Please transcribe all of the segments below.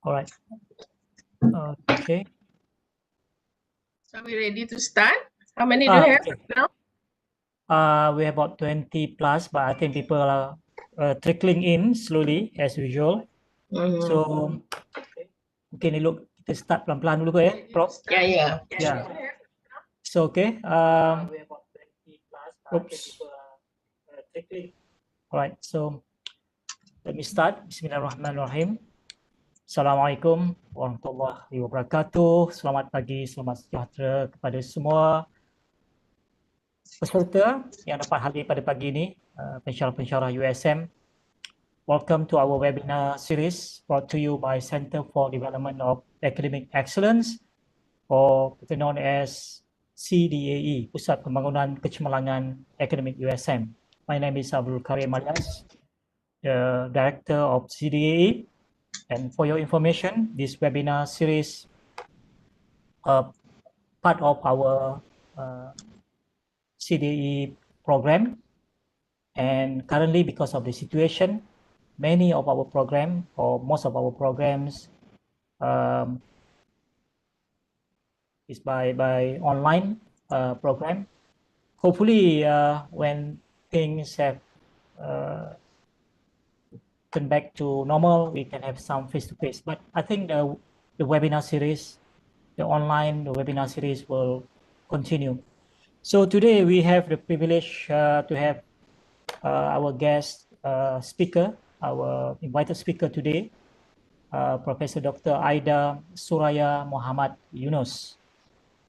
All right. Okay. So are we ready to start? How many do you have Okay. now? We have about 20 plus, but I think people are trickling in slowly as usual. So, okay, ni look, kita start pelan-pelan dulu ya, Prof? Yeah. Yeah. So, okay. Oops. All right. So, let me start. Bismillahirrahmanirrahim. Assalamualaikum warahmatullahi wabarakatuh. Selamat pagi, selamat sejahtera kepada semua peserta yang dapat hadir pada pagi ini, pensyarah-pensyarah USM. Welcome to our webinar series brought to you by Center for Development of Academic Excellence, or known as CDAE, Pusat Pembangunan Kecemerlangan Akademik USM. My name is Abdul Karim Alias, the Director of CDAE. And for your information, this webinar series part of our CDAE program. And currently, because of the situation, many of our program, or most of our programs, is by online program. Hopefully, when things have turned back to normal, we can have some face-to-face. But I think the webinar series, the webinar series will continue. So today we have the privilege to have our guest speaker, our invited speaker today, Professor Dr. Aida Suraya Muhammad Yunus.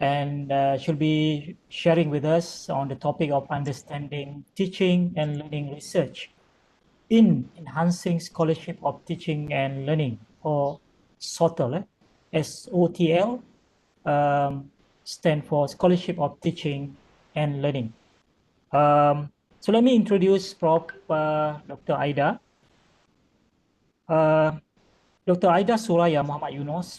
And she'll be sharing with us on the topic of understanding teaching and learning research in enhancing scholarship of teaching and learning, or SoTL. SoTL stand for Scholarship of Teaching and Learning. So let me introduce Prof. Dr. Aida. Dr. Aida Suraya Muhammad Yunus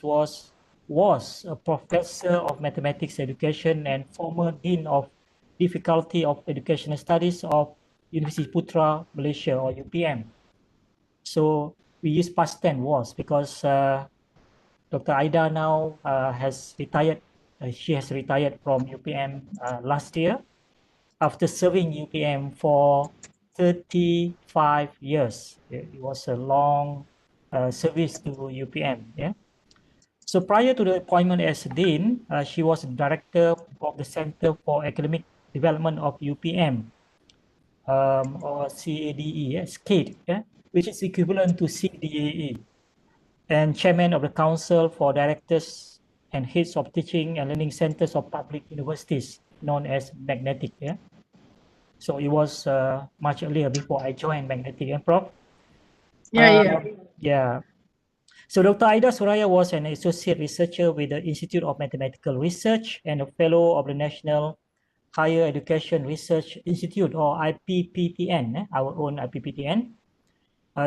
was a professor of mathematics education and former dean of difficulty of educational studies of University Putra Malaysia, or UPM. So we use past tense was because Dr. Aida now has retired. She has retired from UPM last year after serving UPM for 35 years. It was a long service to UPM. Yeah. So prior to the appointment as dean, she was director of the Center for Academic Development of UPM, or CADE, SCADE, yeah, which is equivalent to CDAE, and chairman of the Council for Directors and Heads of Teaching and Learning Centers of Public Universities, known as Magnetic. Yeah. So it was much earlier before I joined Magnetic, and Prof. Yeah. So Dr. Aida Suraya was an associate researcher with the Institute of Mathematical Research and a fellow of the National Higher Education Research Institute, or IPPTN, our own IPPTN.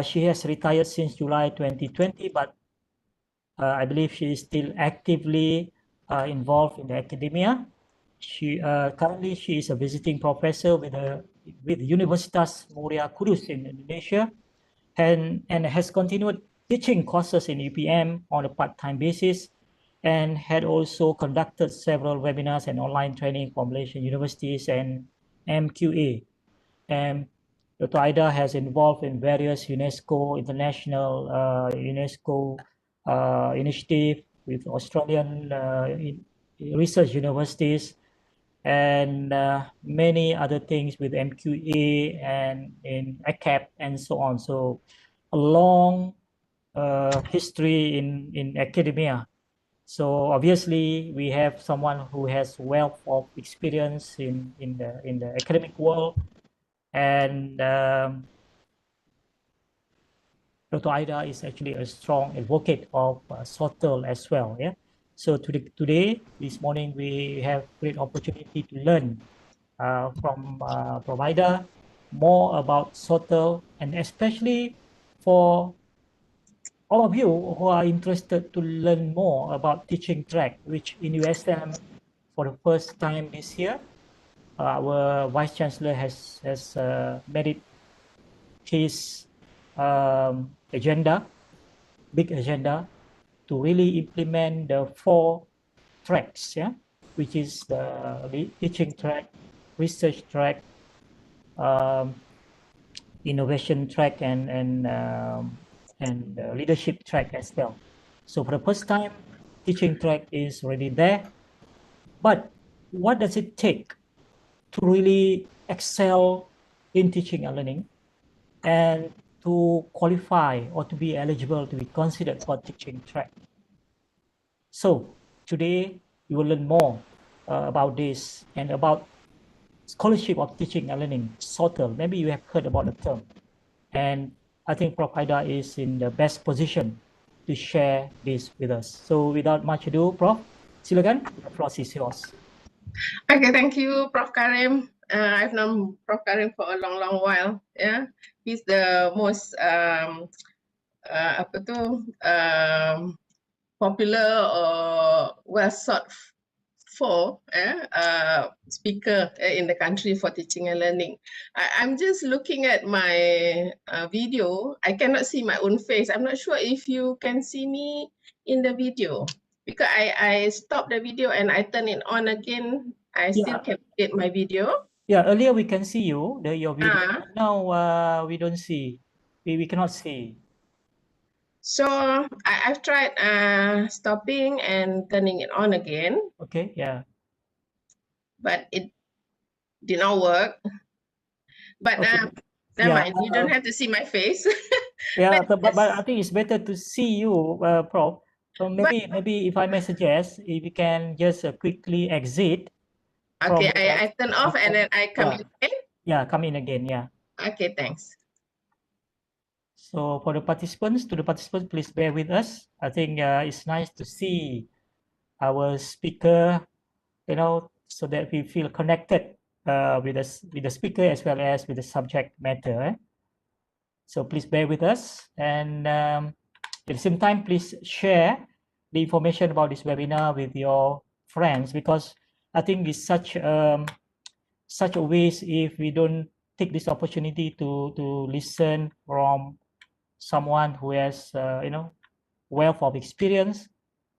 She has retired since July 2020, but I believe she is still actively involved in the academia. Currently she is a visiting professor with Universitas Muria Kudus in Indonesia, and has continued teaching courses in UPM on a part-time basis, and had also conducted several webinars and online training for Malaysian universities and MQA. And Dr. Aida has involved in various UNESCO international UNESCO initiative with Australian research universities, and many other things with MQA and in ACAP and so on. So a long history in academia. So obviously we have someone who has wealth of experience in the academic world, and Dr. Aida is actually a strong advocate of SoTL as well. Yeah. So today, this morning, we have great opportunity to learn from provider more about SoTL, and especially for all of you who are interested to learn more about teaching track, which in USM for the first time this year, our Vice Chancellor has made it his agenda, big agenda, to really implement the 4 tracks, yeah, which is the teaching track, research track, innovation track, and leadership track as well. So for the first time, teaching track is already there. But what does it take to really excel in teaching and learning and to qualify or to be eligible to be considered for teaching track? So today we will learn more about this and about scholarship of teaching and learning, SoTL. Maybe you have heard about the term. And I think Prof. Haida is in the best position to share this with us. So without much ado, Prof, silakan, the floor is yours. Okay, thank you, Prof. Karim. I've known Prof. Karim for a long while. Yeah, he's the most popular or well sought for speaker in the country for teaching and learning. I'm just looking at my video. I cannot see my own face. I'm not sure if you can see me in the video because I stopped the video and I turn it on again. I still can't get my video. Yeah, earlier we can see you, your video. Now we don't see. We cannot see. So I've tried stopping and turning it on again. Okay, yeah. But it did not work. But okay. never mind, you don't have to see my face. Yeah, but I think it's better to see you, Prof. So maybe if I may suggest, if you can just quickly exit. Okay, I turn off and then I come in again. Yeah, come in again. Yeah. Okay, thanks. So for the participants, please bear with us. I think it's nice to see our speaker, so that we feel connected with the speaker as well as with the subject matter. So please bear with us, and at the same time, please share the information about this webinar with your friends, because I think it's such a waste if we don't take this opportunity to listen from someone who has wealth of experience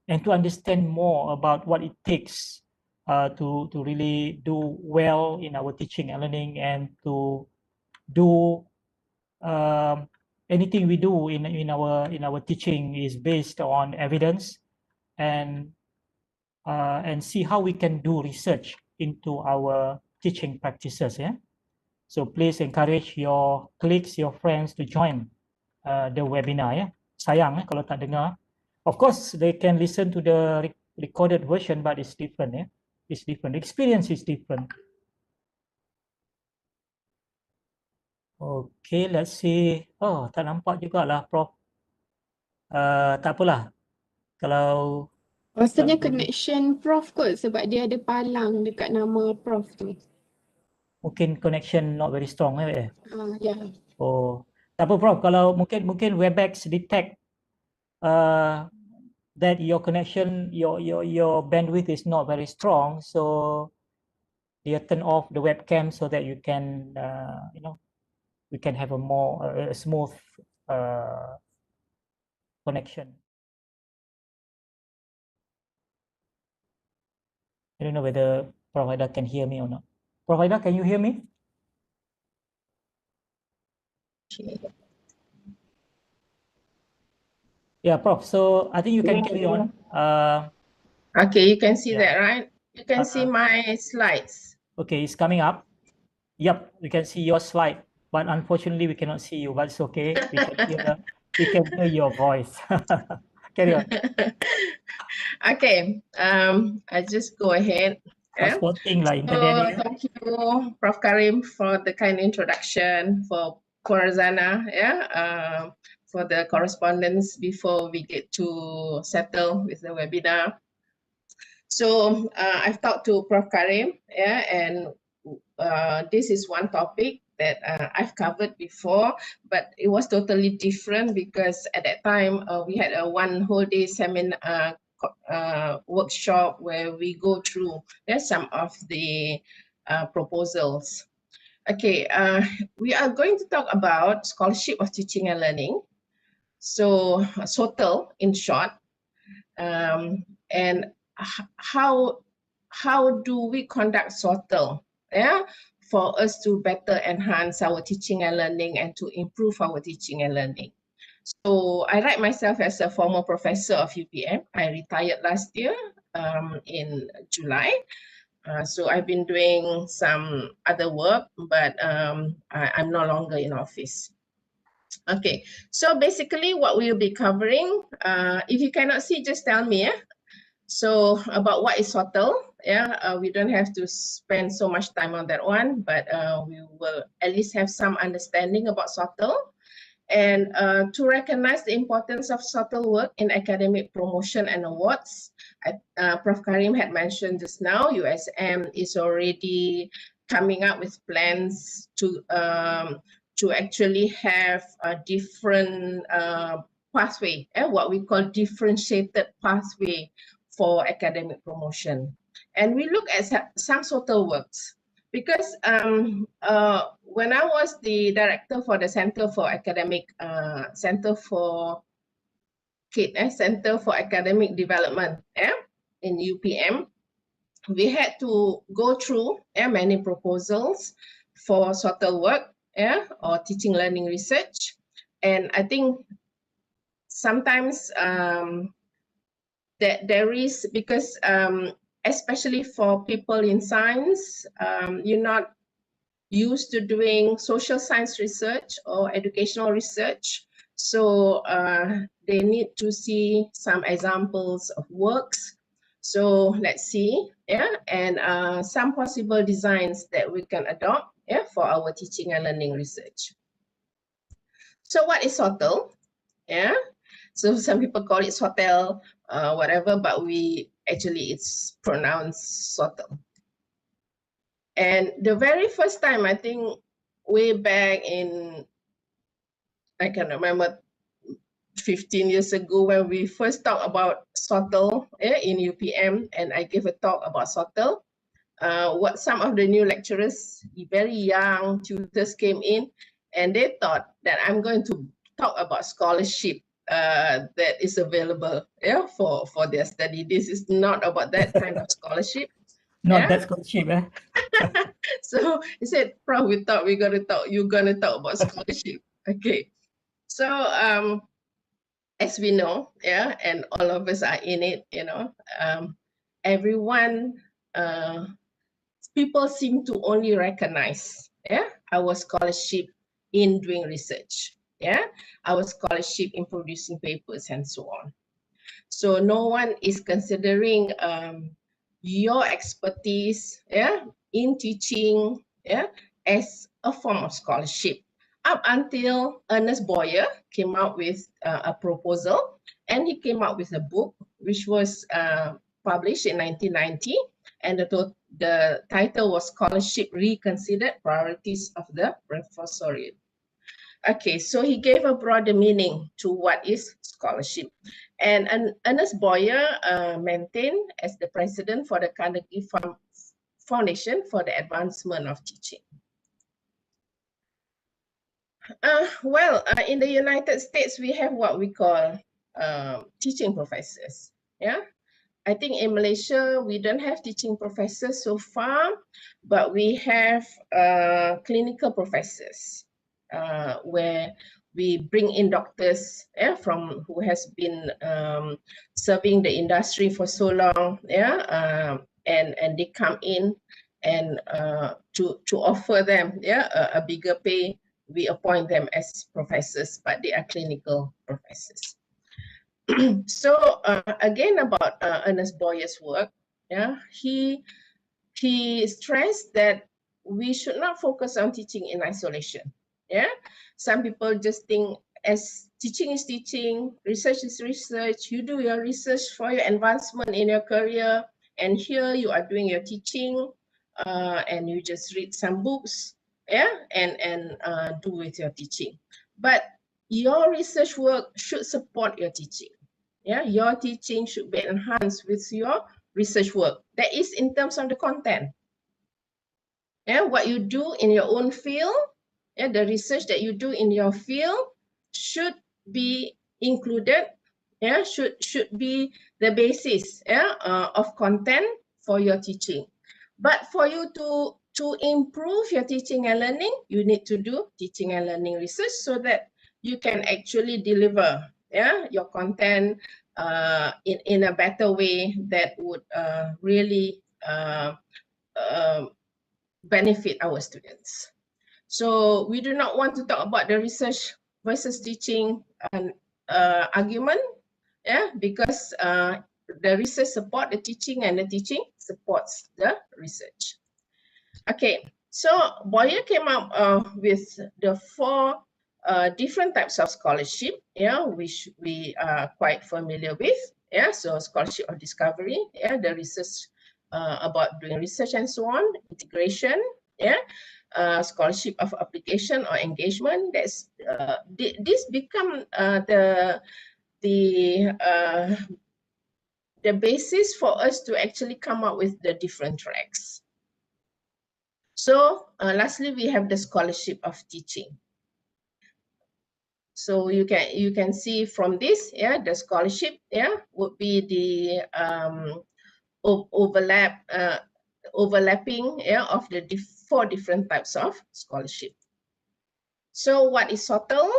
and to understand more about what it takes to really do well in our teaching and learning, and to do anything we do in our teaching is based on evidence, and see how we can do research into our teaching practices. Yeah. So please encourage your colleagues, your friends to join the webinar. Ya. Sayang kalau tak dengar. Of course, they can listen to the recorded version, but it's different. Yeah. It's different. The experience is different. Okay, let's see. Oh, tak nampak jugalah, Prof. Tak apalah. Kalau Rasanya connection Prof kot sebab dia ada palang dekat nama Prof tu. mungkin connection not very strong. Ya. Oh, tak apa, Prof. Kalau mungkin Webex detect that your connection, your bandwidth is not very strong, so they turn off the webcam so that you can, we can have a more smooth connection. I don't know whether Prof. Haida can hear me or not. Prof. Haida, can you hear me? Yeah, Prof. So I think you can carry on. Okay, you can see that, right? You can see my slides. Okay, it's coming up. Yep, we can see your slide, but unfortunately we cannot see you. But it's okay. We can hear your voice. Carry on. Okay, I just go ahead. Transporting lah internet. Thank you, Prof. Karim, for the kind introduction, for Corazana, for the correspondence before we get to settle with the webinar. So I've talked to Prof. Karim, and this is one topic that I've covered before, but it was totally different because at that time we had a one whole day seminar workshop where we go through some of the proposals. Okay, we are going to talk about scholarship of teaching and learning. So SoTL in short. and how do we conduct SoTL, yeah, for us to better enhance our teaching and learning and to improve our teaching and learning. So I write myself as a former professor of UPM. I retired last year in July. So I've been doing some other work, but I'm no longer in office. Okay, so basically what we'll be covering, if you cannot see, just tell me. Yeah? So about what is SoTL, yeah, we don't have to spend so much time on that one, but we will at least have some understanding about SoTL. And to recognize the importance of SoTL work in academic promotion and awards, Prof. Karim had mentioned just now, USM is already coming up with plans to actually have a different pathway, what we call differentiated pathway for academic promotion. And we look at some SoTL works. Because when I was the director for the Center for Academic Academic Development in UPM, we had to go through many proposals for SoTL work or teaching learning research, and I think sometimes that there is, because especially for people in science, you're not used to doing social science research or educational research. So they need to see some examples of works. So let's see, and some possible designs that we can adopt for our teaching and learning research. So what is SoTL? So some people call it SoTL, whatever, but it's pronounced SoTL. And the very first time, I think way back in, I can remember 15 years ago when we first talked about SoTL in UPM, and I gave a talk about SoTL. What some of the new lecturers, very young tutors came in, and they thought that I'm going to talk about scholarship that is available for their study. This is not about that kind of scholarship. Not that scholarship, So he said, Prof, we thought you're gonna talk about scholarship. Okay. So as we know, and all of us are in it, everyone, people seem to only recognize our scholarship in doing research, our scholarship in producing papers and so on. So no one is considering your expertise in teaching as a form of scholarship, up until Ernest Boyer came out with a proposal, and he came out with a book which was published in 1990, and the title was Scholarship Reconsidered, Priorities of the Professoriate. Okay, so he gave a broader meaning to what is scholarship. And Ernest Boyer maintained as the president for the Carnegie Foundation for the Advancement of Teaching. In the United States, we have what we call teaching professors. I think in Malaysia, we don't have teaching professors so far, but we have clinical professors where we bring in doctors from who has been serving the industry for so long, and they come in, and to offer them a bigger pay, we appoint them as professors, but they are clinical professors. So again, about Ernest Boyer's work, he stressed that we should not focus on teaching in isolation. Some people just think as teaching is teaching, research is research. You do your research for your advancement in your career, and here you are doing your teaching, and you just read some books, and do with your teaching. But your research work should support your teaching. Your teaching should be enhanced with your research work. That is in terms of the content. What you do in your own field, the research that you do in your field should be included yeah, should be the basis, yeah, of content for your teaching. But for you to improve your teaching and learning, you need to do teaching and learning research so that you can actually deliver, yeah, your content in a better way that would really benefit our students. So we do not want to talk about the research versus teaching argument, yeah, because the research support the teaching and the teaching supports the research. Okay, so Boyer came up with the 4 different types of scholarship, yeah, which we are quite familiar with. Yeah, so scholarship of discovery, yeah, the research about doing research and so on, integration, yeah, scholarship of application or engagement. That's this become the basis for us to actually come up with the different tracks. So lastly, we have the scholarship of teaching. So you can see from this, yeah, the scholarship, yeah, would be the overlapping, yeah, of the 4 different types of scholarship. So what is SoTL?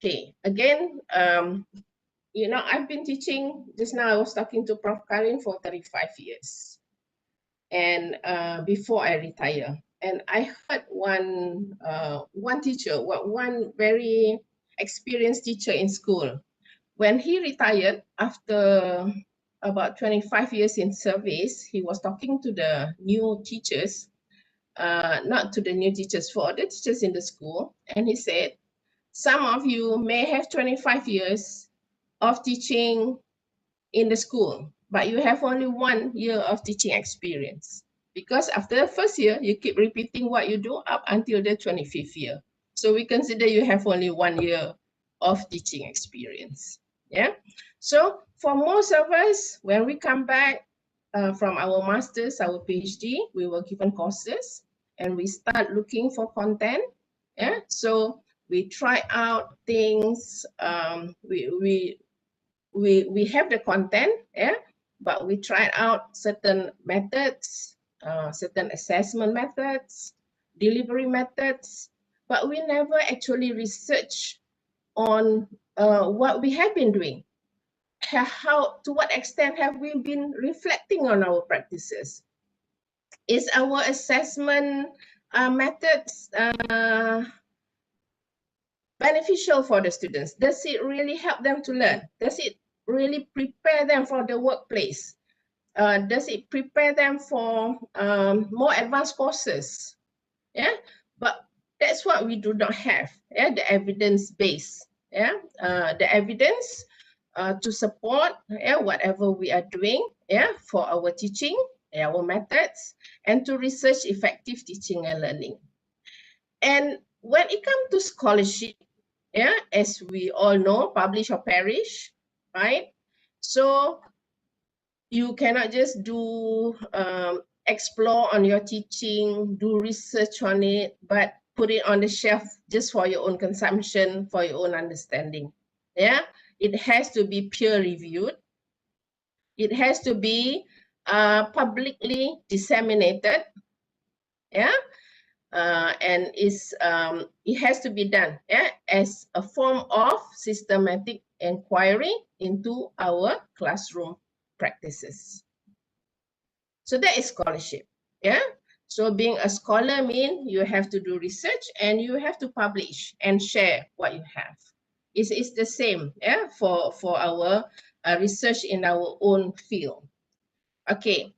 Okay, again, you know, I've been teaching, just now I was talking to Prof. Karim for 35 years. And before I retire, and I heard one teacher, one very experienced teacher in school, when he retired after about 25 years in service, he was talking to the new teachers, not to the new teachers, for other teachers in the school, and he said, some of you may have 25 years of teaching in the school, but you have only 1 year of teaching experience. Because after the first year, you keep repeating what you do up until the 25th year. So we consider you have only 1 year of teaching experience. Yeah. So for most of us, when we come back from our master's, our PhD, we were given courses and we start looking for content. Yeah. So we try out things. We have the content, yeah, but we try out certain methods, certain assessment methods, delivery methods, but we never actually research on what we have been doing. How, to what extent have we been reflecting on our practices? Is our assessment methods beneficial for the students? Does it really help them to learn? Does it really prepare them for the workplace? Does it prepare them for more advanced courses? Yeah, but that's what we do not have. Yeah, the evidence base. Yeah, the evidence to support, yeah, whatever we are doing, yeah, for our teaching, our methods, and to research effective teaching and learning. And when it comes to scholarship, yeah, as we all know, publish or perish, right? So you cannot just do explore on your teaching, do research on it, but put it on the shelf just for your own consumption, for your own understanding. Yeah, it has to be peer reviewed. It has to be publicly disseminated. Yeah. And it has to be done, yeah, as a form of systematic inquiry into our classroom practices. So that is scholarship. Yeah. So being a scholar means you have to do research and you have to publish and share what you have. It's the same, yeah, for our research in our own field. Okay.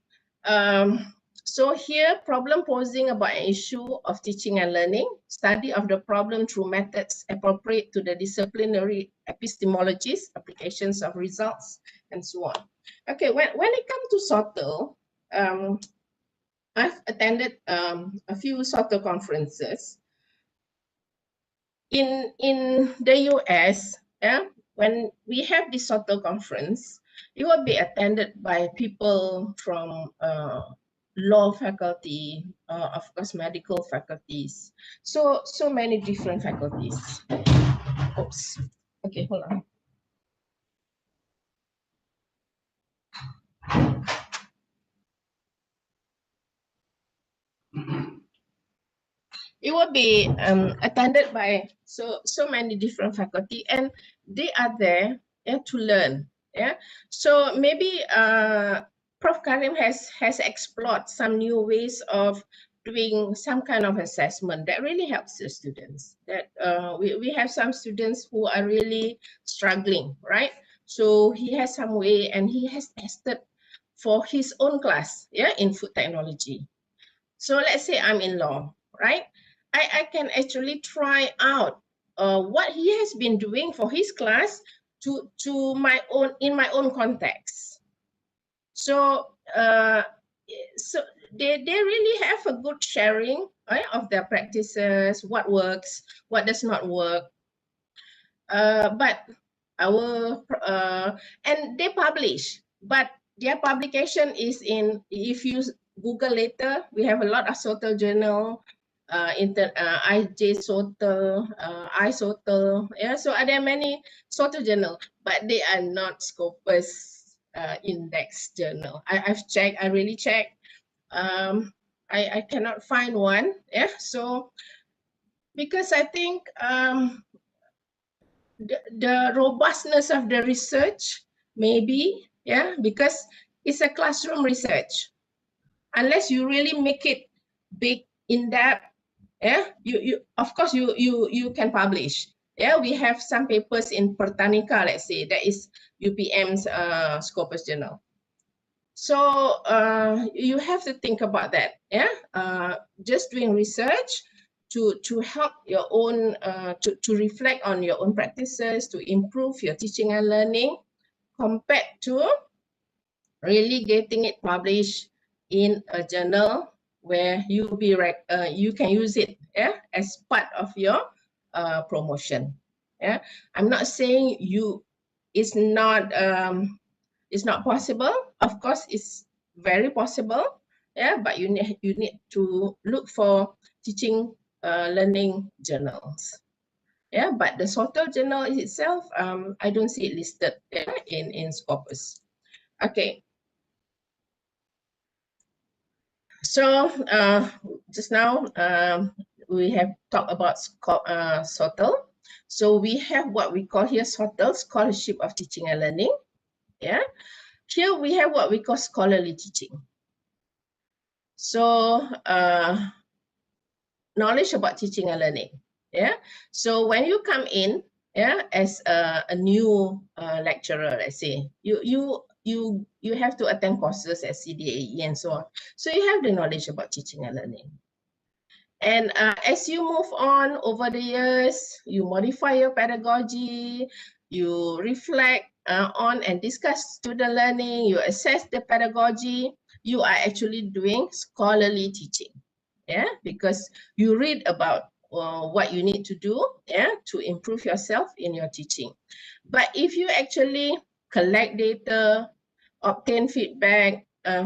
So here, problem posing about an issue of teaching and learning, study of the problem through methods appropriate to the disciplinary epistemologies, applications of results, and so on. Okay, when it comes to SoTL, I've attended a few SoTL conferences. In the US, yeah, when we have this SoTL conference, it will be attended by people from law faculty, of course, medical faculties. So many different faculties. Oops. Okay, hold on. It will be attended by so many different faculty, and they are there to learn. Yeah, so maybe Prof. Karim has explored some new ways of doing some kind of assessment that really helps the students. That we have some students who are really struggling, right? So he has some way, and he has tested for his own class, in food technology. So let's say I'm in law, right? I can actually try out what he has been doing for his class to my own, in my own context. So so they really have a good sharing, right, of their practices, what works, what does not work. But our and they publish, but their publication is in, if you Google later, we have a lot of SoTL journal, IJ SoTL, iSoTL. Yeah, so are there many SoTL journal, but they are not Scopus index journal. I've checked, I really checked. I cannot find one. Yeah, so because I think the robustness of the research, maybe, because it's a classroom research. Unless you really make it big, in depth, you of course you can publish. Yeah, we have some papers in Pertanika, let's say, that is UPM's Scopus journal. So you have to think about that. Just doing research to help your own, to reflect on your own practices, to improve your teaching and learning, compared to really getting it published in a journal where you can use it as part of your promotion. I'm not saying it's not possible. Of course, it's very possible. But you need to look for teaching learning journals. But the SoTL journal itself, I don't see it listed in Scopus. Okay. So just now we have talked about SoTL. So we have what we call here SoTL, Scholarship of Teaching and Learning. Here we have what we call scholarly teaching. So knowledge about teaching and learning. So when you come in, as a new lecturer, let's say, you have to attend courses at CDAE and so on. So you have the knowledge about teaching and learning. And as you move on over the years, you modify your pedagogy, you reflect on and discuss student learning, you assess the pedagogy, you are actually doing scholarly teaching. Because you read about what you need to do to improve yourself in your teaching. But if you actually collect data, obtain feedback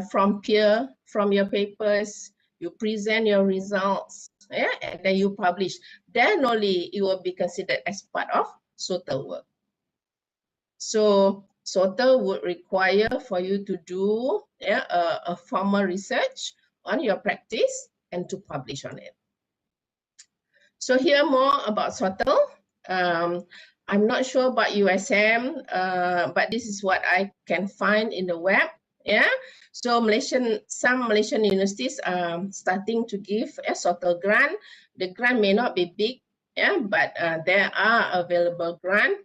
from peer, from your papers, you present your results, and then you publish, then only it will be considered as part of SoTL work. So SoTL would require for you to do a formal research on your practice and to publish on it. So here more about SoTL. I'm not sure about USM, but this is what I can find in the web. So some Malaysian universities are starting to give a SoTL grant. The grant may not be big, but there are available grant.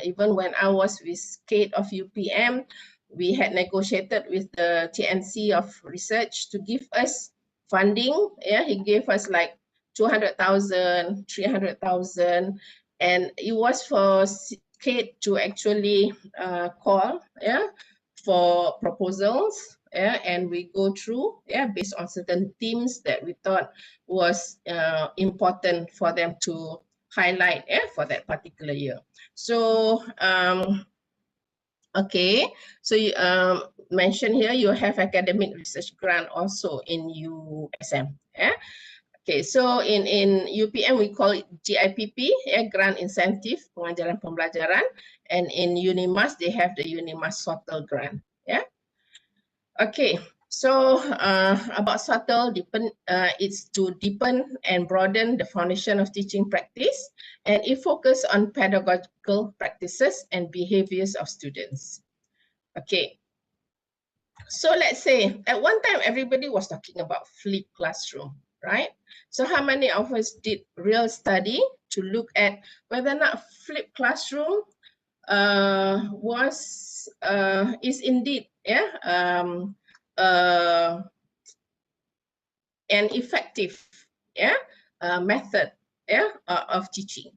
Even when I was with Kate of UPM, we had negotiated with the TNC of research to give us funding. He gave us like 200,000, 300,000, and it was for Kate to actually call for proposals, and we go through based on certain themes that we thought was important for them to highlight for that particular year. So okay, so you mentioned here you have academic research grant also in USM. Okay, so in UPM we call it GIPP, Grant Incentive Pengajaran Pembelajaran, and in UNIMAS they have the UNIMAS SoTL grant. Okay, So about SoTL, it's to deepen and broaden the foundation of teaching practice, and it focuses on pedagogical practices and behaviors of students. Okay. So let's say at one time everybody was talking about flipped classroom, right? So how many of us did real study to look at whether or not flipped classroom is indeed an effective method of teaching?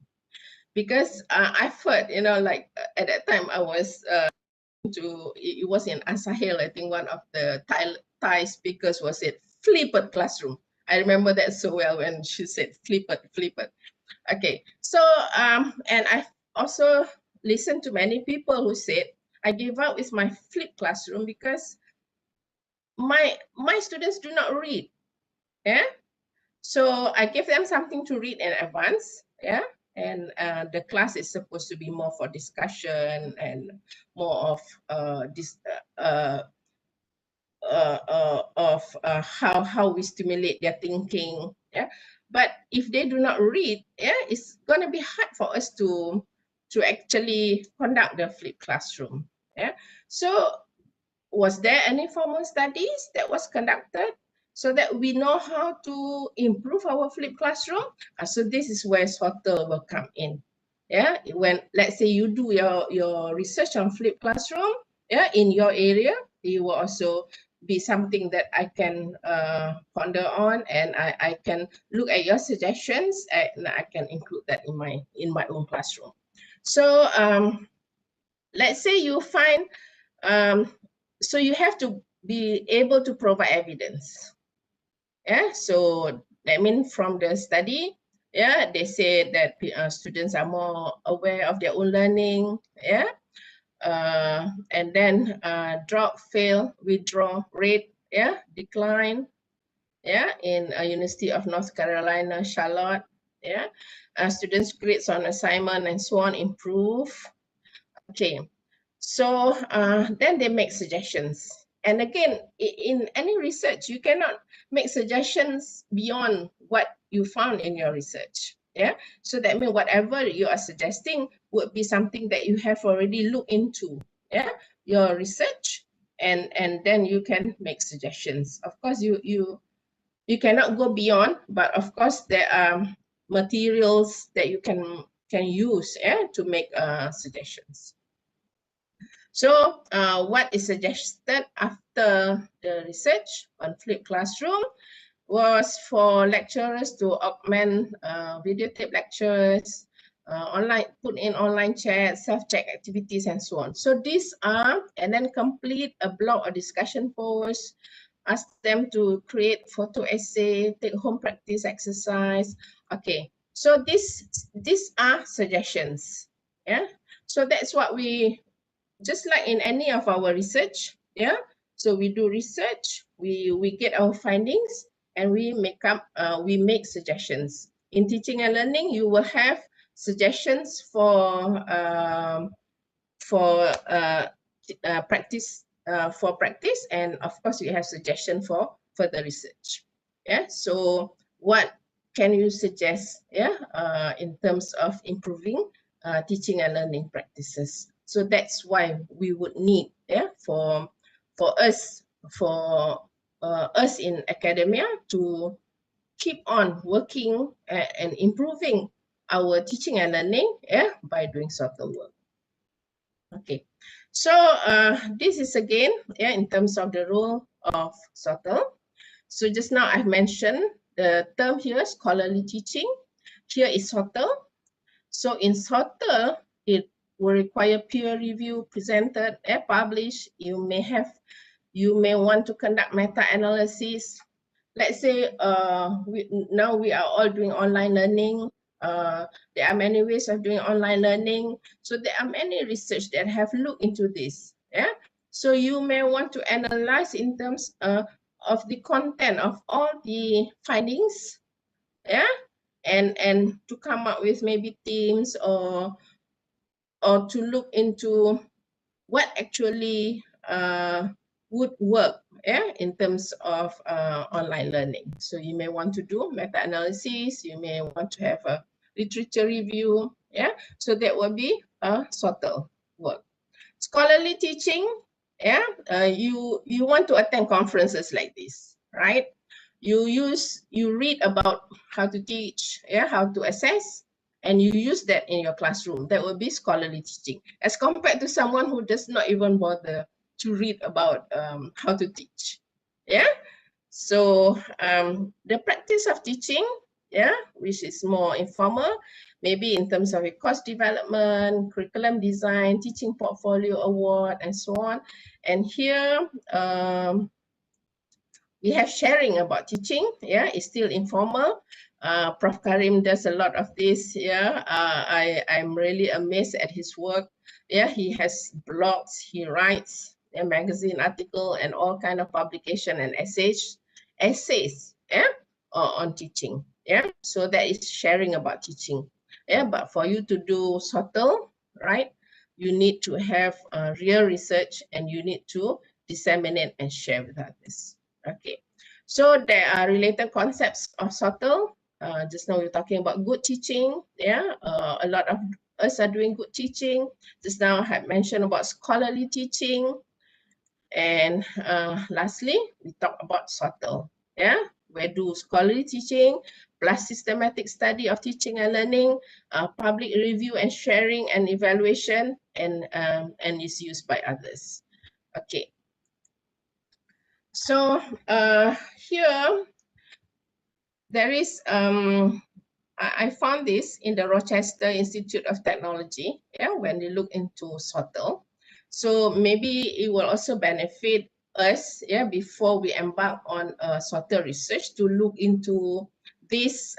Because I've heard, like at that time I was it was in Asahel, I think one of the Thai speakers was said flipped classroom. I remember that so well when she said flipped. Okay, so and I also listened to many people who said I gave up with my flipped classroom because my students do not read. Yeah, so I give them something to read in advance. Yeah, and the class is supposed to be more for discussion and more of how we stimulate their thinking. Yeah, but if they do not read, yeah, it's gonna be hard for us to actually conduct the flipped classroom. Yeah, so was there any formal studies that was conducted so that we know how to improve our flipped classroom? So this is where SoTL will come in. Yeah, when let's say you do your research on flipped classroom, yeah, in your area, it will also be something that I can ponder on, and I can look at your suggestions and I can include that in my own classroom. So let's say you find so you have to be able to provide evidence. Yeah, so I mean from the study, yeah, they say that students are more aware of their own learning. Yeah, and then drop, fail, withdraw rate, yeah, decline. Yeah, in University of North Carolina, Charlotte. Yeah, students' grades on assignment and so on improve. Okay, so then they make suggestions. And again, in any research, you cannot make suggestions beyond what you found in your research. Yeah, so that means whatever you are suggesting would be something that you have already looked into. Yeah, your research, and then you can make suggestions. Of course, you cannot go beyond, but of course there are materials that you can use to make suggestions. So what is suggested after the research on flipped classroom was for lecturers to augment videotape lectures, put in online chat, self-check activities, and so on. So these are, and then complete a blog or discussion post, ask them to create photo essay, take home practice exercise. Okay, so these are suggestions. Yeah, so that's what we, just like in any of our research, yeah. So we do research, we get our findings, and we make suggestions. In teaching and learning, you will have suggestions for practice, and of course you have suggestion for further research. Yeah. So what can you suggest? Yeah, in terms of improving teaching and learning practices. So that's why we would need, for us in academia to keep on working and improving our teaching and learning, by doing SoTL work. Okay, so this is again, in terms of the role of SoTL. So just now I've mentioned the term here, scholarly teaching. Here is SoTL. So in SoTL, it will require peer review, presented, published. You may want to conduct meta-analysis. Let's say now we are all doing online learning. There are many ways of doing online learning. So there are many research that have looked into this. Yeah. So you may want to analyze in terms of the content of all the findings. Yeah. And to come up with maybe themes or to look into what actually would work, yeah, in terms of online learning. So you may want to do meta-analysis, you may want to have a literature review, yeah. So that will be a SoTL work. Scholarly teaching, yeah, you want to attend conferences like this, right? You read about how to teach, yeah, how to assess, and you use that in your classroom. That will be scholarly teaching, as compared to someone who does not even bother to read about how to teach, yeah. So the practice of teaching, yeah, which is more informal, maybe in terms of a course development, curriculum design, teaching portfolio award, and so on. And here we have sharing about teaching, yeah, it's still informal. Prof. Karim does a lot of this, yeah. I'm really amazed at his work. Yeah, he has blogs, he writes a magazine article and all kind of publication and essays, yeah, on teaching, yeah. So that is sharing about teaching, yeah. But for you to do SoTL, right, you need to have real research and you need to disseminate and share with others. Okay, so there are related concepts of SoTL. Just now we're talking about good teaching. Yeah, a lot of us are doing good teaching. Just now I had mentioned about scholarly teaching. And lastly, we talk about SoTL. Yeah, where do scholarly teaching plus systematic study of teaching and learning, public review and sharing and evaluation, and is used by others. Okay. So here there is, I found this in the Rochester Institute of Technology, yeah, when they look into SoTL. So maybe it will also benefit us, yeah, before we embark on SoTL research, to look into this,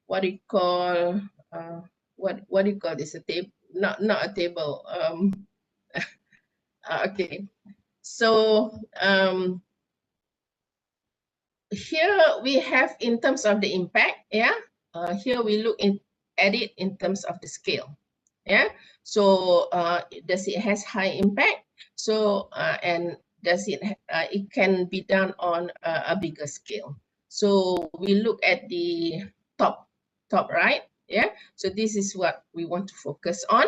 what do you call, what do you call this, a table, not a table, okay. So here we have in terms of the impact, yeah. Here we look at it in terms of the scale, yeah. So does it has high impact? So and does it can be done on a bigger scale? So we look at the top right, yeah. So this is what we want to focus on.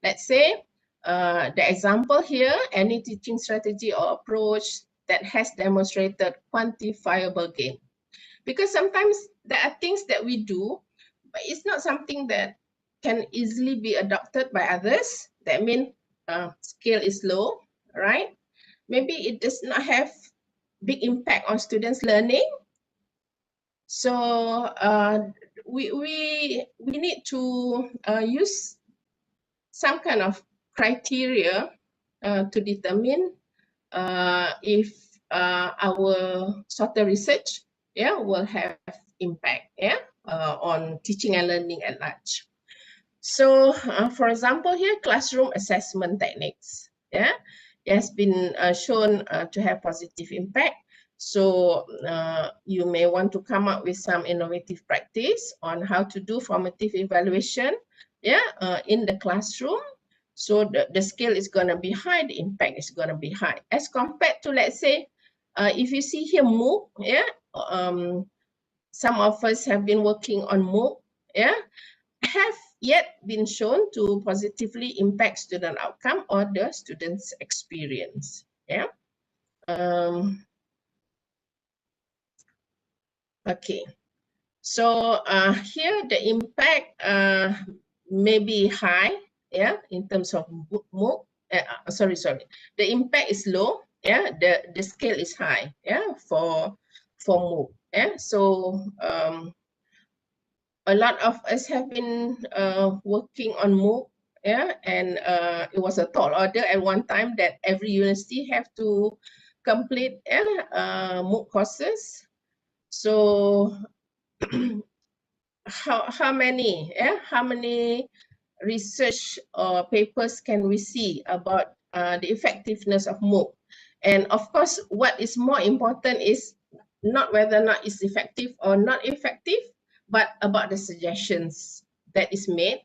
Let's say the example here, any teaching strategy or approach that has demonstrated quantifiable gain. Because sometimes there are things that we do, but it's not something that can easily be adopted by others. That means scale is low, right? Maybe it does not have big impact on students' learning. So we need to use some kind of criteria to determine if our SoTL research, yeah, will have impact, yeah, on teaching and learning at large. So for example here, classroom assessment techniques, yeah, it has been shown to have positive impact. So you may want to come up with some innovative practice on how to do formative evaluation, yeah, in the classroom. So the scale is going to be high, the impact is going to be high. As compared to, let's say, if you see here MOOC, yeah, some of us have been working on MOOC, yeah, have yet been shown to positively impact student outcome or the student's experience, yeah. Okay, so here the impact may be high, yeah, in terms of MOOC. Sorry, the impact is low, yeah. The scale is high, yeah, for MOOC, yeah. So a lot of us have been working on MOOC, yeah, and it was a tall order at one time that every university have to complete MOOC courses. So how many research papers can we see about the effectiveness of MOOC? And of course, what is more important is not whether or not it's effective or not effective, but about the suggestions that is made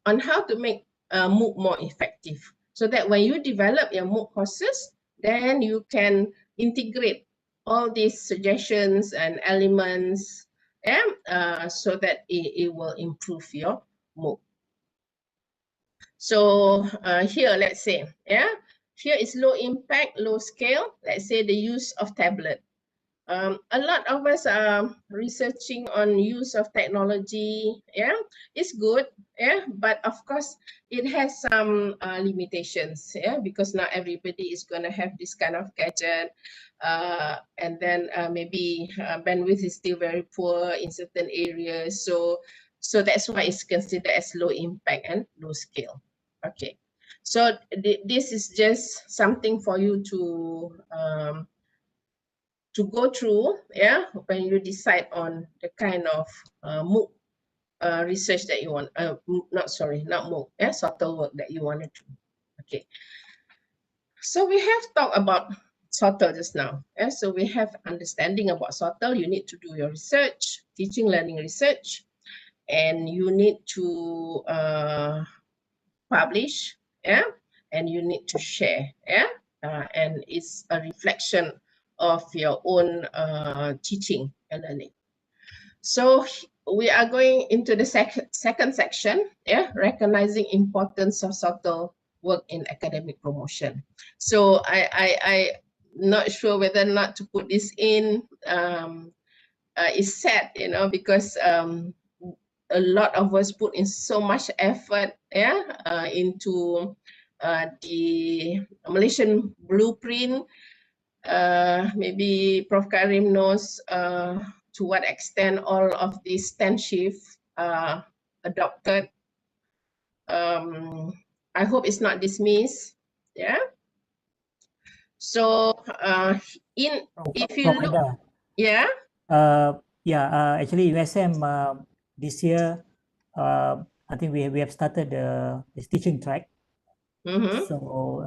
on how to make MOOC more effective. So that when you develop your MOOC courses, then you can integrate all these suggestions and elements, so that it will improve your MOOC. So here, let's say, here is low impact, low scale. Let's say the use of tablet. A lot of us are researching on use of technology. It's good, but of course it has some limitations, because not everybody is going to have this kind of gadget, and then maybe bandwidth is still very poor in certain areas. So that's why it's considered as low impact and low scale. Okay, so this is just something for you to go through, when you decide on the kind of MOOC research that you want, not MOOC, SoTL work that you want to do. Okay, so we have talked about SoTL just now. So we have understanding about SoTL. You need to do your research, teaching learning research, and you need to publish, and you need to share, and it's a reflection of your own teaching and learning. So we are going into the second section, recognizing importance of SoTL work in academic promotion. So I not sure whether or not to put this in. It's sad, because a lot of us put in so much effort, into the Malaysian Blueprint. Maybe Prof. Karim knows to what extent all of these 10 shifts are adopted. I hope it's not dismissed. So if you look, actually USM this year, I think we have started this teaching track. So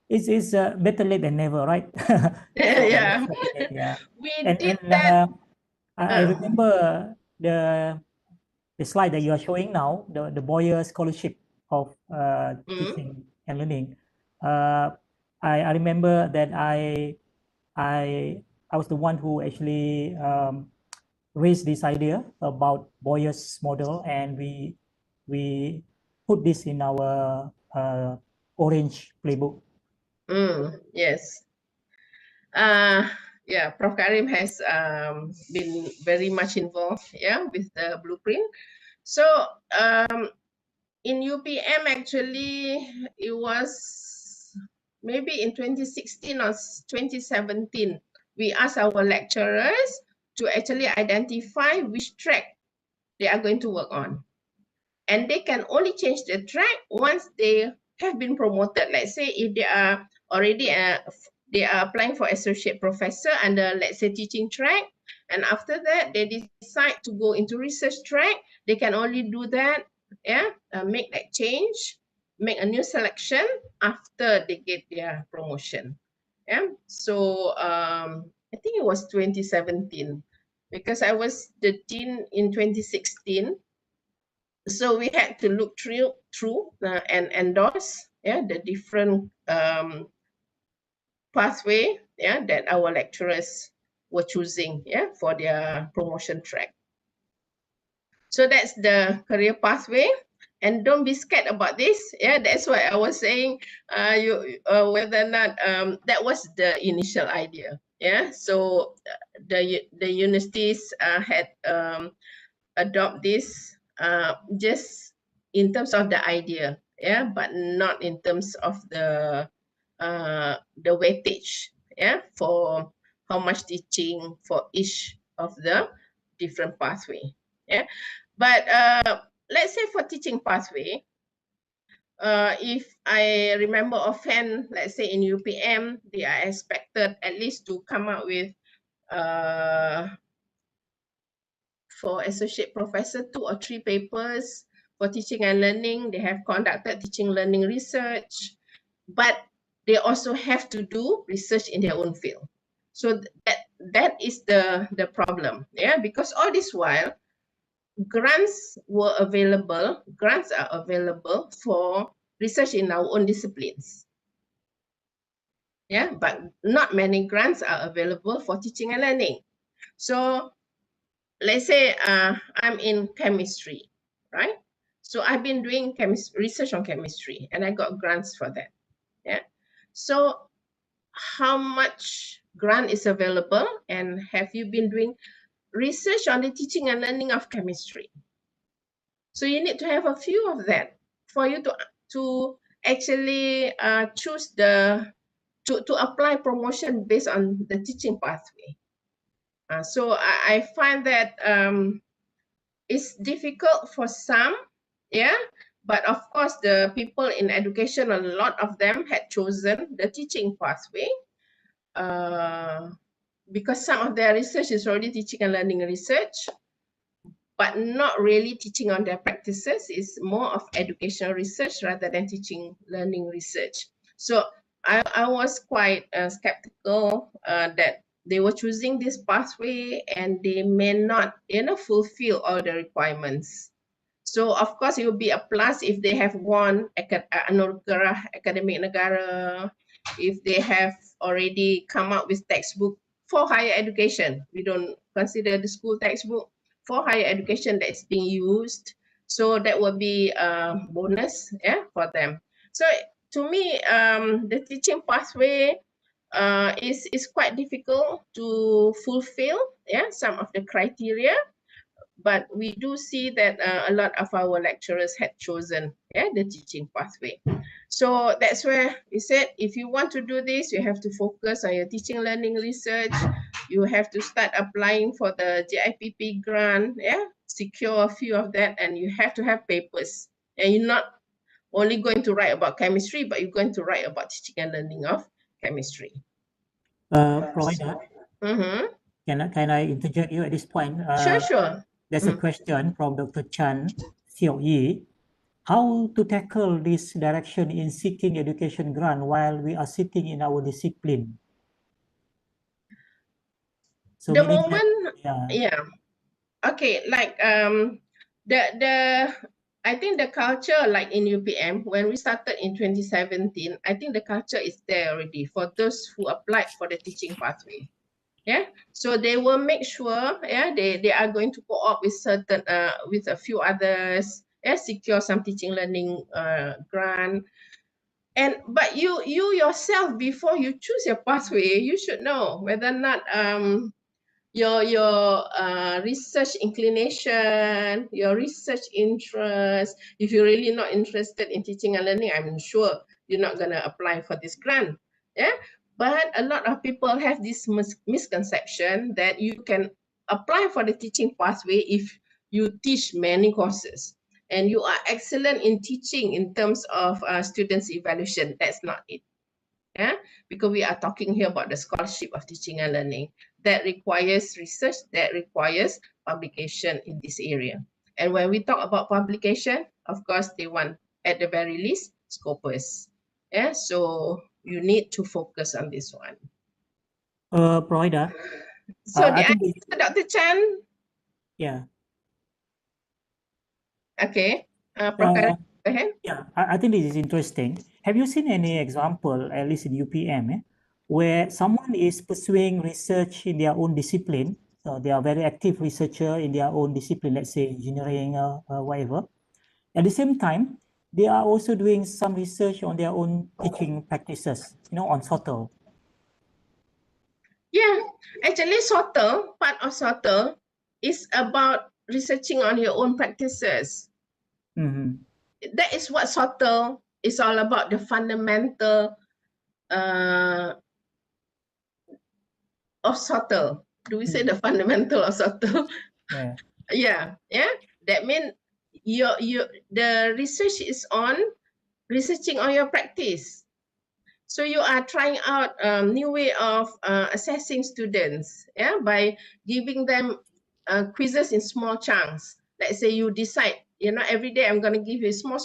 it's better late than never, right? Yeah. We did that. I remember the slide that you are showing now, the Boyer Scholarship of Teaching and Learning. I remember that I was the one who actually raised this idea about Boyer's model, and we put this in our Orange playbook. Yes. Prof. Karim has been very much involved, with the blueprint. So in UPM, actually, it was maybe in 2016 or 2017, we asked our lecturers to actually identify which track they are going to work on. And they can only change the track once they have been promoted. Let's say if they are already they are applying for associate professor under, let's say, teaching track, and after that they decide to go into research track, they can only do that, make that change, make a new selection after they get their promotion. So I think it was 2017, because I was the dean in 2016. So we had to look through and endorse, the different pathway, that our lecturers were choosing, for their promotion track. So that's the career pathway, and don't be scared about this. That's why I was saying, whether or not that was the initial idea. So the universities had adopt this just in terms of the idea, but not in terms of the weightage, for how much teaching for each of the different pathway. But let's say for teaching pathway, if I remember offhand, let's say in UPM, they are expected at least to come up with for associate professor 2 or 3 papers. For teaching and learning, they have conducted teaching learning research, but they also have to do research in their own field. So that is the problem, because all this while grants are available for research in our own disciplines. yeah, but not many grants are available for teaching and learning. So let's say I'm in chemistry, right? So I've been doing research on chemistry and I got grants for that. Yeah. So how much grant is available, and have you been doing research on the teaching and learning of chemistry? So you need to have a few of that for you to actually choose to apply promotion based on the teaching pathway. So I find that it's difficult for some, yeah, but of course the people in education, a lot of them had chosen the teaching pathway because some of their research is already teaching and learning research, but not really teaching on their practices. It's more of educational research rather than teaching learning research. So I was quite skeptical that they were choosing this pathway and they may not, fulfill all the requirements. So of course it will be a plus if they have won Anugerah Akademik Negara, if they have already come up with textbook for higher education. We don't consider the school textbook for higher education that's being used. So that will be a bonus, yeah, for them. So to me, the teaching pathway is quite difficult to fulfill, yeah, some of the criteria. But we do see that a lot of our lecturers had chosen, yeah, the teaching pathway. So that's where we said, if you want to do this, you have to focus on your teaching learning research. You have to start applying for the GIPP grant, yeah, secure a few of that, and you have to have papers. And you're not only going to write about chemistry, but you're going to write about teaching and learning of chemistry. Provider, Mm-hmm. can I interject you at this point? Sure. There's a question from Dr. Chan Xiao Yi. How to tackle this direction in seeking education grant while we are sitting in our discipline? So The meaning moment, that, yeah. Okay, like I think the culture, like in UPM, when we started in 2017, I think the culture is there already for those who applied for the teaching pathway. Yeah, so they will make sure, yeah, they are going to co-op with certain with a few others, yeah, secure some teaching learning grant. But you yourself, before you choose your pathway, you should know whether or not your research inclination, your research interest. If you're really not interested in teaching and learning, I'm sure you're not going to apply for this grant. Yeah, but a lot of people have this misconception that you can apply for the teaching pathway if you teach many courses and you are excellent in teaching in terms of students evaluation. That's not it. Yeah, because we are talking here about the scholarship of teaching and learning that requires research, that requires publication in this area. And when we talk about publication, of course, they want at the very least scopus. Yeah, so you need to focus on this one. Provider. So I think Dr. Chan. Yeah. Okay. Prof. Go ahead. Yeah, I think this is interesting. Have you seen any example, at least in UPM, where someone is pursuing research in their own discipline? So they are very active researcher in their own discipline, let's say engineering or whatever. At the same time, they are also doing some research on their own teaching practices, on Soto. Yeah, actually Soto, part of Soto is about researching on your own practices. Mm-hmm. That is what Soto is all about, the fundamental of Soto. Do we say the fundamental of Soto? Yeah. Yeah. That means the research is on researching on your practice. So you are trying out a new way of assessing students, yeah, by giving them quizzes in small chunks. Let's say you decide, every day I'm going to give you a small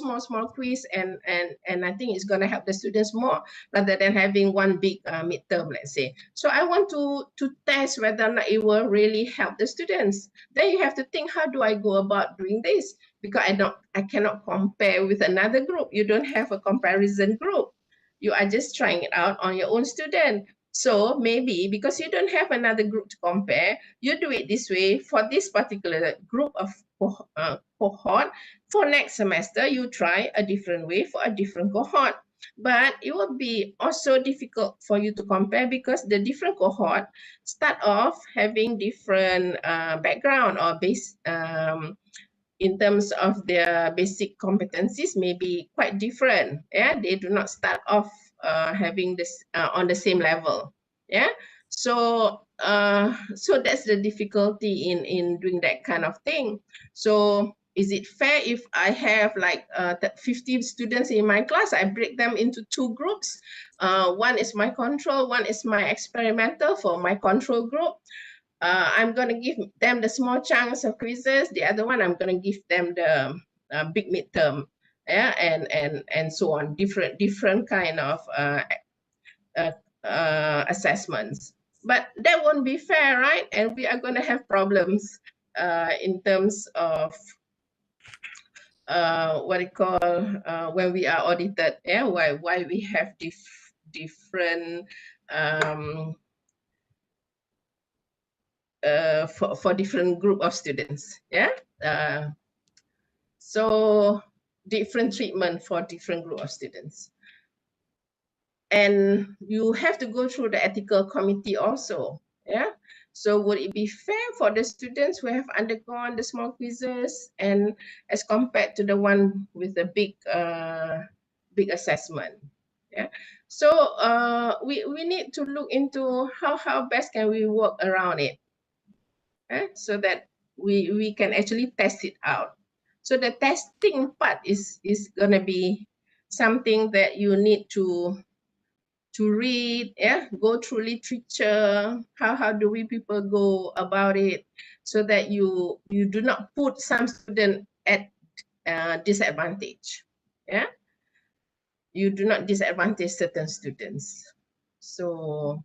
quiz, and I think it's going to help the students more rather than having one big midterm, let's say. So I want to test whether or not it will really help the students. Then you have to think, how do I go about doing this? Because I cannot compare with another group. You don't have a comparison group. You are just trying it out on your own student. So maybe because you don't have another group to compare, you do it this way for this particular group of cohort. For next semester, you try a different way for a different cohort. But it will be also difficult for you to compare because the different cohort start off having different background or base in terms of their basic competencies may be quite different. Yeah, they do not start off having this on the same level. Yeah, so so that's the difficulty in doing that kind of thing. So is it fair if I have like 50 students in my class? I break them into two groups. One is my control, one is my experimental. For my control group, I'm going to give them the small chunks of quizzes. The other one, I'm going to give them the big midterm, yeah, and so on. Different kind of assessments. But that won't be fair, right? And we are going to have problems in terms of what you call when we are audited. Yeah, why we have different. For different group of students, yeah. So different treatment for different group of students, and you have to go through the ethical committee also, yeah. So would it be fair for the students who have undergone the small quizzes and as compared to the one with the big big assessment, yeah. So we need to look into how best can we work around it. So that we can actually test it out. So the testing part is going to be something that you need to read, yeah, go through literature. How do we people go about it so that you do not put some student at disadvantage, yeah. You do not disadvantage certain students. So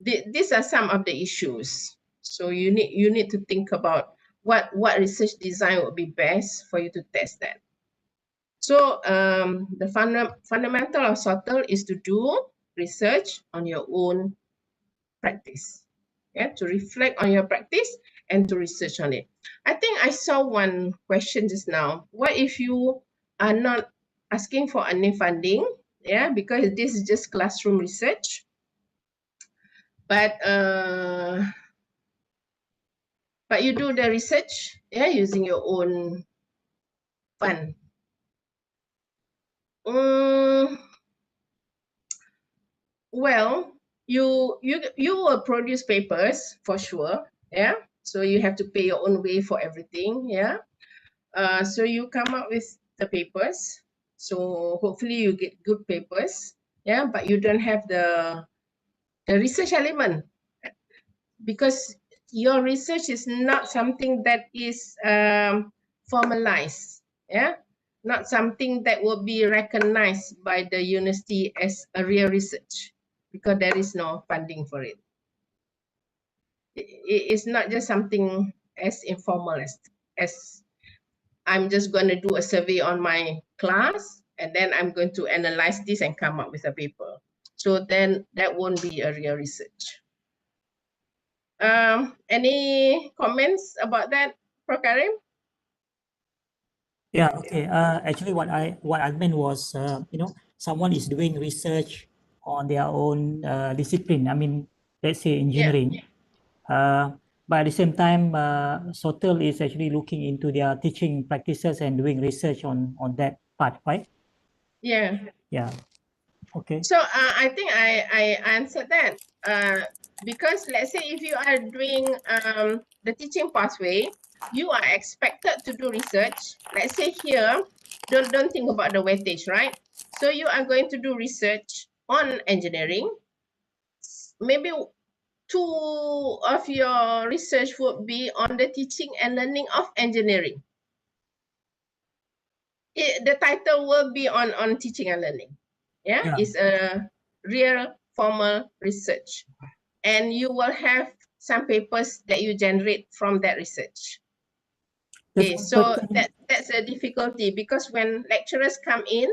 these are some of the issues. So you need to think about what research design would be best for you to test that. So the fundamental of SoTL is to do research on your own practice. Yeah, to reflect on your practice and to research on it. I think I saw one question just now. What if you are not asking for any funding? Yeah, because this is just classroom research. But you do the research, yeah, using your own fund. Well, you will produce papers for sure, yeah. So you have to pay your own way for everything, yeah. So you come up with the papers. So hopefully you get good papers, yeah. But you don't have the research element because your research is not something that is formalized, yeah, not something that will be recognized by the university as a real research because there is no funding for it. It's not just something as informal as I'm just going to do a survey on my class and then I'm going to analyze this and come up with a paper. So then that won't be a real research. Any comments about that, Prof. Karim? Yeah, okay. Actually, what I meant was, someone is doing research on their own discipline. I mean, let's say engineering. Yeah. But at the same time, SoTL is actually looking into their teaching practices and doing research on that part, right? Yeah. Yeah. Okay. So I think I answered that. Because let's say if you are doing the teaching pathway, you are expected to do research. Let's say here, don't think about the weightage, right? So you are going to do research on engineering. Maybe 2 of your research would be on the teaching and learning of engineering. The title will be on teaching and learning. Yeah, it's a real formal research. And you will have some papers that you generate from that research. Okay, so that's a difficulty because when lecturers come in,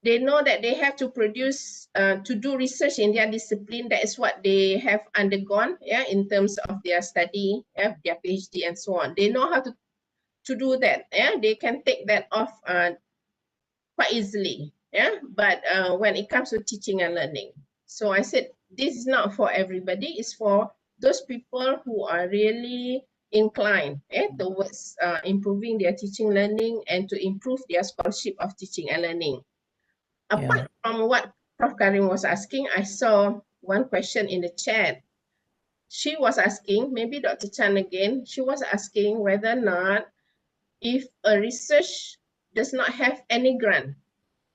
they know that they have to produce, to do research in their discipline. That is what they have undergone, yeah, in terms of their study, yeah, their PhD and so on. They know how to do that, yeah. They can take that off quite easily, yeah. But when it comes to teaching and learning, so I said this is not for everybody. It's for those people who are really inclined, towards improving their teaching learning and to improve their scholarship of teaching and learning. Apart from what Prof. Karim was asking, I saw one question in the chat. She was asking, maybe Dr. Chan again, she was asking whether or not if a research does not have any grant,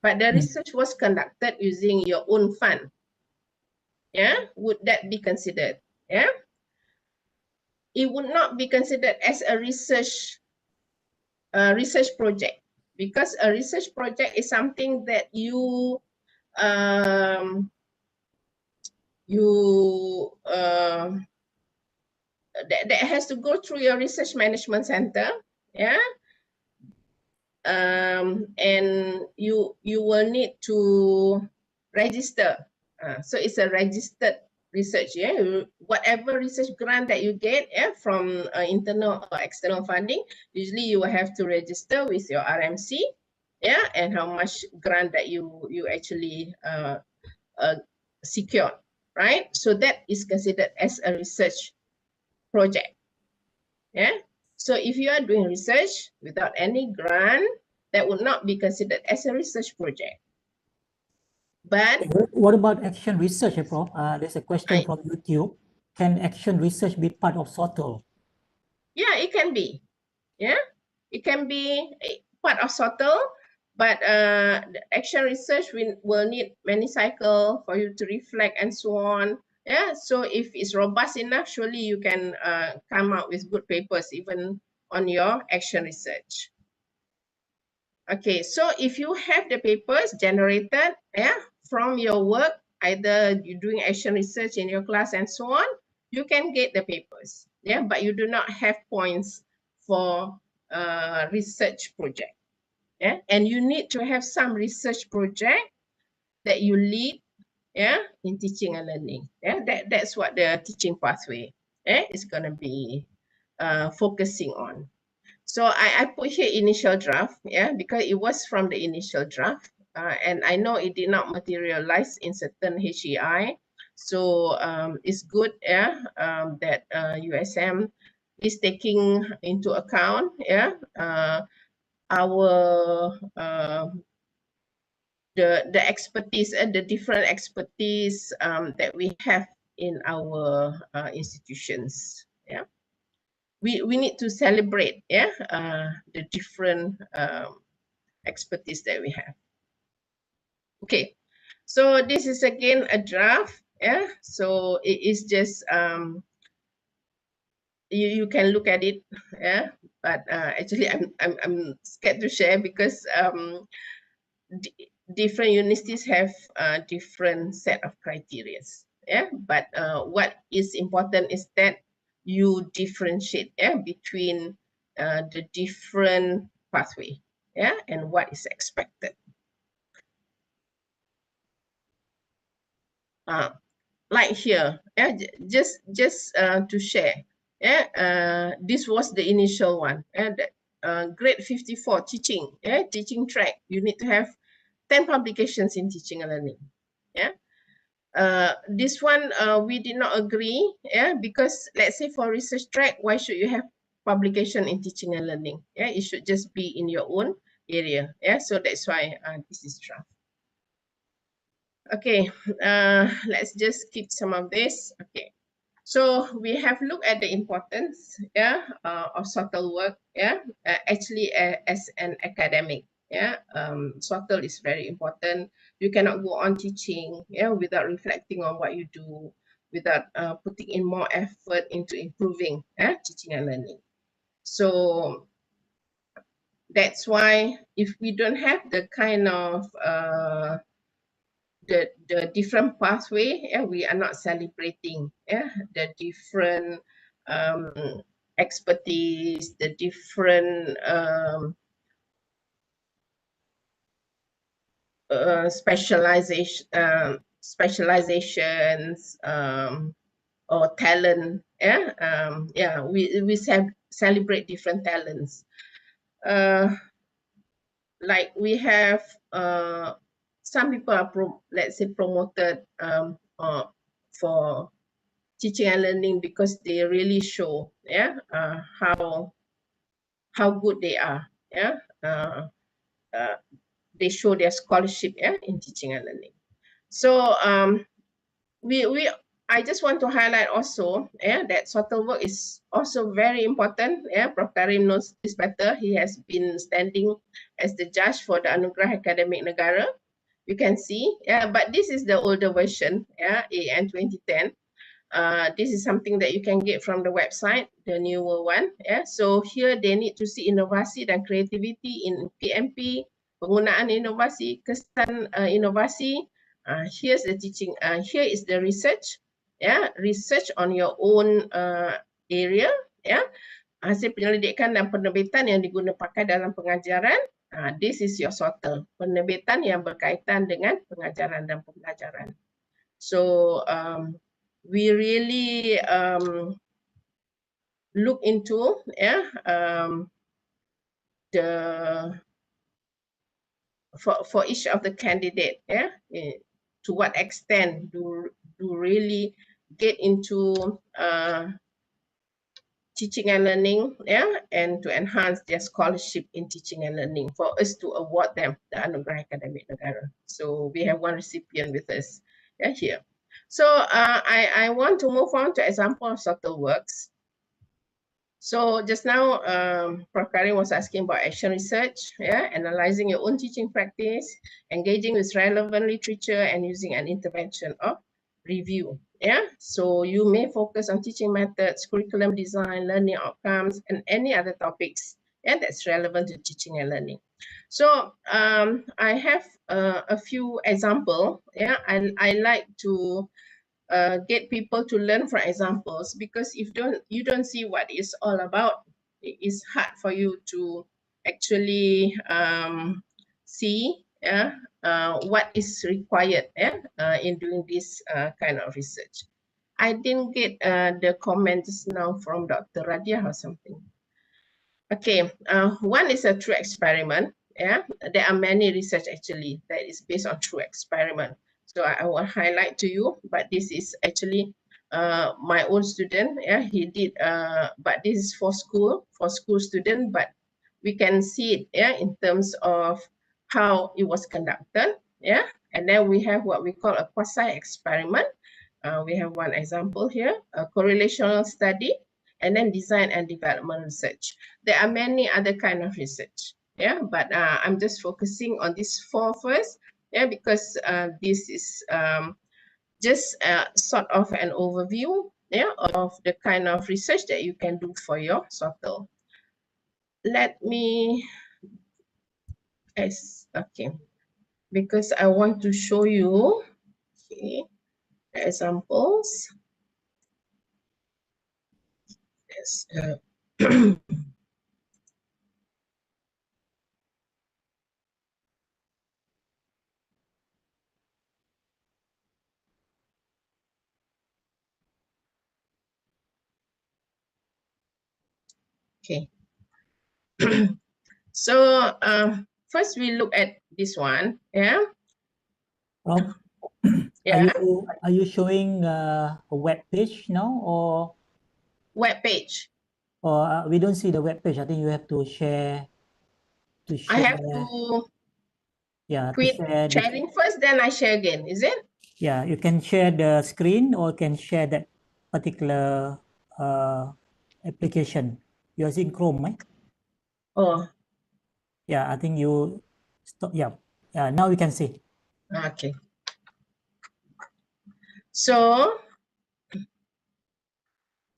but the research was conducted using your own fund, yeah, would that be considered? Yeah, it would not be considered as a research project, because a research project is something that that has to go through your research management center, yeah, and you will need to register. So it's a registered research, yeah. Whatever research grant that you get, yeah, from internal or external funding, usually you will have to register with your RMC, yeah, and how much grant that you actually secured, right? So that is considered as a research project, yeah. So if you are doing research without any grant, that would not be considered as a research project. But what about action research, Prof? There's a question from YouTube. Can action research be part of SoTL? Yeah, it can be. Yeah, it can be part of SoTL, but the action research will need many cycles for you to reflect and so on. Yeah, so if it's robust enough, surely you can come out with good papers even on your action research. Okay, so if you have the papers generated, yeah, from your work, either you're doing action research in your class and so on, you can get the papers, yeah, but you do not have points for research project, yeah, and you need to have some research project that you lead, yeah, in teaching and learning, yeah. That's what the teaching pathway, is going to be focusing on. So I put here initial draft, yeah, because it was from the initial draft, and I know it did not materialize in certain HEI. So it's good, yeah, that USM is taking into account, yeah, our the expertise and the different expertise that we have in our institutions, yeah. We need to celebrate, yeah, the different expertise that we have. Okay, so this is again a draft, yeah. So it is just you can look at it, yeah. But actually, I'm scared to share because different universities have a different set of criteria, yeah. But what is important is that you differentiate, yeah, between the different pathway, yeah, and what is expected. Like here, yeah, just to share, yeah, this was the initial one, and grade 54 teaching, yeah, teaching track, you need to have 10 publications in teaching and learning, yeah. This one we did not agree, yeah, because let's say for research track, why should you have publication in teaching and learning? Yeah, it should just be in your own area, yeah. So that's why this is draft. Okay, let's just keep some of this. Okay, so we have looked at the importance, yeah, of SoTL work, yeah, actually as an academic, yeah. SoTL is very important. You cannot go on teaching, yeah, without reflecting on what you do, without putting in more effort into improving, yeah, teaching and learning. So that's why if we don't have the kind of the different pathway, yeah, we are not celebrating, yeah, the different expertise, the different specializations or talent. Yeah, we celebrate different talents. Like we have some people are let's say promoted for teaching and learning because they really show how good they are. They show their scholarship in teaching and learning. So I just want to highlight also that SoTL work is also very important. Prof. Karim knows this better. He has been standing as the judge for the Anugerah Akademik Negara. You can see, but this is the older version, AN 2010. This is something that you can get from the website, the newer one. So here they need to see inovasi dan creativity in PMP, penggunaan inovasi, kesan inovasi. Here's the teaching. Here is the research. Research on your own area. Hasil penyelidikan dan penerbitan yang diguna pakai dalam pengajaran. This is your SoTL, penerbitan yang berkaitan dengan pengajaran dan pembelajaran. So we really look into for each of the candidate, to what extent do really get into teaching and learning, and to enhance their scholarship in teaching and learning for us to award them the Anugerah Akademik Negara. So we have one recipient with us here. So I want to move on to example of SoTL works. So just now, Prof. Karim was asking about action research, analyzing your own teaching practice, engaging with relevant literature, and using an intervention of review. So you may focus on teaching methods, curriculum design, learning outcomes, and any other topics that's relevant to teaching and learning. So I have a few examples. I like to get people to learn from examples, because if you don't see what it's all about, it's hard for you to actually see what is required in doing this kind of research. I didn't get the comments now from Dr. Radia or something. Okay, one is a true experiment. There are many research actually that is based on true experiment. So I will highlight to you, but this is actually my own student. He did, but this is for school student, but we can see it in terms of how it was conducted. And then we have what we call a quasi experiment. We have one example here, a correlational study, and then design and development research. There are many other kind of research, but I'm just focusing on these four first, because this is just sort of an overview, of the kind of research that you can do for your SoTL. Let me, okay, because I want to show you, okay, examples. Yes. Okay. So first we look at this one. Are you showing a web page now, or web page? Or we don't see the web page. I think you have to share. I have to quit sharing first, then I share again. Is it? Yeah, you can share the screen or can share that particular application. You're using Chrome, right? Oh. Yeah, I think you stop. Yeah, now we can see. Okay. So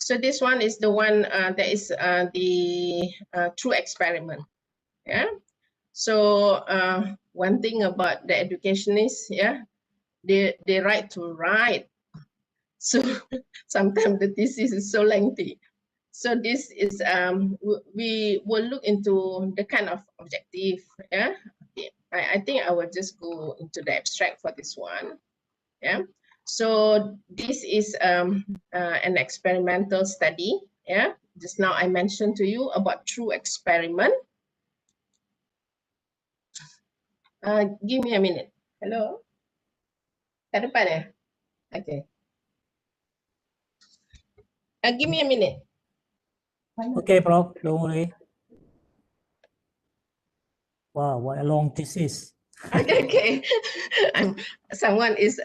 this one is the one that is the true experiment. So one thing about the educationists, they write to write. So sometimes the thesis is so lengthy. So this is we will look into the kind of objective. Okay. I think I will just go into the abstract for this one. Yeah. So this is an experimental study. Yeah. Just now I mentioned to you about true experiment. Give me a minute. Hello. Kat depan ya? Okay. Give me a minute. Okay, Prof. Don't worry. Wow, what a long this is. Okay. Someone is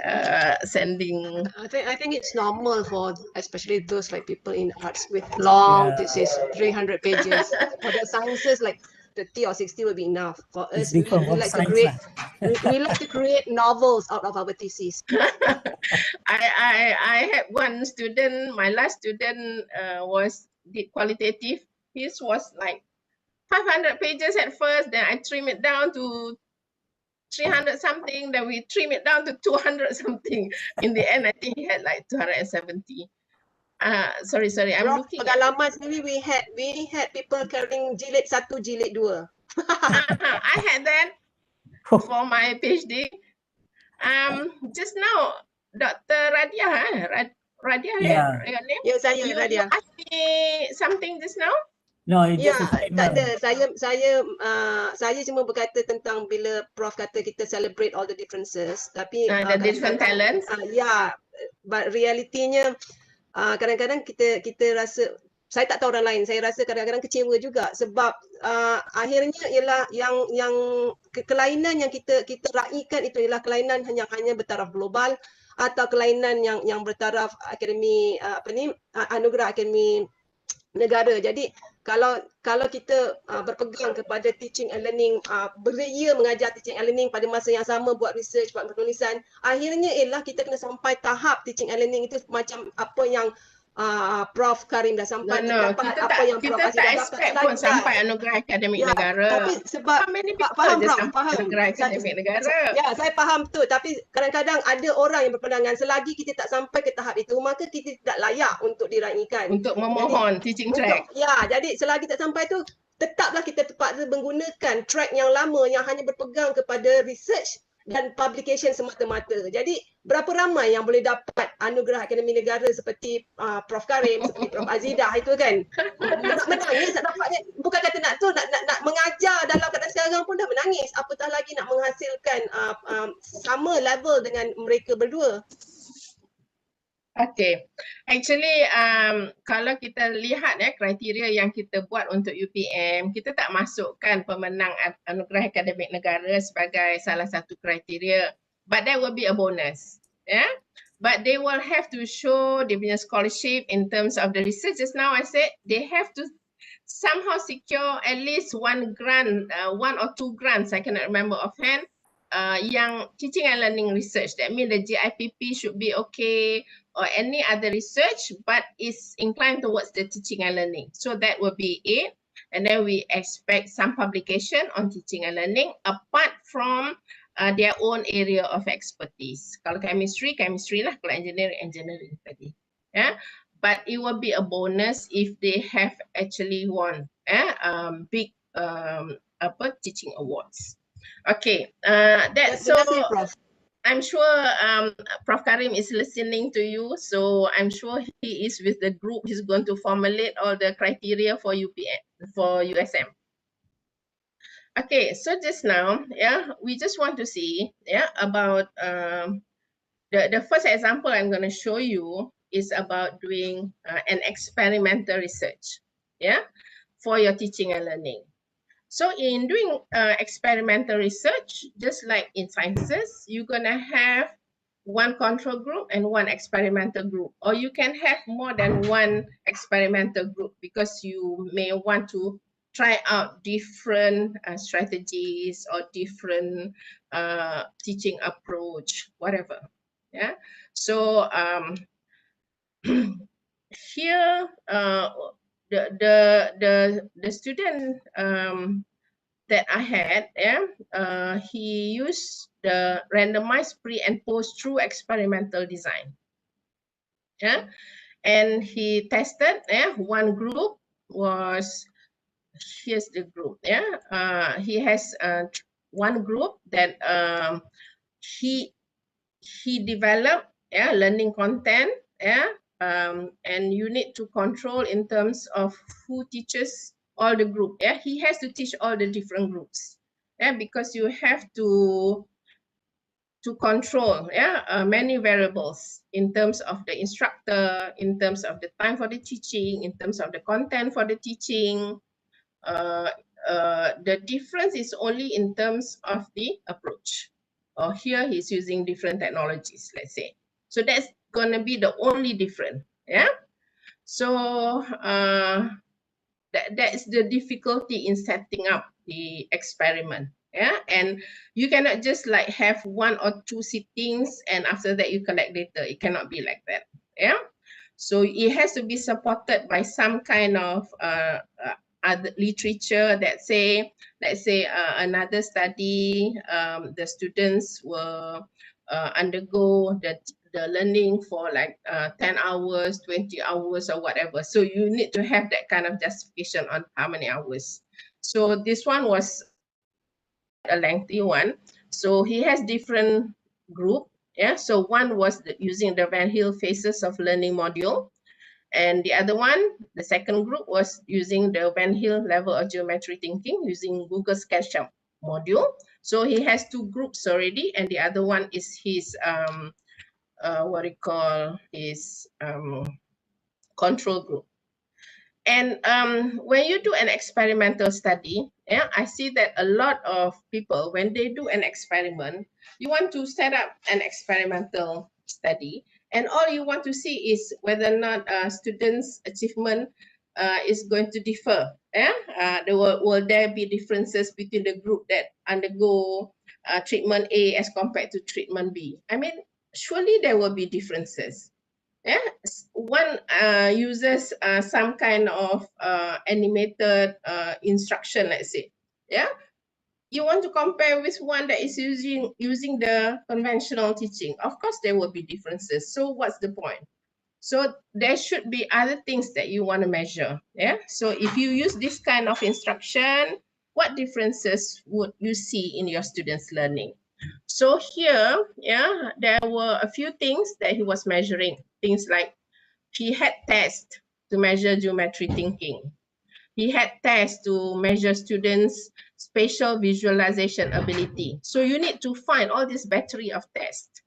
sending. I think it's normal for especially those like people in arts with long thesis, 300 pages. For the sciences, like 30 or 60 will be enough. For It's us, we different from like to science create lah. we like to create novels out of our thesis. I had one student, my last student did qualitative. His was like 500 pages at first, then I trim it down to 300 something, then we trim it down to 200 something. In the end, I think he had like 270. Sorry, I'm Prof, looking at pengalaman sendiri we had people carrying jilid 1, jilid 2. I had that for my PhD. Just now, Dr. Radia, Radia, Yeah. your name? Ya, saya You Radia. asked me something just now? No, it's Ya, just a tak statement. ada. Saya cuma berkata tentang bila Prof kata kita celebrate all the differences. Tapi The different talents. Ya, but realitinya kadang-kadang kita rasa, saya tak tahu orang lain, saya rasa kadang-kadang kecewa juga sebab akhirnya ialah yang kelainan yang kita raikan itu ialah kelainan yang hanya bertaraf global atau kelainan yang bertaraf akademi anugerah akademi negara. Jadi kalau kita berpegang kepada teaching and learning, beria mengajar teaching and learning pada masa yang sama buat research, buat penulisan, akhirnya ialah kita kena sampai tahap teaching and learning itu macam apa yang Prof Karim dah sampai, dapat apa yang Prof kita Aziz tak dah expect dapat. pun sampai anugerah akademik negara. Tapi sebab How many people faham just Prof, sampai faham. anugerah akademik negara? Ya, saya faham tu, tapi kadang-kadang ada orang yang berpandangan selagi kita tak sampai ke tahap itu, maka kita tidak layak untuk diraikan. Untuk memohon teaching track. Jadi selagi tak sampai tu, tetaplah kita terpaksa menggunakan track yang lama yang hanya berpegang kepada research dan publication semata-mata. Jadi berapa ramai yang boleh dapat anugerah akademi negara seperti Prof Karim, seperti Prof Azidah itu kan. Nak menangis nak dapatnya, bukan kata nak mengajar dalam keadaan sekarang pun dah menangis, apatah lagi nak menghasilkan sama level dengan mereka berdua. Okay, actually kalau kita lihat kriteria yang kita buat untuk UPM, kita tak masukkan pemenang anugerah akademik negara sebagai salah satu kriteria, but that will be a bonus, but they will have to show dia punya scholarship in terms of the research. Just now I said they have to somehow secure at least one grant, 1 or 2 grants, I cannot remember offhand, yang teaching and learning research. That means the GIPP should be okay, or any other research, but is inclined towards the teaching and learning. So that will be it. And then we expect some publication on teaching and learning apart from their own area of expertise. Kalau chemistry lah. Kalau engineering tadi. But it will be a bonus if they have actually won big teaching awards. Okay, that's so. I'm sure Prof Karim is listening to you, so I'm sure he is with the group. He's going to formulate all the criteria for USM. Okay, so just now, we just want to see, about the first example I'm going to show you is about doing an experimental research, for your teaching and learning. So in doing experimental research, just like in sciences, you're gonna have one control group and one experimental group, or you can have more than one experimental group because you may want to try out different strategies or different teaching approach, whatever. So here the student that I had, he used the randomized pre and post through experimental design. And he tested, one group was, here's the group, he has one group that he developed learning content, and you need to control in terms of who teaches all the group. He has to teach all the different groups, because you have to control many variables in terms of the instructor, in terms of the time for the teaching, in terms of the content for the teaching. The difference is only in terms of the approach. Or here he's using different technologies, let's say. So that's going to be the only difference. So that is the difficulty in setting up the experiment. And you cannot just like have 1 or 2 sittings and after that you collect data. It cannot be like that. So it has to be supported by some kind of other literature that say, let's say another study, the students will undergo the learning for like 10 hours, 20 hours or whatever. So you need to have that kind of justification on how many hours. So this one was a lengthy one. So he has different group. So one was using the Van Hill phases of learning module. And the other one, the second group, was using the Van Hill level of geometry thinking using Google SketchUp module. So he has 2 groups already, and the other one is his his control group. And when you do an experimental study, I see that a lot of people, when they do an experiment, you want to set up an experimental study, and all you want to see is whether or not students' achievement is going to differ. Will there be differences between the group that undergo treatment A as compared to treatment B? I mean, surely there will be differences. One uses some kind of animated instruction, let's say. You want to compare with one that is using the conventional teaching. Of course, there will be differences. So what's the point? So there should be other things that you want to measure. So if you use this kind of instruction, what differences would you see in your students' learning? So here, there were a few things that he was measuring. Things like he had tests to measure geometry thinking. He had tests to measure students' spatial visualization ability. So you need to find all this battery of tests.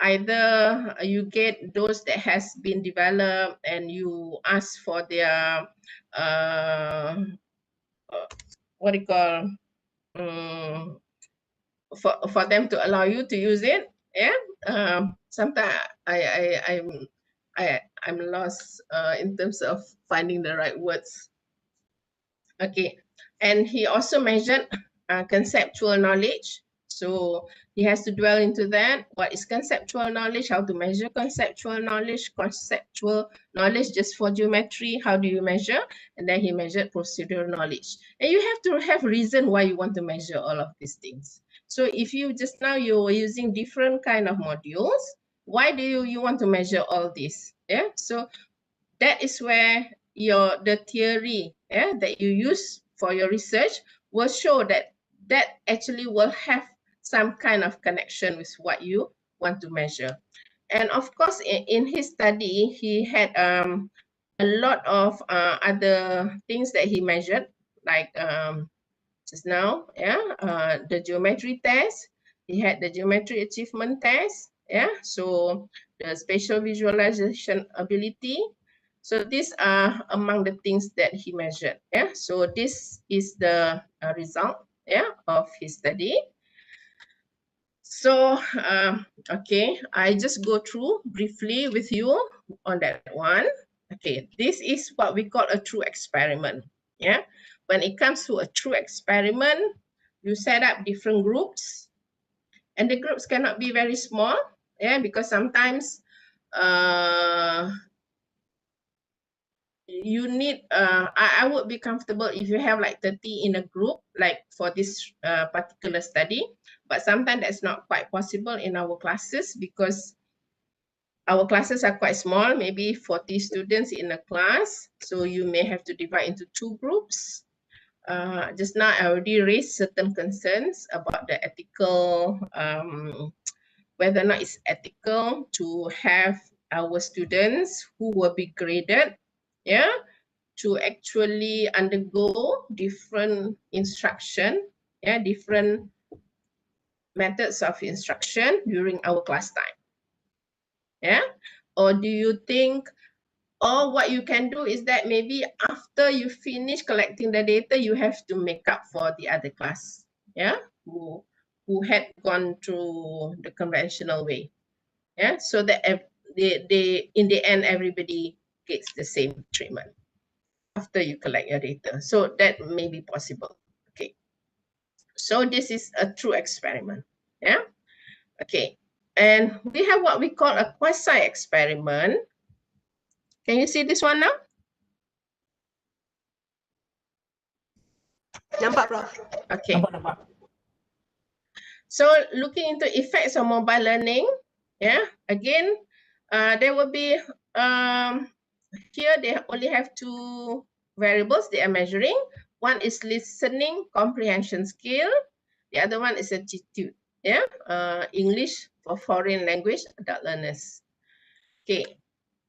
Either you get those that has been developed and you ask for their for them to allow you to use it. Sometimes I'm lost in terms of finding the right words. Okay, and he also measured conceptual knowledge. So he has to dwell into that. What is conceptual knowledge? How to measure conceptual knowledge? Conceptual knowledge just for geometry, how do you measure? And then he measured procedural knowledge. And you have to have reason why you want to measure all of these things. So if you just now you're using different kind of modules, why do you want to measure all this? So that is where the theory that you use for your research will show that actually will have some kind of connection with what you want to measure. And of course, in his study, he had a lot of other things that he measured, like just now, the geometry test. He had the geometry achievement test, so the spatial visualization ability. So these are among the things that he measured. So this is the result of his study. So okay, I just go through briefly with you on that one. Okay, this is what we call a true experiment. When it comes to a true experiment, you set up different groups, and the groups cannot be very small, because sometimes you need, I would be comfortable if you have like 30 in a group, like for this particular study, but sometimes that's not quite possible in our classes because our classes are quite small, maybe 40 students in a class. So you may have to divide into 2 groups. just now I already raised certain concerns about the ethical, whether or not it's ethical to have our students who will be graded, yeah, to actually undergo different instruction, yeah, different methods of instruction during our class time, yeah? Or do you think, or what you can do is that maybe after you finish collecting the data, you have to make up for the other class, yeah, who had gone through the conventional way, yeah, so that they in the end everybody gets the same treatment after you collect your data. So that may be possible. Okay, so this is a true experiment, yeah. Okay, and we have what we call a quasi experiment. Can you see this one now? Nampak, Prof. Okay. So looking into effects of mobile learning, yeah, again, there will be, here they only have two variables they are measuring. One is listening comprehension skill. The other one is attitude, yeah, English for foreign language adult learners. Okay,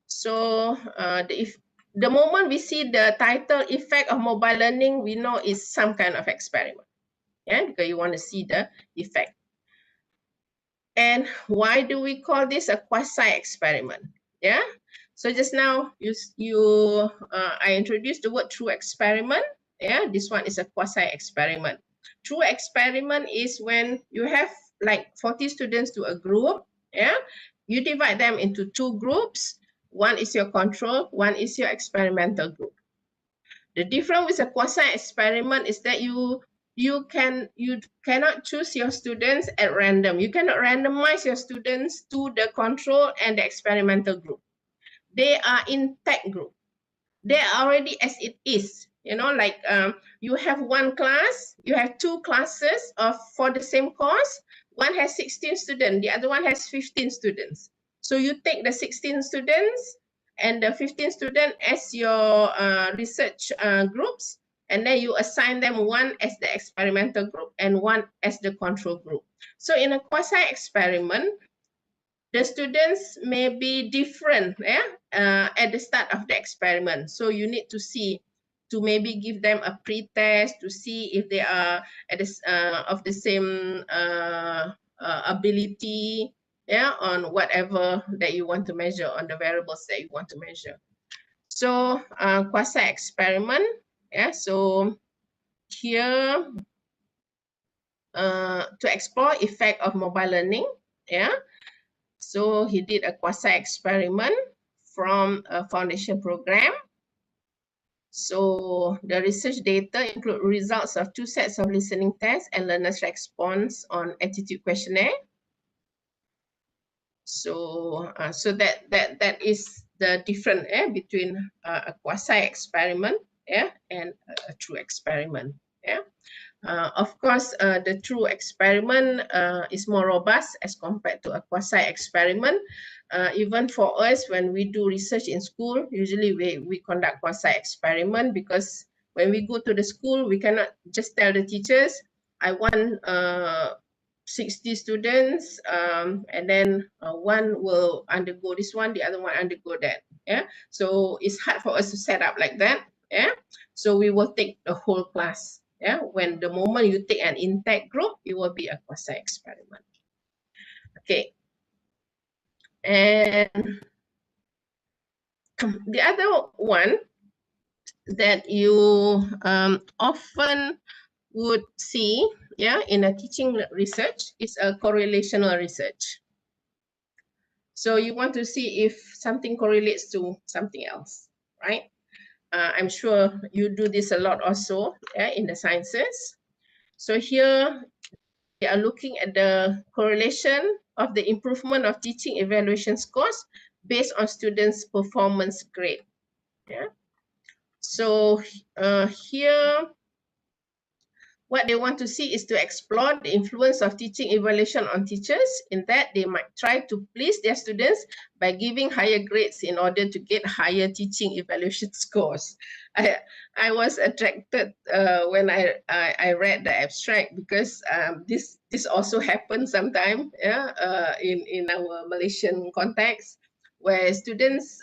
so the moment we see the title effect of mobile learning, we know it's some kind of experiment, yeah, because you want to see the effect. And why do we call this a quasi experiment? Yeah. So just now I introduced the word true experiment. Yeah. This one is a quasi experiment. True experiment is when you have like 40 students to a group. Yeah. You divide them into two groups. One is your control. One is your experimental group. The difference with a quasi experiment is that you cannot choose your students at random. You cannot randomize your students to the control and the experimental group. They are intact group. They are already as it is. You know, like you have one class, you have two classes for the same course. One has 16 students, the other one has 15 students. So you take the 16 students and the 15 students as your research groups, and then you assign them one as the experimental group and one as the control group. So in a quasi-experiment, the students may be different, yeah, at the start of the experiment. So you need to see, to maybe give them a pre-test to see if they are at of the same ability, yeah, on whatever that you want to measure, on the variables that you want to measure. So quasi-experiment, yeah, so here to explore effect of mobile learning, yeah. So he did a quasi-experiment from a foundation program. So the research data include results of two sets of listening tests and learners' response on attitude questionnaire. So that is the difference between a quasi-experiment, yeah, and a true experiment, yeah. Of course, the true experiment is more robust as compared to a quasi-experiment. Even for us, when we do research in school, usually we conduct quasi-experiment, because when we go to the school, we cannot just tell the teachers, I want 60 students, and then one will undergo this one, the other one undergo that. Yeah, so it's hard for us to set up like that. Yeah, so we will take the whole class. Yeah, when the moment you take an intact group, it will be a quasi-experiment. Okay, and the other one that you often would see, yeah, in a teaching research is a correlational research. So you want to see if something correlates to something else, right? I'm sure you do this a lot also, yeah, in the sciences. So here we are looking at the correlation of the improvement of teaching evaluation scores based on students' performance grade. Yeah. So here, what they want to see is to explore the influence of teaching evaluation on teachers. In that, they might try to please their students by giving higher grades in order to get higher teaching evaluation scores. I was attracted when I read the abstract, because this also happens sometimes, yeah, in our Malaysian context, where students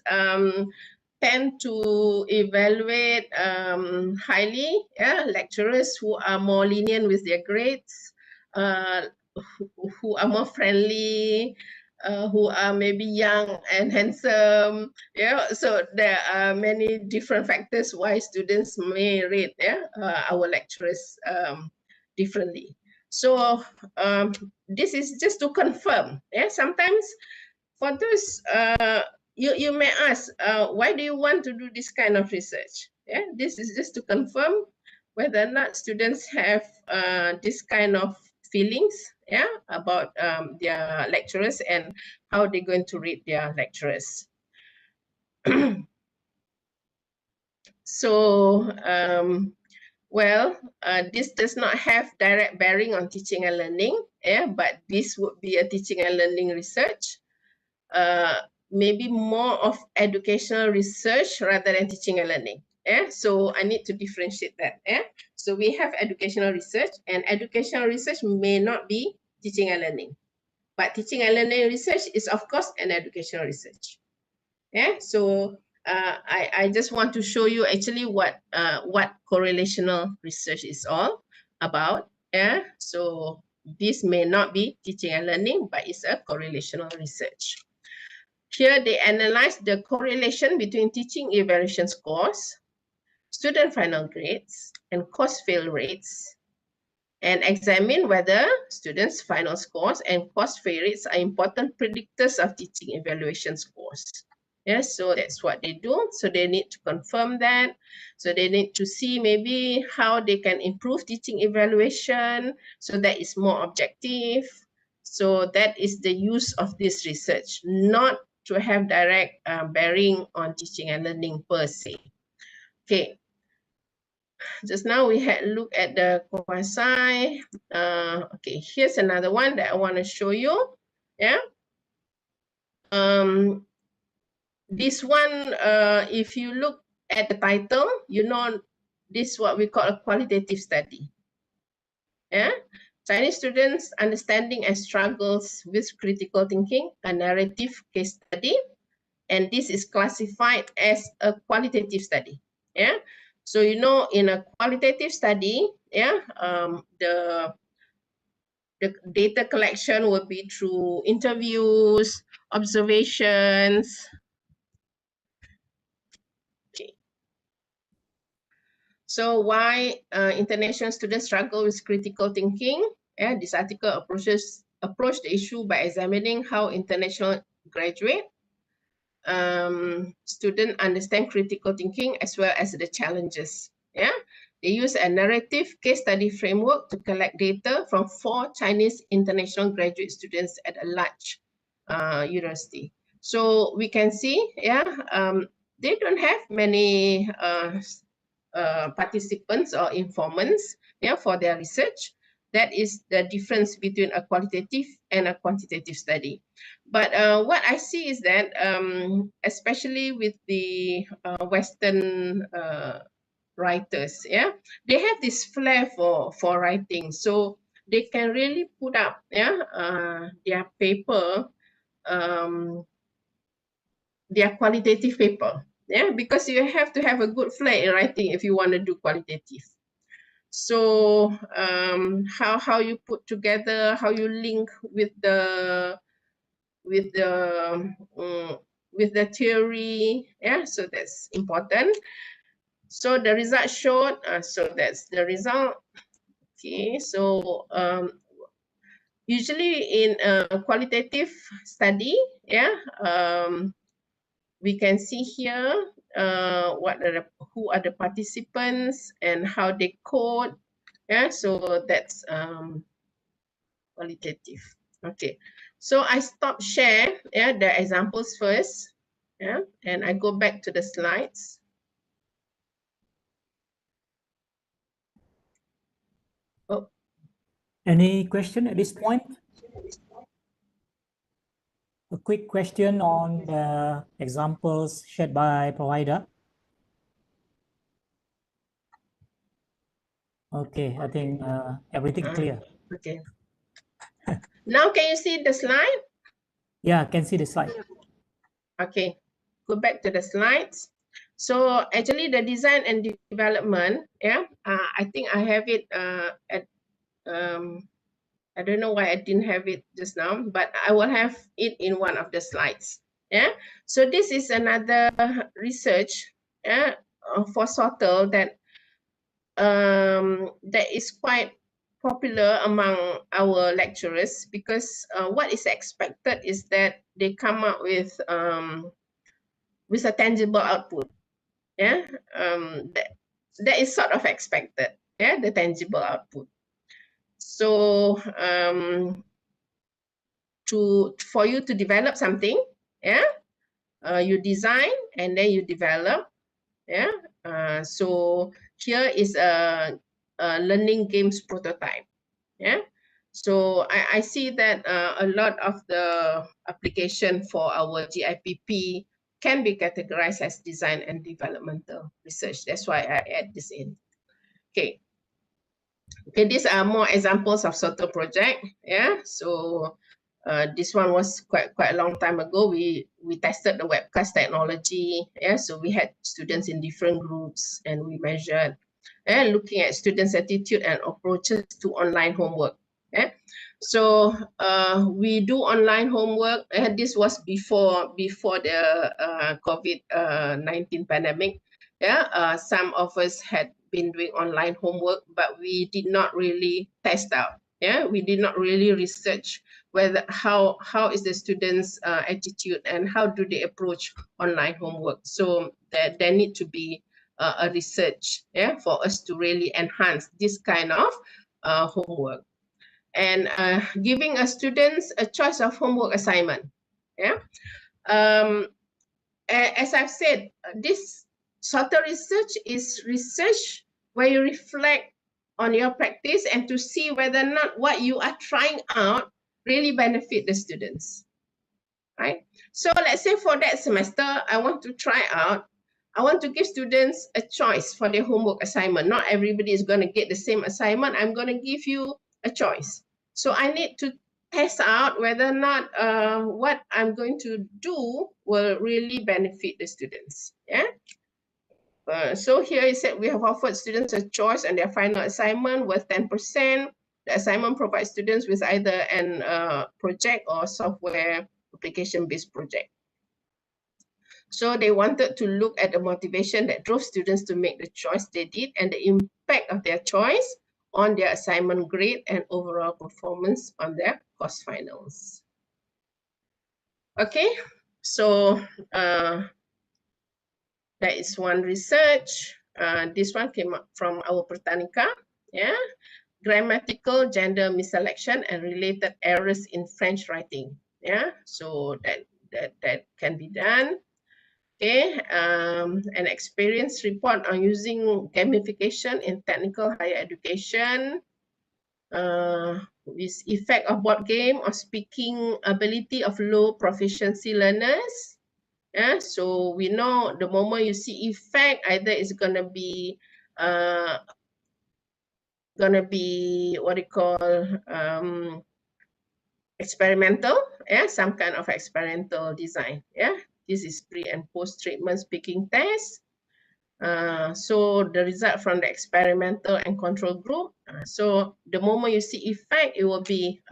tend to evaluate highly, yeah, lecturers who are more lenient with their grades, who are more friendly, who are maybe young and handsome. Yeah, so there are many different factors why students may rate, yeah, our lecturers differently. So this is just to confirm. Yeah, sometimes for those you may ask, why do you want to do this kind of research? Yeah, this is just to confirm whether or not students have this kind of feelings, yeah, about their lecturers and how they're going to read their lecturers. So, well, this does not have direct bearing on teaching and learning, yeah, but this would be a teaching and learning research. Maybe more of educational research rather than teaching and learning. Yeah? So I need to differentiate that. Yeah? So we have educational research, and educational research may not be teaching and learning. But teaching and learning research is, of course, an educational research. Yeah? So I just want to show you actually what correlational research is all about. Yeah? So this may not be teaching and learning, but it's a correlational research. Here they analyze the correlation between teaching evaluation scores, student final grades, and course fail rates, and examine whether students' final scores and course fail rates are important predictors of teaching evaluation scores. Yes, so that's what they do. So they need to confirm that. So they need to see maybe how they can improve teaching evaluation so that it's more objective. So that is the use of this research, not to have direct bearing on teaching and learning per se. Okay, just now we had a look at the quasi. Okay, here's another one that I want to show you. Yeah. This one, if you look at the title, you know this is what we call a qualitative study. Yeah. Chinese students' understanding and struggles with critical thinking, a narrative case study. And this is classified as a qualitative study. Yeah. So, you know, in a qualitative study, yeah, the data collection will be through interviews, observations. Okay. So why international students struggle with critical thinking? Yeah, this article approach the issue by examining how international graduate students understand critical thinking as well as the challenges. Yeah, they use a narrative case study framework to collect data from 4 Chinese international graduate students at a large university. So we can see, yeah, they don't have many participants or informants, yeah, for their research. That is the difference between a qualitative and a quantitative study. But what I see is that, especially with the Western writers, yeah, they have this flair for writing, so they can really put up, yeah, their paper, their qualitative paper, yeah, because you have to have a good flair in writing if you want to do qualitative. So how you put together, how you link with the theory, yeah, so that's important. So the result showed, so that's the result. Okay, so usually in a qualitative study, yeah, we can see here who are the participants and how they code. Yeah, so that's qualitative. Okay, so I stop share, yeah, the examples first, yeah, and I go back to the slides. Any question at this point? A quick question on the examples shared by provider. Okay, I think everything clear. Okay. Now can you see the slide? Yeah, I can see the slide. Okay, go back to the slides. So actually the design and development, yeah, I think I have it at, I don't know why I didn't have it just now, but I will have it in one of the slides. Yeah, so this is another research, yeah, for SoTL that is quite popular among our lecturers, because what is expected is that they come up with a tangible output. Yeah, that is sort of expected. Yeah, the tangible output. So for you to develop something, yeah, you design and then you develop. Yeah, so here is a learning games prototype. Yeah, so I see that a lot of the application for our GIPP can be categorized as design and developmental research. That's why I add this in. Okay. Okay, these are more examples of Soto project. Yeah, so this one was quite a long time ago. We tested the webcast technology. Yeah, so we had students in different groups and we measured, looking at students' attitude and approaches to online homework. Yeah, so we do online homework. This was before the COVID-19 pandemic. Yeah, some of us had been doing online homework, but we did not really test out. Yeah, we did not really research whether how is the students' attitude and how do they approach online homework. So there need to be a research, yeah, for us to really enhance this kind of homework, and giving students a choice of homework assignment. Yeah, as I've said, this Soto research is research where you reflect on your practice and to see whether or not what you are trying out really benefit the students, right? So let's say for that semester, I want to try out, I want to give students a choice for their homework assignment. Not everybody is going to get the same assignment. I'm going to give you a choice. So I need to test out whether or not what I'm going to do will really benefit the students. Yeah. So here it said we have offered students a choice and their final assignment worth 10%. The assignment provides students with either an project or software application-based project. So they wanted to look at the motivation that drove students to make the choice they did and the impact of their choice on their assignment grade and overall performance on their course finals. Okay, so that is one research. This one came up from our Pertanika. Yeah, grammatical gender miselection and related errors in French writing. Yeah, so that can be done. Okay, an experience report on using gamification in technical higher education. With effect of board game or speaking ability of low proficiency learners. Yeah, so we know the moment you see effect, either it's gonna be what you call experimental, yeah, some kind of experimental design. Yeah, this is pre and post treatment speaking test. So the result from the experimental and control group. So the moment you see effect, it will be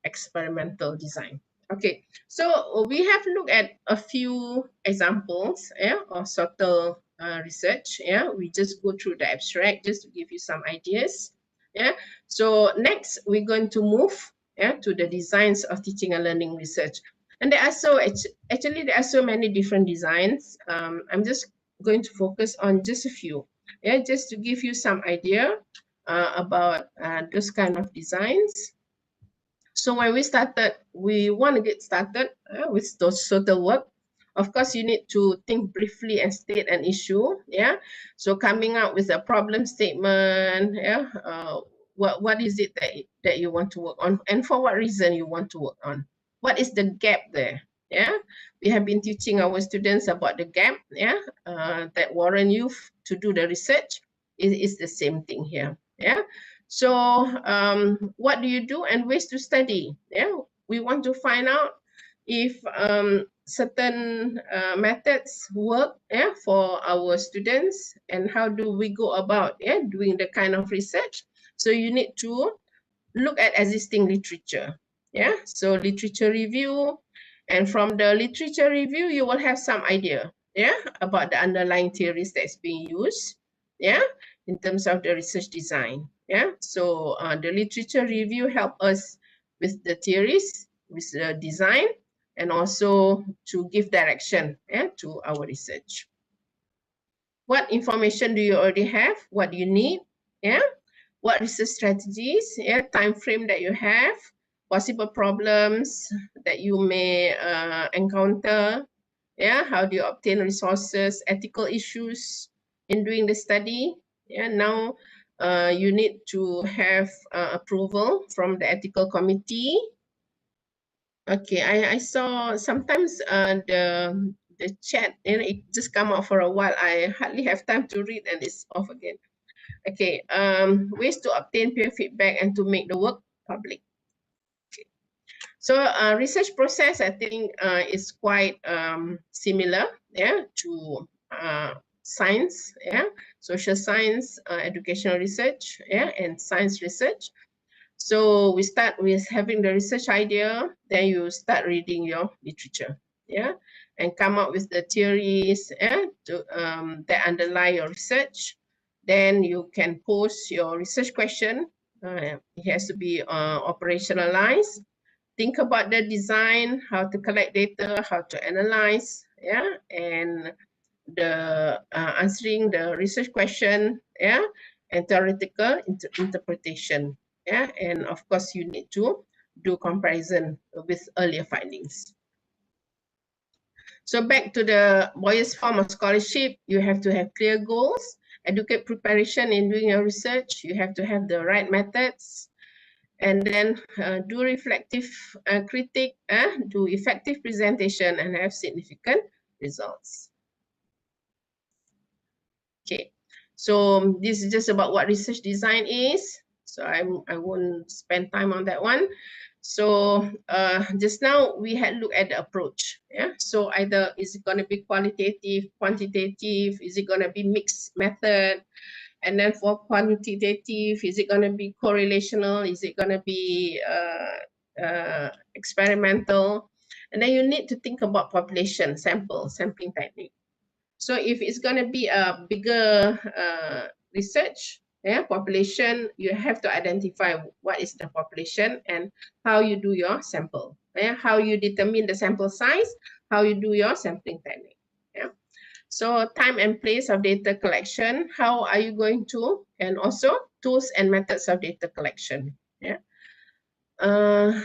experimental design. Okay, so we have looked at a few examples, yeah, of Soto research. Yeah, we just go through the abstract just to give you some ideas. Yeah, so next we're going to move, yeah, to the designs of teaching and learning research. And there are actually there are so many different designs. I'm just going to focus on just a few, yeah, just to give you some idea about those kind of designs. So when we started, we want to get started with those SoTL work. Of course, you need to think briefly and state an issue. Yeah. So coming up with a problem statement. Yeah. What is it that you want to work on, and for what reason you want to work on? What is the gap there? Yeah. We have been teaching our students about the gap. Yeah. That warrant you to do the research. It is the same thing here. Yeah. So what do you do and ways to study? Yeah. We want to find out if certain methods work, yeah, for our students, and how do we go about, yeah, doing the kind of research. So you need to look at existing literature. Yeah. So literature review, and from the literature review you will have some idea, yeah, about the underlying theories that's being used, yeah, in terms of the research design. Yeah. So the literature review help us with the theories, with the design, and also to give direction, yeah, to our research. What information do you already have? What do you need? Yeah. What research strategies, yeah, time frame that you have, possible problems that you may encounter, yeah, how do you obtain resources, ethical issues in doing the study. Yeah. Now you need to have approval from the ethical committee. Okay, I saw sometimes the chat, you know, it just come out for a while. I hardly have time to read and it's off again. Okay, ways to obtain peer feedback and to make the work public. Okay. So research process, I think, is quite similar, yeah, to science, yeah, social science, educational research, yeah, and science research. So we start with having the research idea, then you start reading your literature, yeah, and come up with the theories, yeah, that underlie your research. Then you can pose your research question. It has to be operationalized. Think about the design, how to collect data, how to analyze, yeah, and the answering the research question, yeah, and theoretical interpretation, yeah, and of course you need to do comparison with earlier findings. So back to the Boyer's form of scholarship, you have to have clear goals, educate preparation in doing your research, you have to have the right methods, and then do reflective critique, do effective presentation, and have significant results. Okay, so this is just about what research design is. So I won't spend time on that one. So just now we had looked at the approach. Yeah. So either is it going to be qualitative, quantitative? Is it going to be mixed method? And then for quantitative, is it going to be correlational? Is it going to be experimental? And then you need to think about population sampling technique. So if it's going to be a bigger research, yeah, population, you have to identify what is the population and how you do your sample, yeah, how you determine the sample size, how you do your sampling technique. Yeah. So time and place of data collection, how are you going to, and also tools and methods of data collection. Yeah. There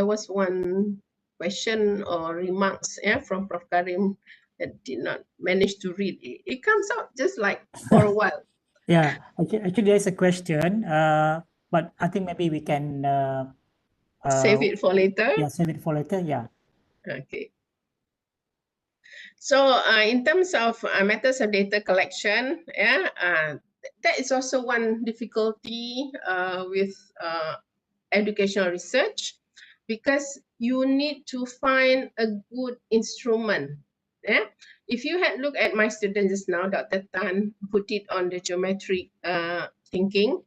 was one question or remarks, yeah, from Prof. Karim that did not manage to read. It comes out just like for a while. Yeah, actually there's a question, but I think maybe we can Save it for later. Yeah, save it for later. Yeah. Okay. So in terms of methods of data collection, yeah, that is also one difficulty with educational research, because you need to find a good instrument. Yeah? If you had looked at my student just now, Dr. Tan put it on the geometric thinking.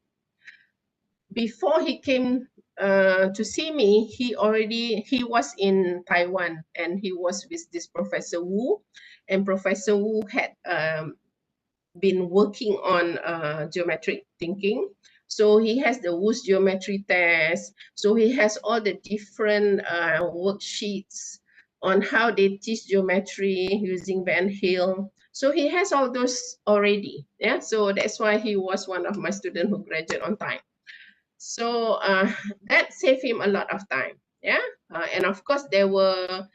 Before he came to see me, he was in Taiwan, and he was with this Professor Wu, and Professor Wu had been working on geometric thinking. So he has the Wu's geometry test. So he has all the different worksheets on how they teach geometry using Van Hill. So he has all those already. Yeah. So that's why he was one of my students who graduated on time. So that saved him a lot of time. Yeah, and of course there were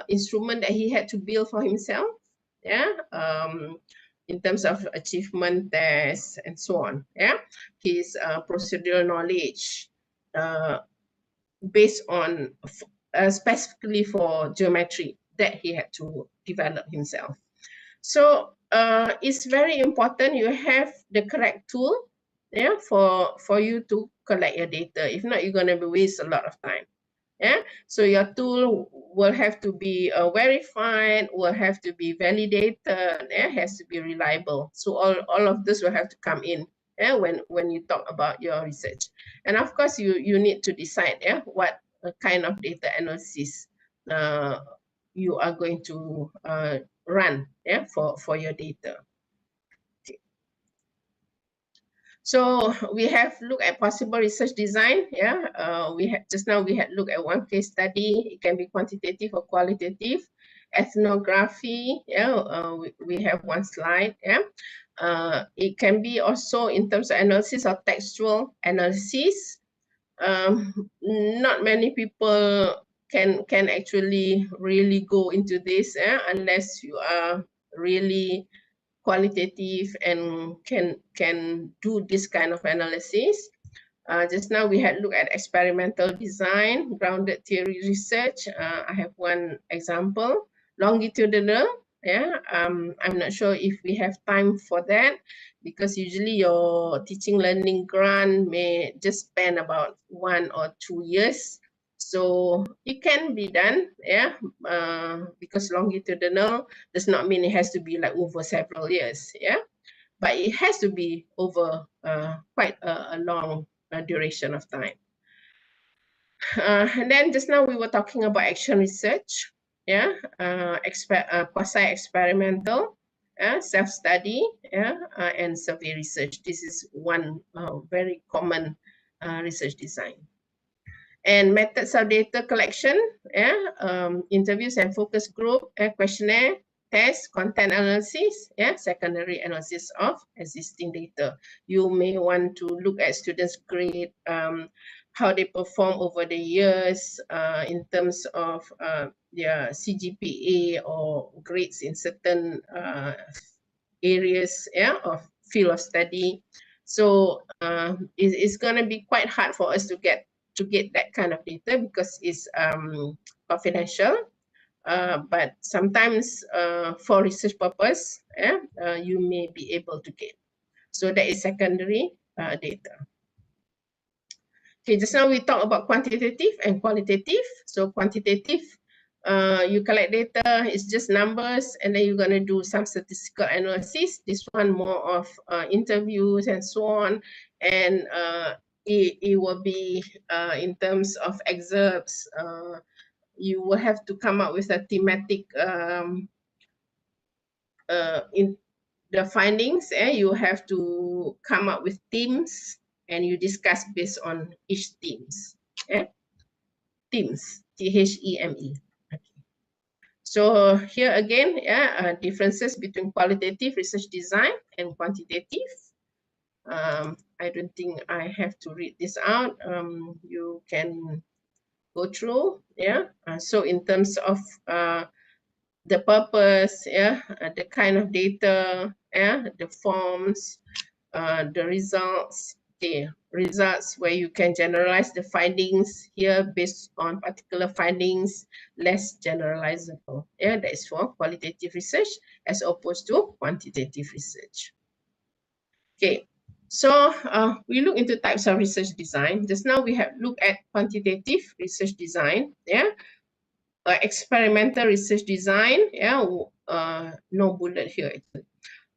instruments that he had to build for himself. Yeah, in terms of achievement tests and so on. Yeah, his procedural knowledge based on specifically for geometry that he had to develop himself. So it's very important you have the correct tool, yeah, for you to collect your data. If not, you're gonna waste a lot of time. Yeah, so your tool will have to be verified, will have to be validated, yeah, has to be reliable. So all of this will have to come in, yeah, when you talk about your research. And of course, you need to decide, yeah, what kind of data analysis you are going to run, yeah, for your data. So we have looked at possible research design. Yeah, we had just now we had looked at one case study. It can be quantitative or qualitative. Ethnography. Yeah, we have one slide. Yeah, it can be also in terms of analysis or textual analysis. Not many people can actually really go into this, unless you are really qualitative and can do this kind of analysis. Just now we had looked at experimental design, grounded theory research. I have one example, longitudinal. Yeah, I'm not sure if we have time for that, because usually your teaching learning grant may just span about 1 or 2 years. So it can be done, yeah, because longitudinal does not mean it has to be like over several years, yeah, but it has to be over quite a long duration of time. And then just now we were talking about action research, yeah, quasi-experimental, self-study, yeah, and survey research. This is one very common research design. And methods of data collection, yeah, interviews and focus group, questionnaire, test, content analysis, yeah, secondary analysis of existing data. You may want to look at students' grade, how they perform over the years in terms of their CGPA or grades in certain areas, yeah, of field of study. So it's going to be quite hard for us to get that kind of data because it's confidential. But sometimes for research purpose, you may be able to get. So that is secondary data. Okay, just now we talked about quantitative and qualitative. So quantitative, you collect data, it's just numbers, and then you're going to do some statistical analysis. This one more of interviews and so on. And it will be in terms of excerpts, you will have to come up with a thematic in the findings. You have to come up with themes and you discuss based on each themes. Themes, T-H-E-M-E. Okay. So here again, differences between qualitative research design and quantitative. I don't think I have to read this out. You can go through, so in terms of the purpose, the kind of data, the forms, the results, results where you can generalize the findings here based on particular findings, less generalizable. That is for qualitative research as opposed to quantitative research. Okay. So we look into types of research design. Just now we have looked at quantitative research design, experimental research design, no bullet here.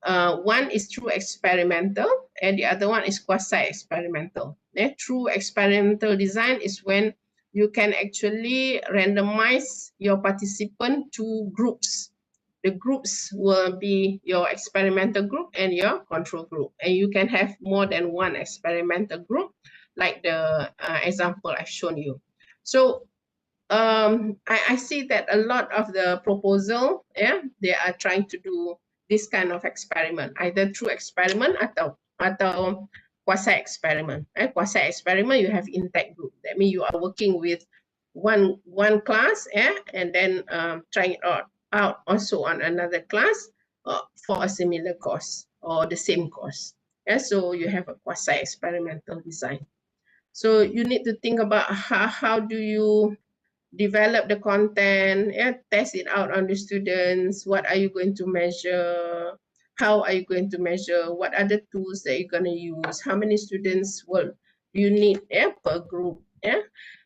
One is true experimental and the other one is quasi-experimental. True experimental design is when you can actually randomize your participant to groups. The groups will be your experimental group and your control group. And you can have more than one experimental group, like the example I've shown you. So I see that a lot of the proposal, they are trying to do this kind of experiment, either true experiment atau quasi-experiment. Quasi-experiment, you have intact group. That That means you are working with one class, and then trying it out also on another class for a similar course or the same course. So you have a quasi experimental design. So you need to think about how do you develop the content, test it out on the students. What are you going to measure? How are you going to measure? What are the tools that you're going to use? How many students will you need per group?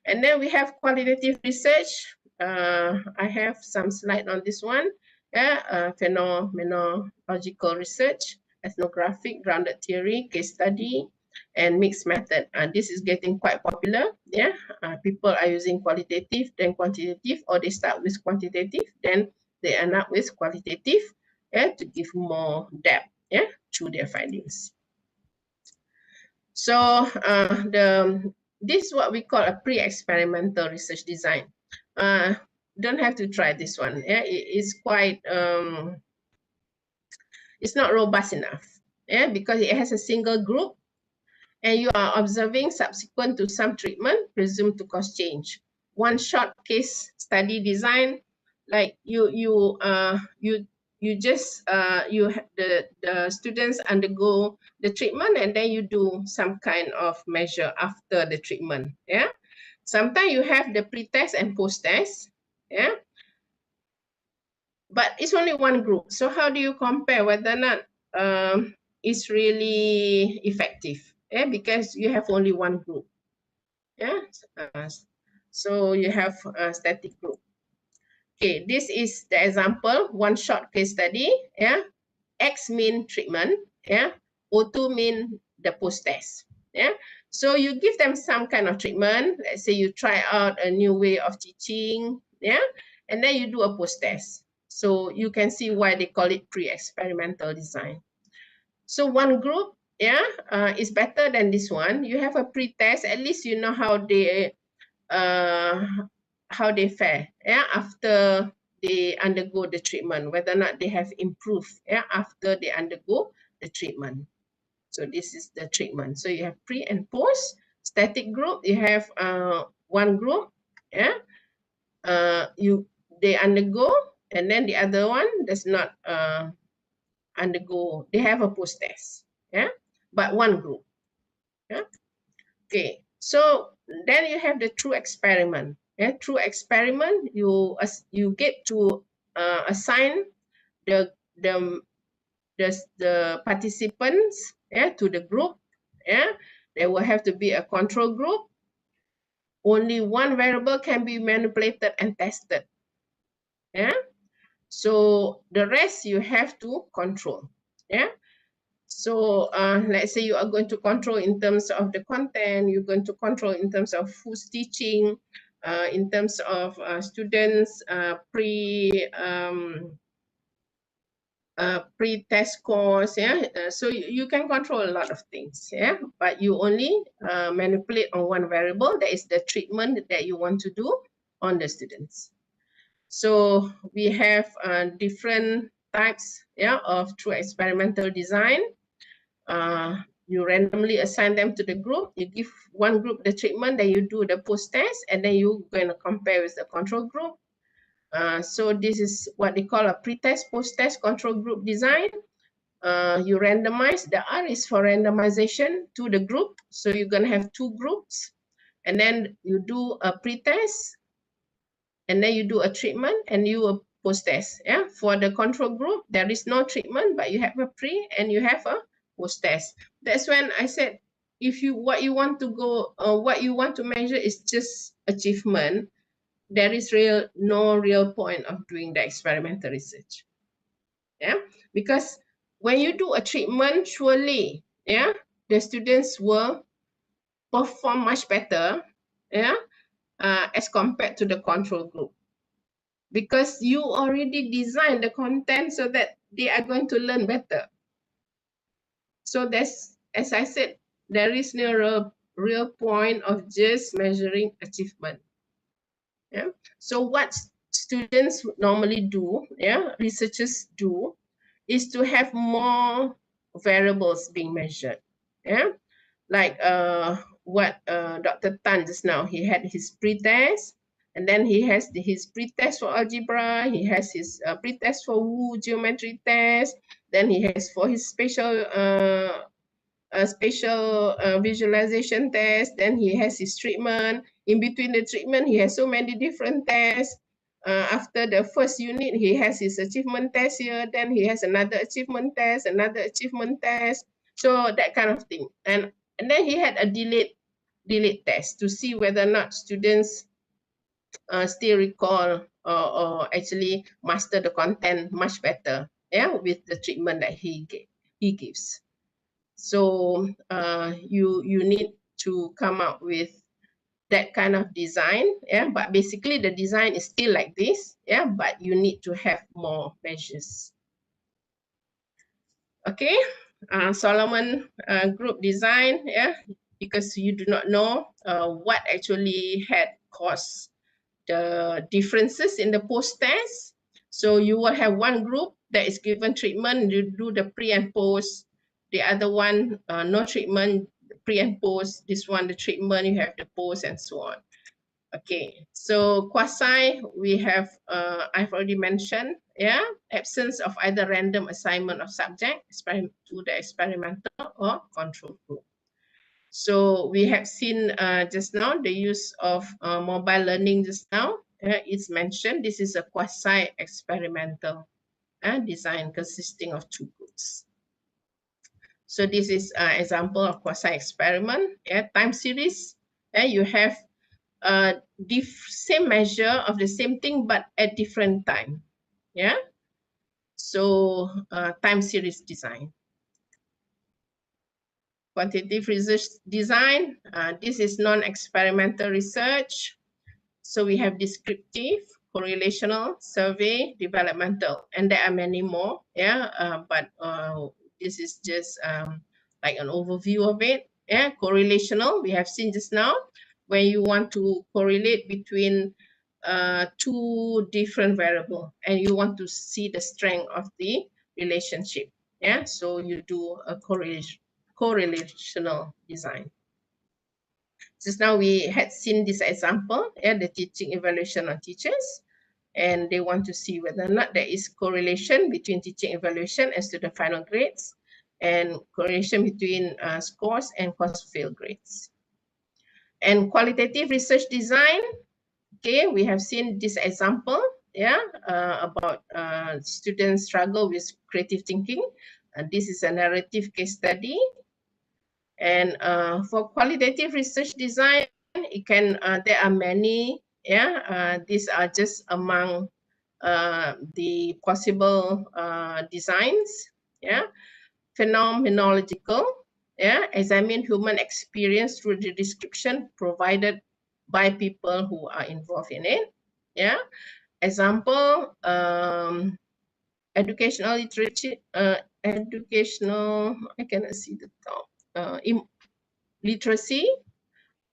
And then we have qualitative research. I have some slide on this one. Phenomenological research, ethnographic, grounded theory, case study, and mixed method. This is getting quite popular. People are using qualitative, then quantitative, or they start with quantitative, then they end up with qualitative, to give more depth, to their findings. So this is what we call a pre-experimental research design. Don't have to try this one. It is quite it's not robust enough. Because it has a single group, and you are observing subsequent to some treatment presumed to cause change. One short case study design, like you the students undergo the treatment, and then you do some kind of measure after the treatment. Sometimes you have the pre-test and post-test. But it's only one group. So how do you compare whether or not it's really effective? Because you have only one group. So you have a static group. Okay, this is the example, one short case study. X mean treatment. O2 mean the post-test. So you give them some kind of treatment. Let's say you try out a new way of teaching. And then you do a post-test. So you can see why they call it pre-experimental design. So one group, is better than this one. You have a pre-test, at least you know how they fare after they undergo the treatment, whether or not they have improved after they undergo the treatment. So this is the treatment. So you have pre and post. Static group, you have one group, they undergo, and then the other one does not undergo. They have a post-test, but one group. Okay, so then you have the true experiment. True experiment, you get to assign the participants to the group. There will have to be a control group. Only one variable can be manipulated and tested. So the rest you have to control. So let's say you are going to control in terms of the content, you're going to control in terms of who's teaching, in terms of students, pre-test scores. So you can control a lot of things. But you only manipulate on one variable, that is the treatment that you want to do on the students. So we have different types of true experimental design. You randomly assign them to the group. You give one group the treatment, then you do the post-test, and then you're going to compare with the control group. So this is what they call a pre-test, post-test control group design. You randomize. The R is for randomization to the group. So you're going to have two groups, and then you do a pre-test, and then you do a treatment, and you a post-test. For the control group, there is no treatment, but you have a pre and you have a post-test. That's when I said, if what you want to measure is just achievement, there is no real point of doing the experimental research. Because when you do a treatment, surely the students will perform much better as compared to the control group, because you already designed the content so that they are going to learn better. So that's, as I said, there is no real point of just measuring achievement. So what students normally do, researchers do, is to have more variables being measured. like what Dr. Tan just now, he had his pre-test, and then he has his pre-test for algebra, he has his pre-test for Wu geometry test, then he has for his spatial visualization test, then he has his treatment. In between the treatment, he has so many different tests. After the first unit, he has his achievement test here, then he has another achievement test, another achievement test. So that kind of thing. And then he had a delayed test to see whether or not students still recall or actually master the content much better, yeah, with the treatment that he gives. So you need to come up with that kind of design, yeah, but basically the design is still like this, yeah, but you need to have more measures. Okay, Solomon group design, yeah, because you do not know what actually had caused the differences in the post-test. So you will have one group that is given treatment, you do the pre and post. The other one, no treatment, pre and post. This one, the treatment, you have the post and so on. Okay, so quasi, we have, I've already mentioned, yeah, absence of either random assignment of subject to the experimental or control group. So we have seen just now the use of mobile learning just now. It's mentioned this is a quasi-experimental design consisting of two groups. So this is an example of quasi-experiment. Time series. You have same measure of the same thing but at different time. Yeah. So time series design. Quantitative research design, this is non-experimental research. So we have descriptive, correlational, survey, developmental, and there are many more, yeah, but this is just like an overview of it. Yeah, correlational, we have seen just now, when you want to correlate between two different variables and you want to see the strength of the relationship. Yeah, so you do a correlational design. Just now we had seen this example, the teaching evaluation on teachers, and they want to see whether or not there is correlation between teaching evaluation as to the final grades and correlation between scores and course-fail grades. And qualitative research design, okay, we have seen this example, yeah, about students struggle with creative thinking. This is a narrative case study. And for qualitative research design, it can there are many, yeah. These are just among the possible designs, yeah. Phenomenological, yeah. Examine human experience through the description provided by people who are involved in it, yeah. Example, educational literature, educational, I cannot see the top. Literacy,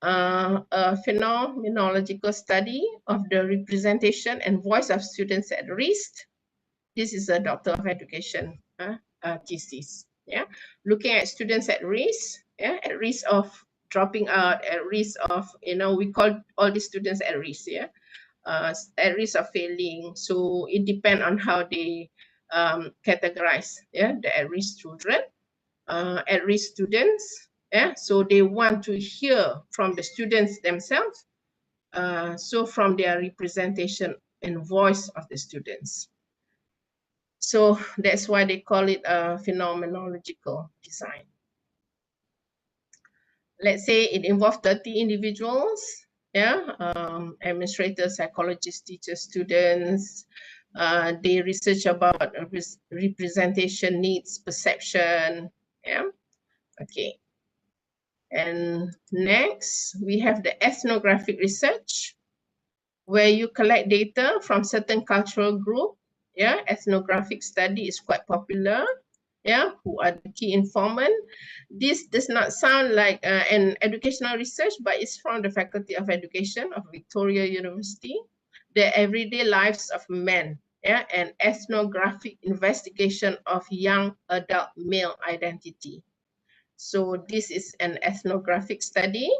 a phenomenological study of the representation and voice of students at risk. This is a Doctor of Education thesis. Yeah, looking at students at risk, yeah, at risk of dropping out, at risk of, we call all these students at risk, yeah, at risk of failing. So it depends on how they categorize, yeah, the at-risk children, at-risk students. Yeah, so they want to hear from the students themselves, so from their representation and voice of the students. So that's why they call it a phenomenological design. Let's say it involves 30 individuals, yeah, administrators, psychologists, teachers, students. They research about representation needs, perception, yeah, okay. And next, we have the ethnographic research, where you collect data from certain cultural group. Yeah, ethnographic study is quite popular. Yeah, who are the key informant. This does not sound like an educational research, but it's from the Faculty of Education of Victoria University. The everyday lives of men, yeah, and ethnographic investigation of young adult male identity. So this is an ethnographic study.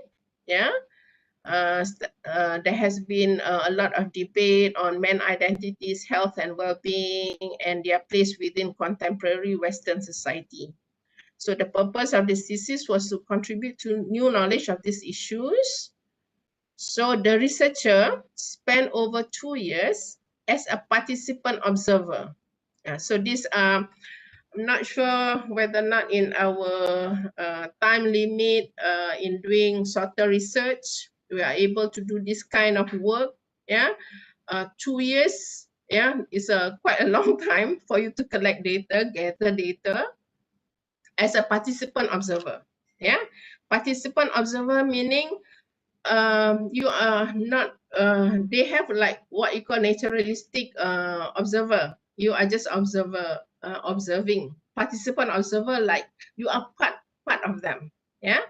Yeah. There has been a lot of debate on men identities, health and well-being, and their place within contemporary Western society. So the purpose of this thesis was to contribute to new knowledge of these issues. So the researcher spent over 2 years as a participant observer. So this I'm not sure whether or not in our time limit in doing Soto research, we are able to do this kind of work. Yeah, 2 years. Yeah, is quite a long time for you to collect data, gather data as a participant observer. Yeah, participant observer meaning you are not. They have like what you call naturalistic observer. You are just observing. Participant observer, like you are part of them. Yeah,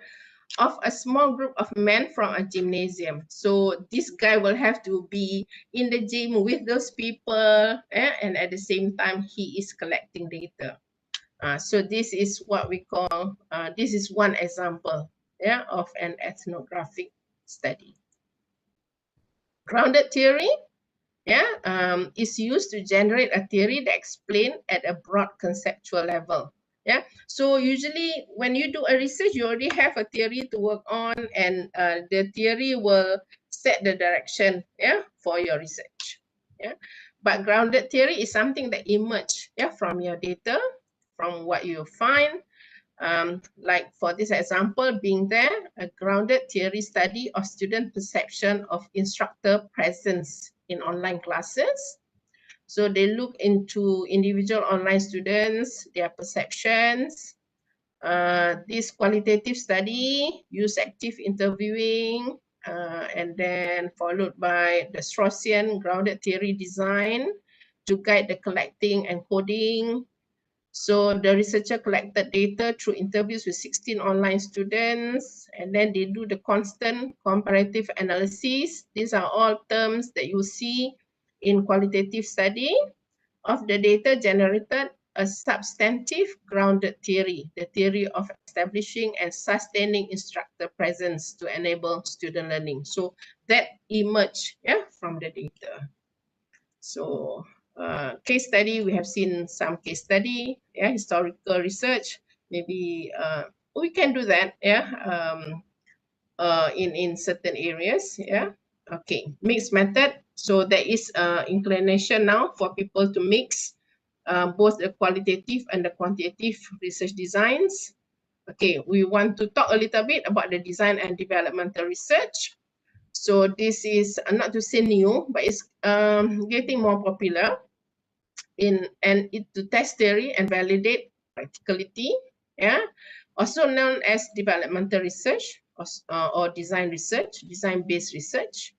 of a small group of men from a gymnasium. So this guy will have to be in the gym with those people, and at the same time he is collecting data. So this is what we call. This is one example, yeah, of an ethnographic study. Grounded theory, yeah, is used to generate a theory that explains at a broad conceptual level. Yeah, so usually when you do a research, you already have a theory to work on, and the theory will set the direction, yeah, for your research. Yeah, but grounded theory is something that emerges, yeah, from your data, from what you find. Like for this example, being there, a grounded theory study of student perception of instructor presence in online classes. So they look into individual online students, their perceptions. This qualitative study use active interviewing, and then followed by the Straussian grounded theory design to guide the collecting and coding. So the researcher collected data through interviews with 16 online students, and then they do the constant comparative analysis. These are all terms that you see in qualitative study of the data generated. A substantive grounded theory, the theory of establishing and sustaining instructor presence to enable student learning. So that emerged, yeah, from the data. So case study, we have seen some case study, yeah, historical research. Maybe we can do that, yeah, in certain areas, yeah. Okay, mixed method. So there is inclination now for people to mix both the qualitative and the quantitative research designs. Okay, we want to talk a little bit about the design and developmental research. So this is not to say new, but it's getting more popular to test theory and validate practicality. Yeah, also known as developmental research or design research, design-based research,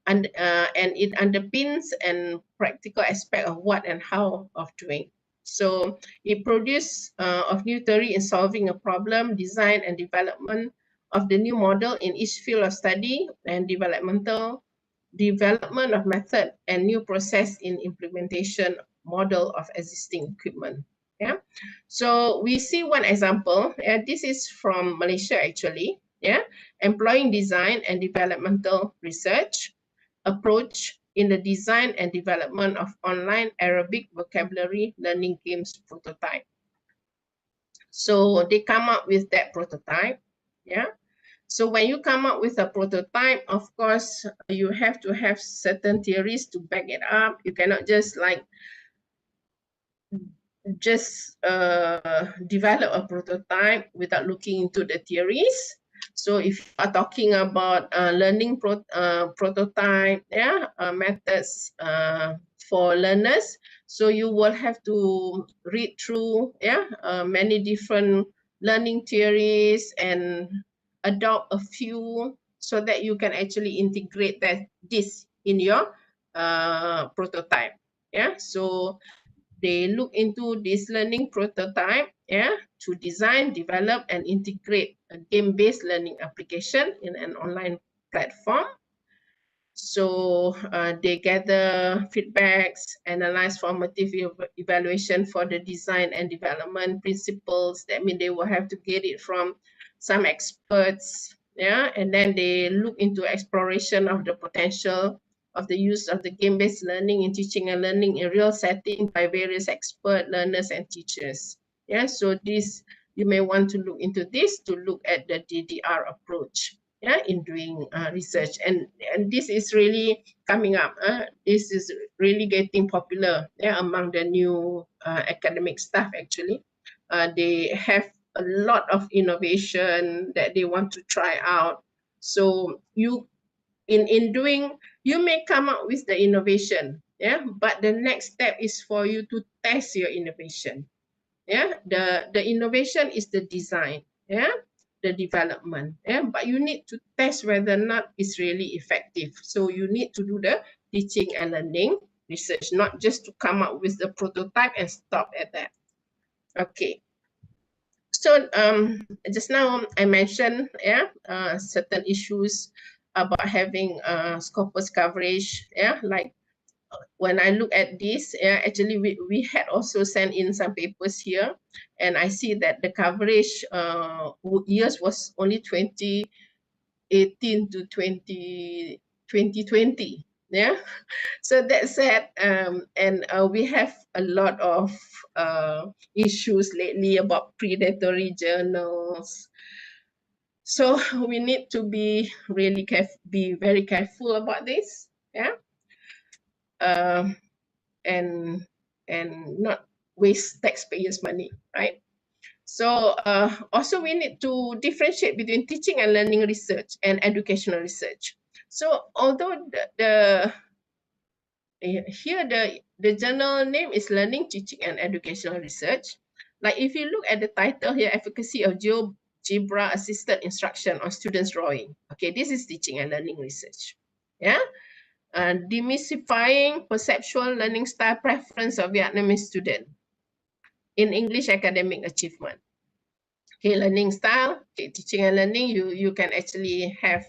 and it underpins and practical aspect of what and how of doing. So it produces of new theory in solving a problem, design and development of the new model in each field of study, and development of method and new process in implementation model of existing equipment. Yeah, so we see one example. This is from Malaysia actually. Yeah, employing design and developmental research approach in the design and development of online Arabic vocabulary learning games prototype. So they come up with that prototype. Yeah. So when you come up with a prototype, of course, you have to have certain theories to back it up. You cannot just like develop a prototype without looking into the theories. So if you are talking about learning prototype, yeah, methods for learners, so you will have to read through, yeah, many different learning theories and adopt a few so that you can actually integrate this in your prototype. Yeah, so they look into this learning prototype, yeah, to design, develop, and integrate a game-based learning application in an online platform. So they gather feedbacks, analyze formative evaluation for the design and development principles. That means they will have to get it from some experts, yeah, and then they look into exploration of the potential of the use of the game-based learning in teaching and learning in real setting by various expert learners and teachers. Yeah, so this, you may want to look into this to look at the DDR approach, yeah, in doing research, and this is really coming up. This is really getting popular, yeah, among the new academic staff. Actually, they have a lot of innovation that they want to try out. So you, in doing, you may come up with the innovation, yeah, but the next step is for you to test your innovation. Yeah, the innovation is the design, yeah, the development, yeah, but you need to test whether or not it's really effective. So you need to do the teaching and learning research, not just to come up with the prototype and stop at that. Okay. So just now I mentioned, yeah, certain issues about having scopus coverage, yeah, like when I look at this, actually we had also sent in some papers here, and I see that the coverage years was only 2018 to 2020. Yeah, so that said, and we have a lot of issues lately about predatory journals. So we need to be really be very careful about this. Yeah. And not waste taxpayers' money, right? So also we need to differentiate between teaching and learning research and educational research. So although here the journal name is Learning, Teaching and Educational Research, like if you look at the title here, Efficacy of GeoGebra Assisted Instruction on Students Drawing. Okay, this is teaching and learning research. Yeah. Demystifying perceptual learning style preference of Vietnamese student in English academic achievement. Okay, learning style, okay, teaching and learning, you can actually have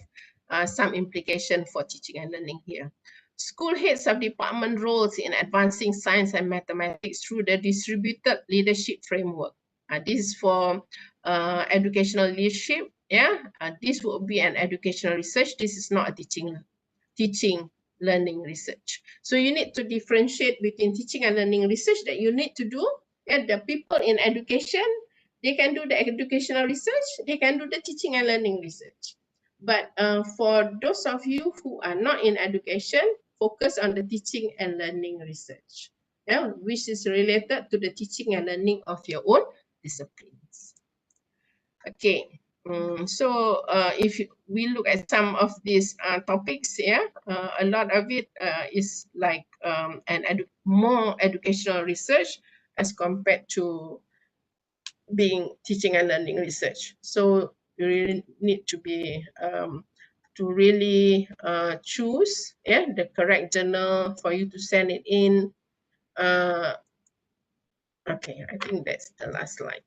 some implication for teaching and learning here. School heads of department roles in advancing science and mathematics through the distributed leadership framework. This is for educational leadership. Yeah, this will be an educational research. This is not a teaching learning research. So you need to differentiate between teaching and learning research that you need to do. And the people in education, they can do the educational research, they can do the teaching and learning research. But for those of you who are not in education, focus on the teaching and learning research, yeah, which is related to the teaching and learning of your own disciplines. Okay. So if we look at some of these topics, yeah, a lot of it is like more educational research as compared to being teaching and learning research. So you really need to be to really choose, yeah, the correct journal for you to send it in. Okay, I think that's the last slide.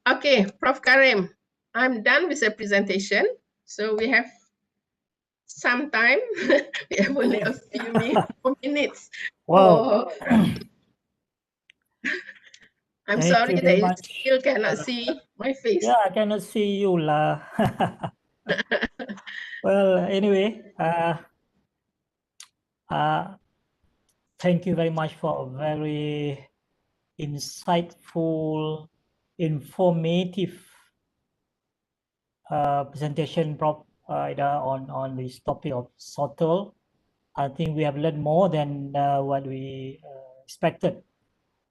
Okay, Prof. Karim, I'm done with the presentation. So we have some time. We have only a few minutes. Wow. I'm Thank sorry you that very you much. still cannot see my face. Yeah, I cannot see you lah. Well, anyway, thank you very much for a very insightful, informative presentation, Prof. Ida, on this topic of SoTL. I think we have learned more than what we expected.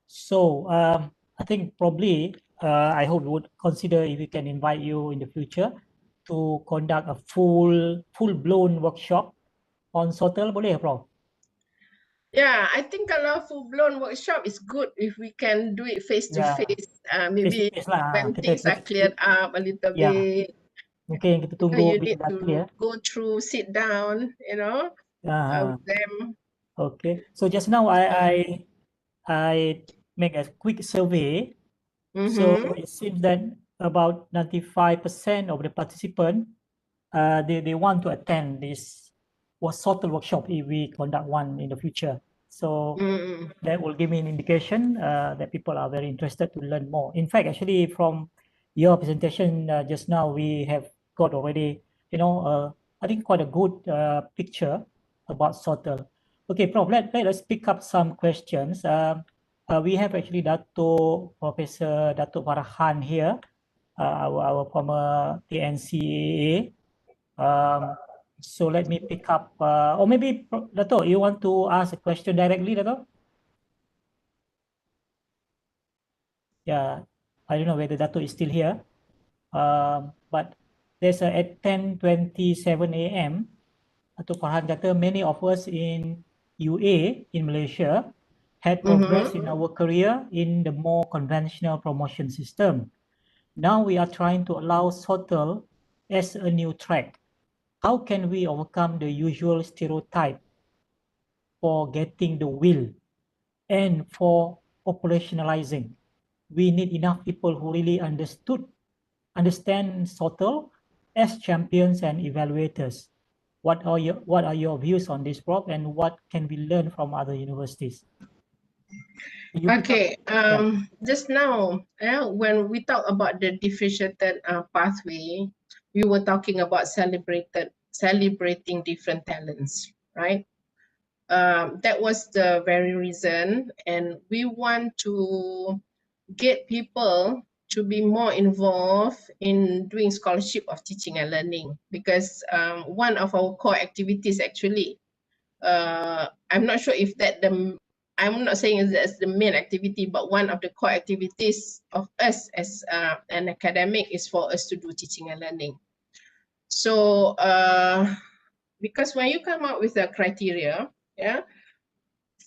So I think probably I hope we would consider if we can invite you in the future to conduct a full-blown workshop on SoTL, boleh, Prof? Yeah, I think kalau full-blown workshop is good if we can do it face-to-face. Maybe Face-to-face lah. when things are cleared up a little bit. Mungkin kita tunggu You need bila dah clear. to go through, sit down, you know, with them. Okay, so just now I make a quick survey. So it seems that about 95% of the participants they want to attend this or SoTL workshop if we conduct one in the future. So that will give me an indication that people are very interested to learn more. In fact, actually, from your presentation just now, we have got already, I think quite a good picture about SoTL. Okay, Prof, let us pick up some questions. We have actually Professor Dato Farhan here, our former TNCAA. So let me pick up, or maybe Dato, you want to ask a question directly, Dato? Yeah, I don't know whether Dato is still here, but there's at 10:27 a.m. Dato Farhan kata many of us in UA in Malaysia had progressed in our career in the more conventional promotion system. Now we are trying to allow SoTL as a new track. How can we overcome the usual stereotype for getting the will and for operationalizing? We need enough people who really understand SoTL as champions and evaluators. What are your views on this, Prof, and what can we learn from other universities? Okay, just now, when we talk about the differentiated pathway, we were talking about celebrating different talents, right? That was the very reason, and we want to get people to be more involved in doing scholarship of teaching and learning, because one of our core activities actually, I'm not sure if I'm not saying that's the main activity, but one of the core activities of us as an academic is for us to do teaching and learning. So because when you come up with the criteria,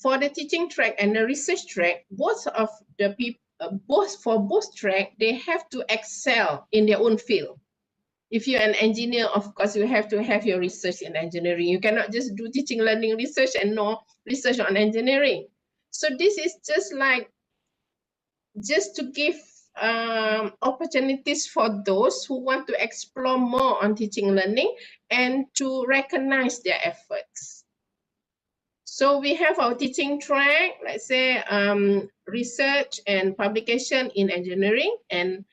for the teaching track and the research track, both of the people, both track, they have to excel in their own field. If you're an engineer, of course, you have to have your research in engineering. You cannot just do teaching, learning, research and no research on engineering. So this is just to give opportunities for those who want to explore more on teaching, learning, and to recognize their efforts. So we have our teaching track, let's say research and publication in engineering and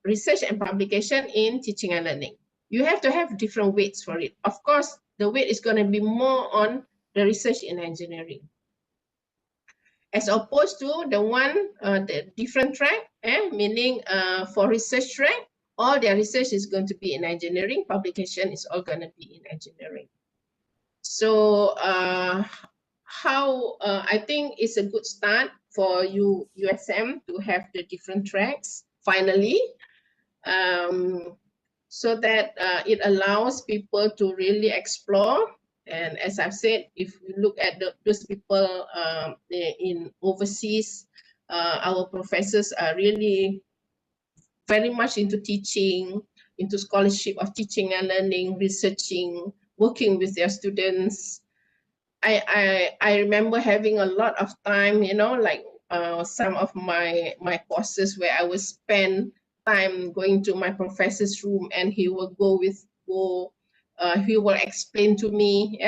research and publication in teaching and learning. You have to have different weights for it. Of course, the weight is going to be more on the research in engineering, as opposed to the different track, meaning for research track, all their research is going to be in engineering, publication is all going to be in engineering. So I think it's a good start for USM to have the different tracks finally, so that it allows people to really explore. And as I've said, if we look at those people in overseas, our professors are really very much into teaching, into scholarship of teaching and learning, researching, working with their students. I remember having a lot of time, like some of my courses where I would spend time going to my professor's room, and he will he will explain to me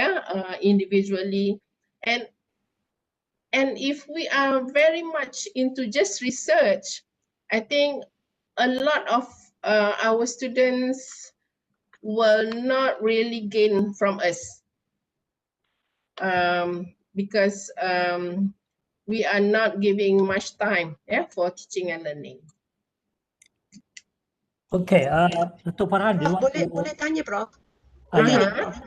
individually. And if we are very much into just research, I think a lot of our students will not really gain from us, because we are not giving much time for teaching and learning. Okay, Dr. Farhan, do you want to... Boleh tanya, Prof?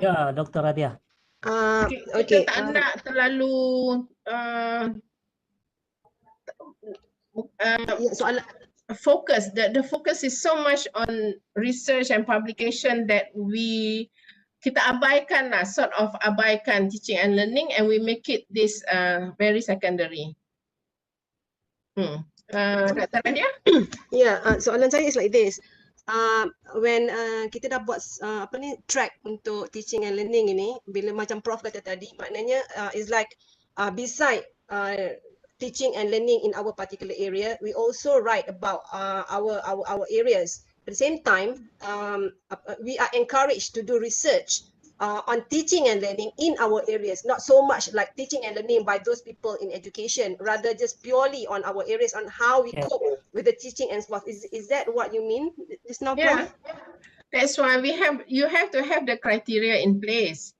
Ya, Dr. Radia. Kita tak nak terlalu soalan focus. The focus is so much on research and publication that kita abaikan sort of abaikan teaching and learning, and we make it this very secondary. Dr. Radia? Soalan saya is like this. When kita dah buat track untuk teaching and learning ini, bila macam Prof kata tadi, maknanya is like beside teaching and learning in our particular area, we also write about our areas. At the same time, we are encouraged to do research on teaching and learning in our areas, not so much like teaching and learning by those people in education, rather just purely on our areas, on how we cope with the teaching and stuff. Is that what you mean just now, Prof? That's why you have to have the criteria in place.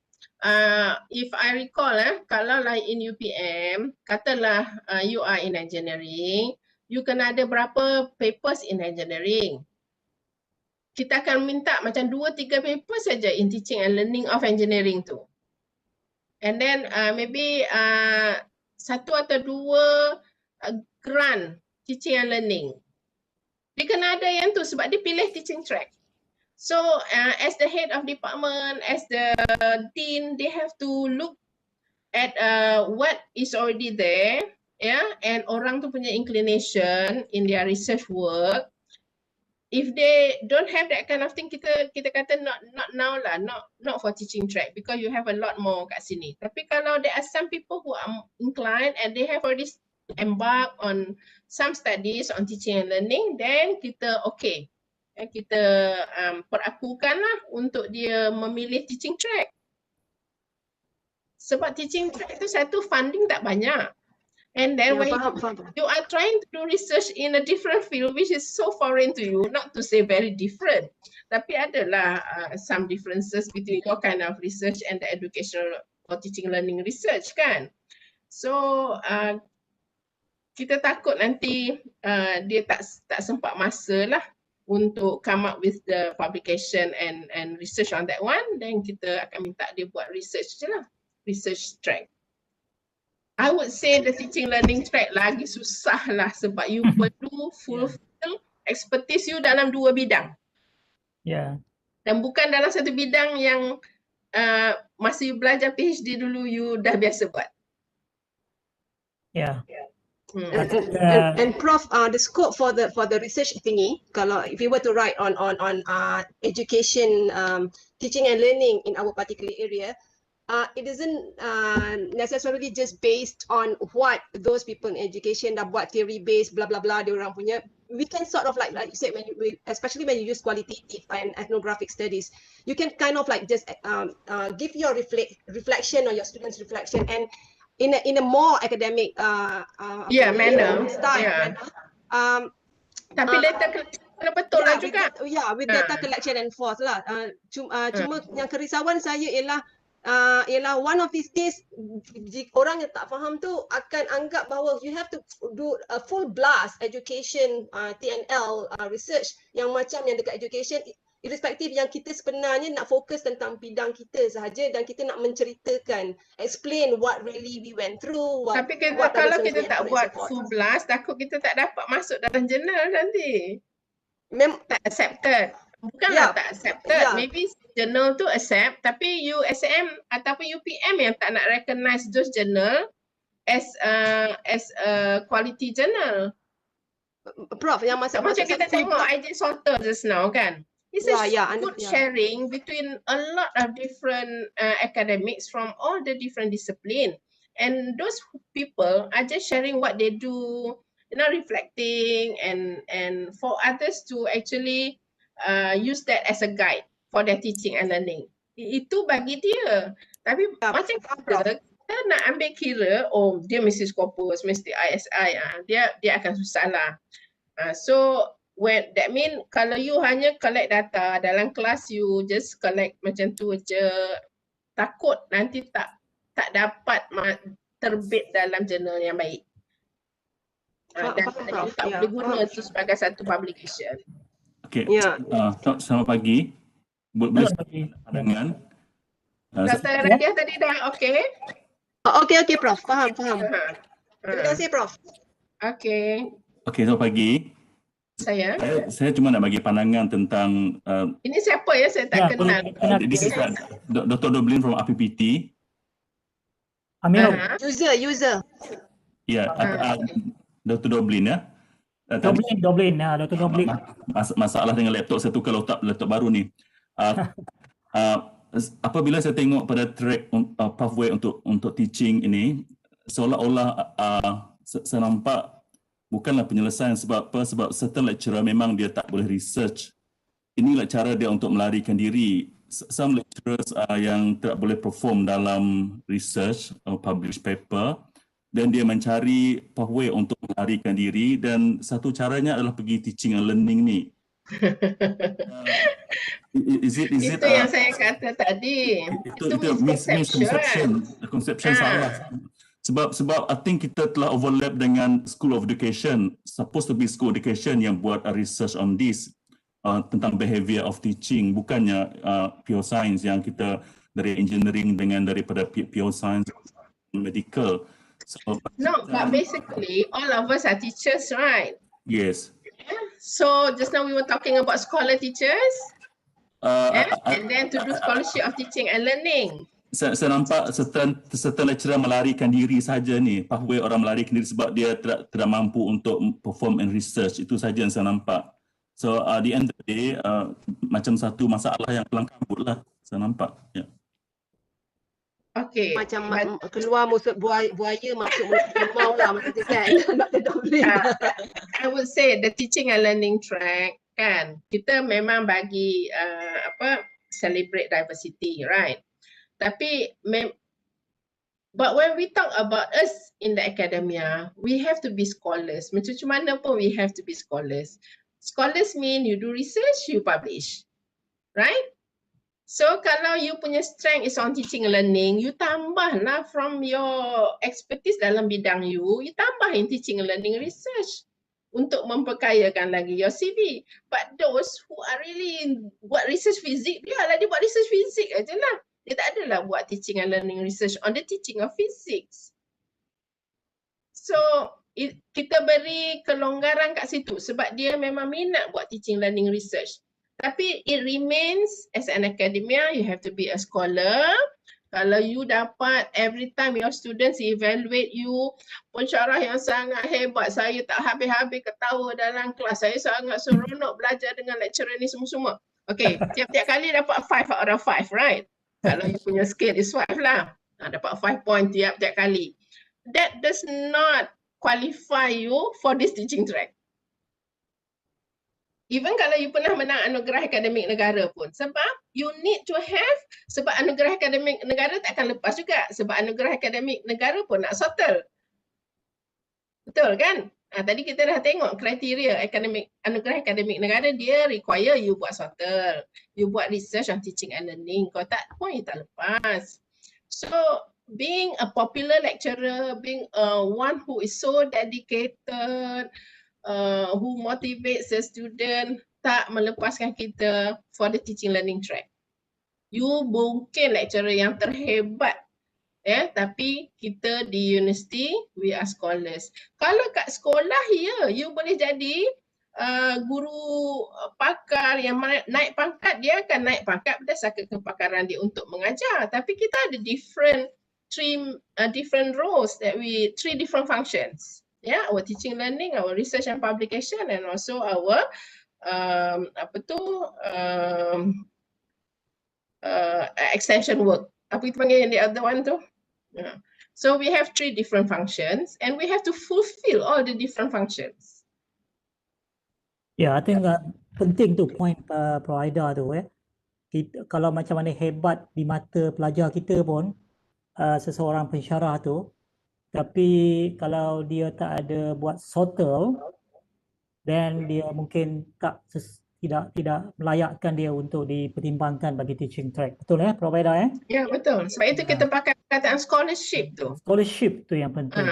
If I recall, kalau like in UPM, katalah you are in engineering, you kena ada berapa papers in engineering. Kita akan minta macam 2-3 paper saja in teaching and learning of engineering tu. And then maybe 1 atau 2 grant teaching and learning. Dia kena ada yang tu sebab dia pilih teaching track. So as the head of department, as the dean, they have to look at what is already there, and orang tu punya inclination in their research work. If they don't have that kind of thing, kita kata not now lah, not for teaching track, because you have a lot more kat sini. Tapi kalau there are some people who are inclined and they have already embarked on some studies on teaching and learning, then kita okay. Kita perakukanlah untuk dia memilih teaching track. Sebab teaching track tu satu, funding tak banyak. And then when you are trying to do research in a different field which is so foreign to you, not to say very different, tapi adalah some differences between your kind of research and the educational or teaching learning research kan. So kita takut nanti dia tak sempat masa lah untuk come up with the publication and research on that one, then kita akan minta dia buat research je lah, research track. I would say the teaching learning track lagi susah lah sebab you perlu fulfill expertise you dalam 2 bidang. Dan bukan dalam satu bidang yang masa you belajar PhD dulu you dah biasa buat. And Prof, the scope for the research thingy, kalau if you were to write on education, teaching and learning in our particular area, it isn't necessarily just based on what those people in education dah buat theory based blah blah blah dia orang punya. We can sort of like you said, especially when you use qualitative and ethnographic studies, you can kind of like just give your reflection or your students' reflection and in a more academic manner style. Tapi data collection betul lah juga. With data collection and forth lah. Cuma yang kerisauan saya ialah one of these days orang yang tak faham tu akan anggap bahawa you have to do a full blast education TNL research yang macam yang dekat education, irrespective yang kita sebenarnya nak fokus tentang bidang kita sahaja dan kita nak menceritakan, explain what really we went through. Tapi kalau kita tak buat full blast, takut kita tak dapat masuk dalam jurnal nanti. Tak accepted. Bukanlah tak accepted, maybe journal tu accept, tapi USM ataupun UPM yang tak nak recognize those journal as a quality journal. Prof, yang macam kita tengok IJ Soto just now kan. It's a good sharing between a lot of different academics from all the different discipline, and those people are just sharing what they do, reflecting and for others to actually use that as a guide for their teaching and learning. Itu bagi dia. Tapi macam kita nak ambil kira, dia mesti Scopus, mesti ISI, dia akan susah lah. So that mean kalau you hanya collect data dalam kelas, you just collect macam tu je, takut nanti tak dapat terbit dalam jurnal yang baik. Dan tak boleh guna itu sebagai satu publication. Selamat pagi. Boleh pandangan? Dr. Radia tadi dah okey? Okey Prof, faham. Terima kasih Prof. Okey, selamat pagi. Saya cuma nak bagi pandangan tentang ini siapa ya, saya tak kenal. This is Dr. Doblin from APPT. Amir. User. Dr. Doblin ya. Doblin, Dr. Doblin. Masalah dengan laptop, saya tukar laptop baru ni. Apabila saya tengok pada track pathway untuk teaching ini, seolah-olah saya nampak bukanlah penyelesaian. Sebab certain lecturer memang dia tak boleh research. Inilah cara dia untuk melarikan diri some lecturers yang tidak boleh perform dalam research atau publish paper, dan dia mencari pathway untuk melarikan diri, dan satu caranya adalah pergi teaching and learning ni. Is it Itu yang saya kata tadi. Itu misconception salah. Sebab I think kita telah overlap dengan School of Education, supposed to be School of Education yang buat research on this, tentang behavior of teaching, bukannya pure science yang kita dari engineering dengan daripada pure science medical. So, no, but basically all of us are teachers, right? Yes. So just now we were talking about scholar teachers, and then to do scholarship of teaching and learning. Saya nampak certain lecturer melarikan diri saja ni, pathway orang melarikan diri sebab dia tidak mampu untuk perform in research. Itu saja yang saya nampak. So the end of the day, macam satu masalah yang kelang kabut lah saya nampak. Yeah. Okay. Macam keluar musuh buaya masuk mau lah macam tu kan. I would say the teaching and learning track kan, kita memang bagi celebrate diversity, right? Tapi but when we talk about us in the academia, we have to be scholars. Macam mana pun we have to be scholars. Scholars mean you do research, you publish, right? So kalau you punya strength is on teaching and learning, you tambahlah from your expertise dalam bidang you tambahin teaching and learning research untuk memperkayakan lagi your CV. But those who are really buat research fizik, dia buat research fizik aja lah. Dia tak adalah buat teaching and learning research on the teaching of physics. So kita beri kelonggaran kat situ sebab dia memang minat buat teaching learning research. Tapi it remains as an academia, you have to be a scholar. Kalau you dapat every time your students evaluate you, pensyarah yang sangat hebat, saya tak habis-habis ketawa dalam kelas, saya sangat seronok belajar dengan lecturer ni semua-semua. Okay, tiap-tiap kali dapat 5 out of 5, right? Kalau you punya scale is 5 lah, dapat 5 point tiap-tiap kali. That does not qualify you for this teaching track. Even kalau you pernah menang anugerah akademik negara pun, sebab you need to have, sebab anugerah akademik negara tak akan lepas juga, sebab anugerah akademik negara pun nak SoTL. Betul kan? Tadi kita dah tengok kriteria anugerah akademik negara, dia require you buat SoTL, you buat research on teaching and learning. Kalau tak pun you tak lepas. So being a popular lecturer, being one who is so dedicated, who motivates the student, tak melepaskan kita for the teaching learning track. You mungkin lecturer yang terhebat, tapi kita di university, we are scholars. Kalau kat sekolah, you boleh jadi guru pakar yang naik pangkat, dia akan naik pangkat berdasarkan kepakaran dia untuk mengajar. Tapi kita ada different roles, three different functions. Our teaching learning, our research and publication, and also our extension work. Apa itu panggil yang the other one tu? So we have 3 different functions and we have to fulfill all the different functions. I think penting tu point Prof Aida tu. Kalau macam mana hebat di mata pelajar kita pun, seseorang pensyarah tu, tapi kalau dia tak ada buat SoTL, then dia mungkin tidak melayakkan dia untuk dipertimbangkan bagi teaching track. Betul Prof Aida? Ya, betul. Sebab itu kita pakai perkataan scholarship tu. Scholarship tu yang penting.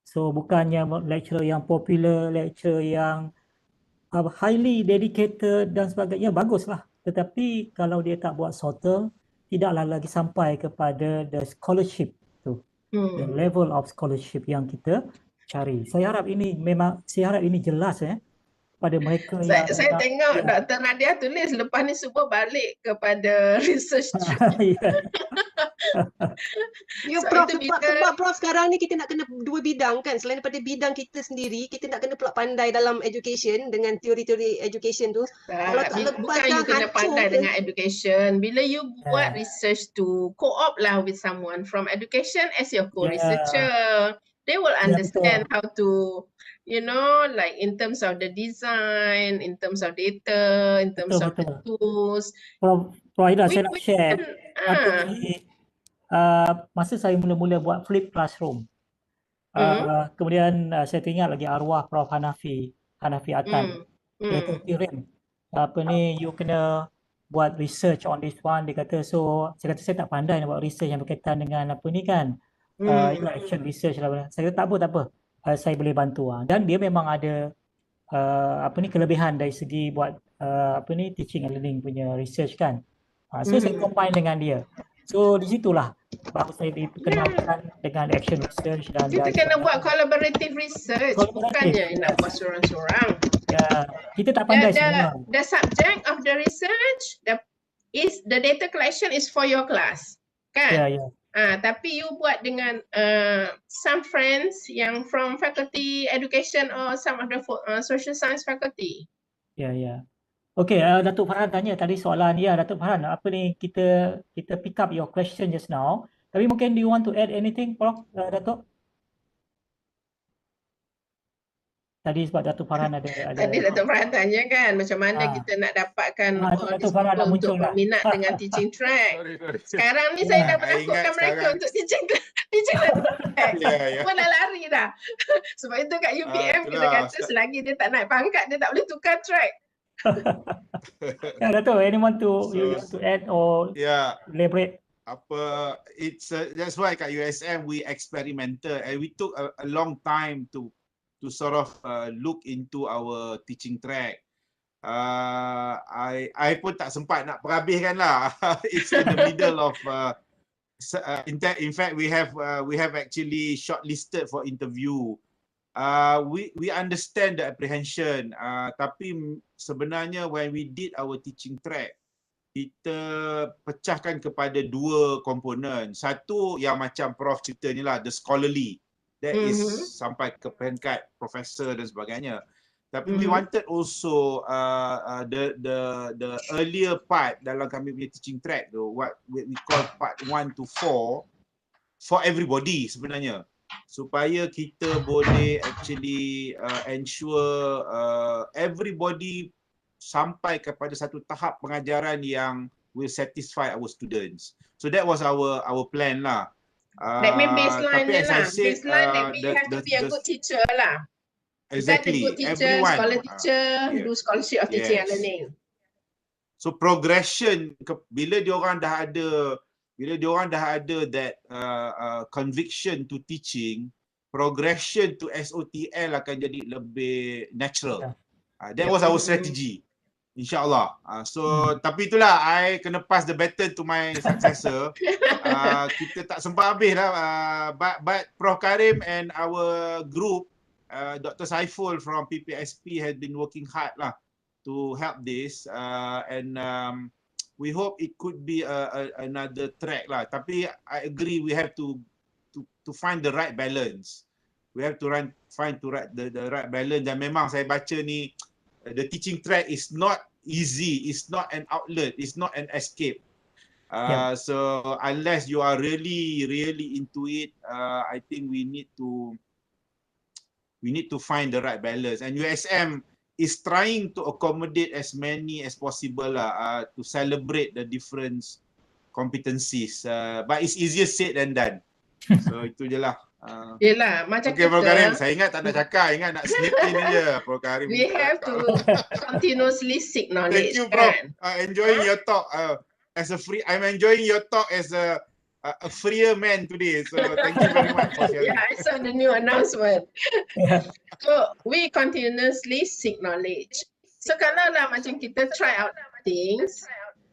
So bukannya lecturer yang popular, lecturer yang highly dedicated dan sebagainya, baguslah. Tetapi kalau dia tak buat SoTL, tidaklah lagi sampai kepada the scholarship. The level of scholarship yang kita cari. Saya harap ini jelas pada mereka yang saya tengok Dr. Nadia tulis lepas ni semua balik kepada research. Prof, sebab Prof sekarang ni kita nak kena 2 bidang kan, selain daripada bidang kita sendiri, kita nak kena pula pandai dalam education dengan teori-teori education tu. Kalau tak lepas bukan you kena pandai dengan education. Bila you buat research tu, co-op lah with someone from education as your co-researcher. They will Yeah, understand betul. how to, you know, like in terms of the design, in terms of data, in terms of the Betul. tools. Prof Aida, We saya nak share satu can, ni, masa saya mula-mula buat flip classroom. Kemudian saya teringat lagi arwah Prof Hanafi Atan. Dia kata, Kirim, apa ni, you kena buat research on this one. Dia kata, so saya kata saya tak pandai nak buat research yang berkaitan dengan apa ni kan, action research lah. Saya kata tak apa, saya boleh bantu. Dan dia memang ada apa ni kelebihan dari segi buat apa ni teaching and learning punya research kan. So saya combine dengan dia. So di situlah baru saya diperkenalkan dengan action research dan kita kena buat collaborative research, bukannya nak buat seorang-seorang. Ya, kita tak pandai semua. The subject of the research, the data collection is for your class, kan? Ya. Tapi you buat dengan some friends yang from faculty education or some of the social science faculty. Ya. Okey, Datuk Farhan tanya tadi soalan. Ya, Datuk Farhan, apa ni kita pick up your question just now. Tapi mungkin do you want to add anything, Prof, Datuk? Tadi sebab Datuk Farhan ada. Tadi Datuk Farhan tanya kan macam mana kita nak dapatkan Datuk Farhan dah muncul untuk berminat dengan teaching track. Sekarang ni saya dah menakutkan mereka untuk teaching track. Semua dah lari dah. Sebab itu kat UPM kita kata selagi dia tak naik pangkat dia tak boleh tukar track. Ya, Datuk, anyone you want to add or elaborate? That's why kat USM we experimented and we took a long time to sort of look into our teaching track. I pun tak sempat nak perhabiskan lah. It's in the middle of in fact we have actually shortlisted for interview. We understand the apprehension, tapi sebenarnya when we did our teaching track, kita pecahkan kepada dua komponen. Satu yang macam Prof cerita ni lah, the scholarly, that is sampai ke peringkat profesor dan sebagainya. Tapi we wanted also the earlier part dalam kami punya teaching track tu, what we call part 1 to 4 for everybody sebenarnya, supaya kita boleh actually ensure everybody sampai kepada satu tahap pengajaran yang will satisfy our students. So that was our plan lah. That means baseline ni lah. Baseline that we have to be a good teacher lah. Exactly. Good teacher, scholar teacher, do scholarship of teaching and learning. So progression bila diorang dah ada that conviction to teaching, progression to SoTL akan jadi lebih natural. That was our strategy, insyaAllah. Tapi itulah, I kena pass the baton to my successor. Kita tak sempat habis lah. But Prof Karim and our group, Dr. Saiful from PPSP has been working hard lah to help this, and we hope it could be another track lah. Tapi I agree, we have to find the right balance. We have to find the right balance. Dan memang saya baca ni, the teaching track is not easy. It's not an outlet. It's not an escape. So unless you are really into it, I think we need to find the right balance. And USM is trying to accommodate as many as possible to celebrate the different competencies. But it's easier said than done. So itu je lah. Yelah, macam okay, Prof Karim, saya ingat tak nak cakap, ingat nak snip in je, Prof Karim. We have to continuously seek knowledge. Thank you, Prof. Enjoying your talk I'm enjoying your talk as a freer man today. So thank you very much for sharing. Yeah, I saw the new announcement. So we continuously seek knowledge. So kalau lah macam kita try out things,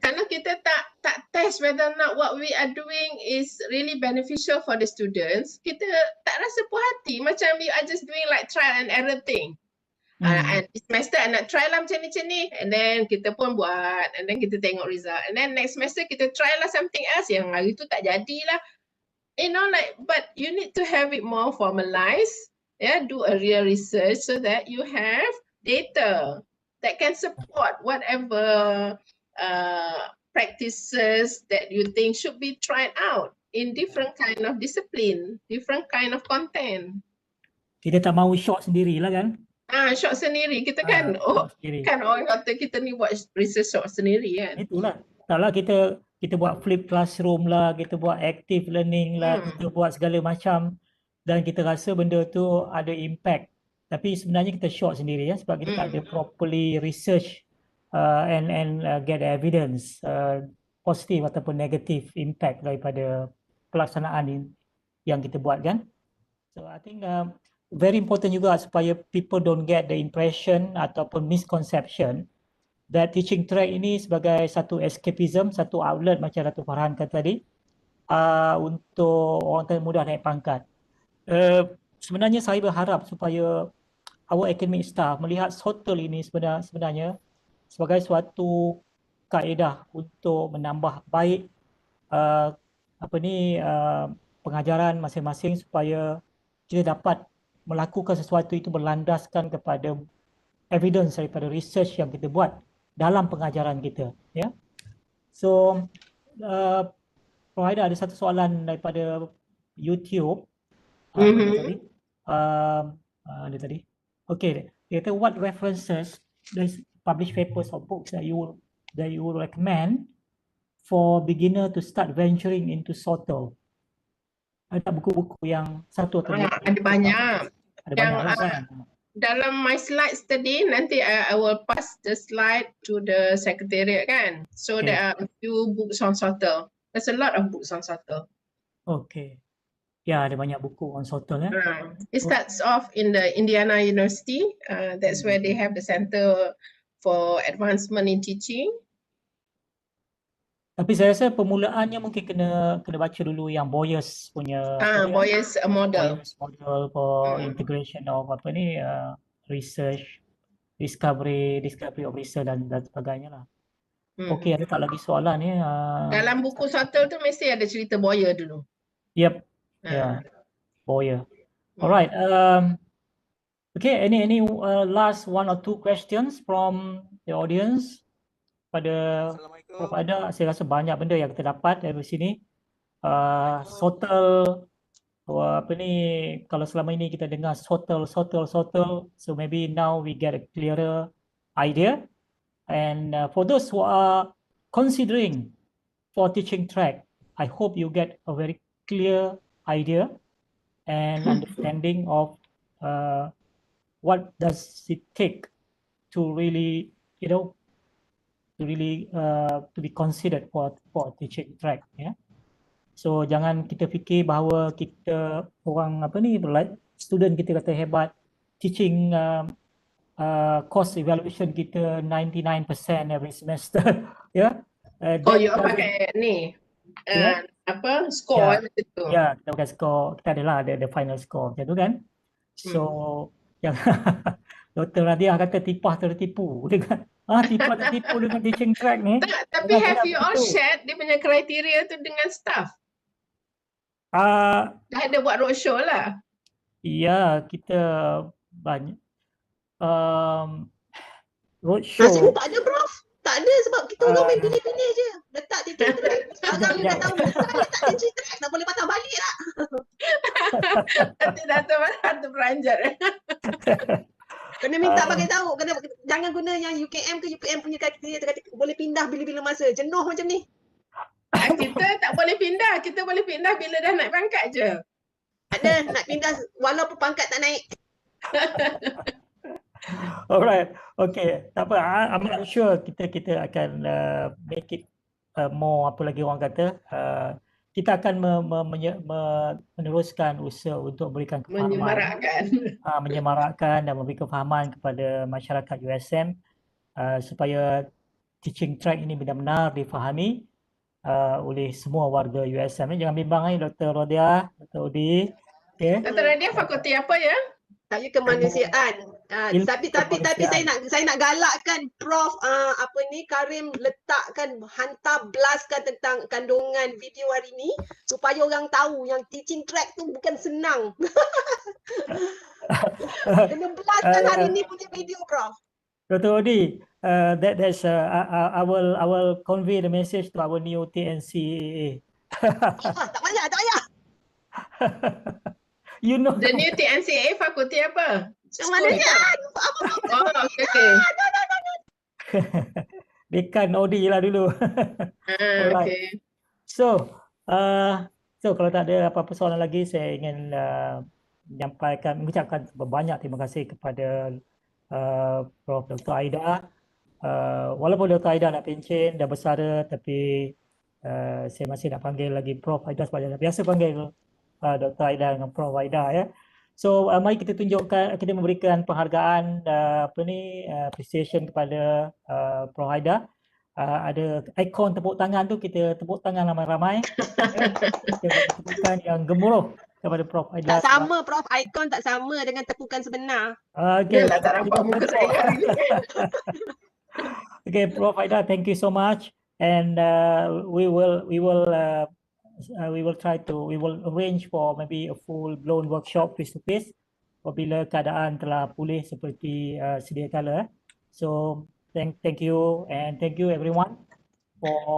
kalau kita tak test whether or not what we are doing is really beneficial for the students, kita tak rasa puas hati. Macam we are just doing like trial and error thing. And this semester I nak try lah macam ni, and then kita pun buat, and then kita tengok result, and then next semester kita try lah something else yang hari tu tak jadilah. You know, like, but you need to have it more formalized, do a real research so that you have data that can support whatever practices that you think should be tried out. in different kind of discipline, different kind of content. Kita tak mahu short sendirilah kan. Short sendiri kita kan, short sendiri. kan orang kata kita ni buat research short sendiri kan. Itulah. Taklah kita buat flip classroom lah, kita buat active learning lah, kita buat segala macam dan kita rasa benda tu ada impact. Tapi sebenarnya kita short sendiri ya, sebab kita tak ada properly research and get evidence positif ataupun negatif impact daripada pelaksanaan yang kita buat kan. So I think very important juga supaya people don't get the impression ataupun misconception that teaching track ini sebagai satu escapism, satu outlet macam Datuk Farhan kata tadi untuk orang mudah naik pangkat. Sebenarnya saya berharap supaya our academic staff melihat SoTL ini sebenarnya sebagai suatu kaedah untuk menambah baik pengajaran masing-masing supaya kita dapat melakukan sesuatu itu berlandaskan kepada evidence daripada research yang kita buat dalam pengajaran kita ya. So provider ada satu soalan daripada YouTube tadi. Dia tadi. Okay, dia kata what references there's published papers or books that you would recommend for beginner to start venturing into SoTL? Ada buku-buku yang satu atau dua? Ada banyak. Ada banyak lah kan? Dalam my slides tadi nanti I will pass the slide to the secretariat kan. So there are a few books on SoTL. There's a lot of books on SoTL. Okay. Ya, ada banyak buku on SoTL ya. It starts off in the Indiana University. That's where they have the Center for Advancement in Teaching. Tapi saya rasa permulaannya mungkin kena baca dulu yang Boyers punya Boyers model. Boyers model for integration of research, discovery of research dan sebagainya lah. Okey, ada tak lagi soalan ni? Dalam buku SoTL tu mesti ada cerita Boyer dulu. Yep. Yeah. Boyer. Alright. Okay, any last one or two questions from the audience? Pada provider, saya rasa banyak benda yang kita dapat dari sini. SoTL, kalau selama ini kita dengar SoTL, so maybe now we get a clearer idea. And for those who are considering for teaching track, I hope you get a very clear idea and understanding of what does it take to really, to be considered for teaching track ya. So jangan kita fikir bahawa kita orang student kita kata hebat, teaching course evaluation kita 99% every semester ya. You pakai ni score macam tu. Ya, kita pakai score, kita adalah ada final score macam tu kan. So yang Dr. Nadia kata tipah tertipu dengan tipah tertipu dengan teaching track ni. Tapi have you all shared dia punya kriteria tu dengan staff? Dah ada buat roadshow lah. Ya, kita banyak roadshow. Rasanya tak ada, Prof. Tak ada sebab kita orang main pilih-pilih je. Letak teaching track. Sekarang ni dah tahu letak teaching track. Tak boleh patah balik lah. Nanti Dato' beranjat. Kena minta bagi tahu, jangan guna yang UKM ke UPM punya kriteria boleh pindah bila-bila masa. Jenuh macam ni. Kita tak boleh pindah, kita boleh pindah bila dah naik pangkat je. Ada nak pindah walaupun pangkat tak naik. Alright, okay. Tak apa, I'm not sure kita akan make it more, apa lagi orang kata, kita akan meneruskan usaha untuk memberikan kefahaman, menyemarakkan dan memberi kefahaman kepada masyarakat USM supaya teaching track ini benar-benar difahami oleh semua warga USM. Jangan bimbang Dr. Rodia, Dr. Udi. Okay. Dr. Rodia fakulti apa ya? Saya kemanusiaan. Tapi saya nak galakkan Prof Karim hantar blastkan tentang kandungan video hari ni supaya orang tahu yang teaching track tu bukan senang. Kena blastkan hari ni punya video, Prof. Dr. Odi, I will convey the message to our new TNCAA. Tak payah, tak payah. You know. The new TNCA fakulti apa? Yang Malaysia. Oh, okay. Dekan Audi lah dulu. Alright. Okay. So, kalau tak ada apa-apa soalan lagi, saya ingin mengucapkan banyak terima kasih kepada Prof. Dr. Aida. Walaupun Dr. Aida nak pencen, dah bersara, tapi saya masih nak panggil lagi Prof. Aida sebab biasa panggil Dr. Aida dengan Prof. Aida ya. So, mari kita tunjukkan, kita memberikan penghargaan appreciation kepada Prof. Aida. Ada ikon tepuk tangan tu, kita tepuk tangan ramai-ramai. Kita tepukan yang gemuruh kepada Prof. Aida. Tak sama Prof, ikon tak sama dengan tepukan sebenar. Okay, Dia tak nampak muka saya hari ni. Okay, Prof. Aida, thank you so much, and we will arrange for maybe a full-blown workshop face-to-face apabila keadaan telah pulih seperti sedia kala. So thank you, and thank you everyone.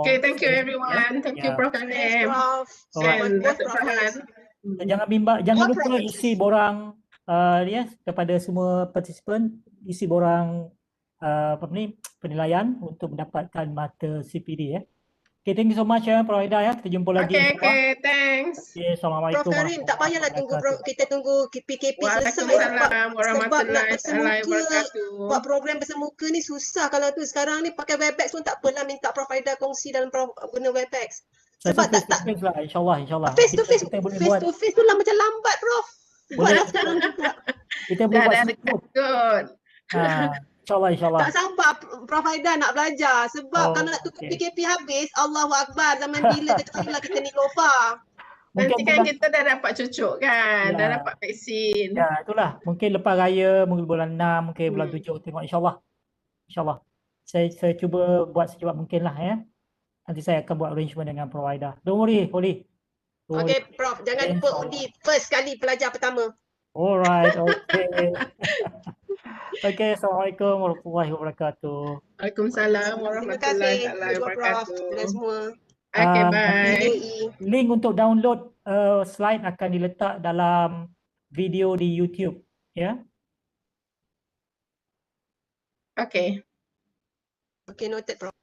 Okay, thank you everyone. Thank you Prof. Karim. And Dr. Farhan. Jangan lupa isi borang kepada semua partisipan, isi borang penilaian untuk mendapatkan mata CPD ya. Okay, thank you so much ya Prof. Aida ya. Kita jumpa lagi. Okay, thanks. Okay, Assalamualaikum. Prof. Karim, tak payahlah kita tunggu PKP selesai sebab nak buat program bersemuka ni susah. Kalau tu sekarang ni pakai Webex pun tak apalah, minta Prof. Aida kongsi dalam guna Webex. Sebab face to face lah, insyaAllah. Face to face tu lah macam lambat Prof. Buatlah sekarang juga. Kita boleh buat sedikit. InsyaAllah. Tak sabar Prof. Aida nak belajar. Sebab kalau nak tunggu PKP habis, Allahu Akbar, zaman bila kita ni lofa. Nanti kan kita dah dapat cucuk kan, dah dapat vaksin. Ya, itulah. Mungkin lepas raya, mungkin bulan 6, mungkin bulan 7, tengok insyaAllah. InsyaAllah. Saya cuba buat secepat mungkin lah ya. Nanti saya akan buat arrangement dengan Prof. Aida. Don't worry, Holly. Okay, Prof. Jangan lupa Udi first kali pelajar pertama. Alright, okay. Okay, Assalamualaikum warahmatullahi wabarakatuh. Waalaikumsalam warahmatullahi wabarakatuh. Terima kasih semua. Okay, bye. Link untuk download slide akan diletak dalam video di YouTube. Ya. Okay. Okay, noted Prof.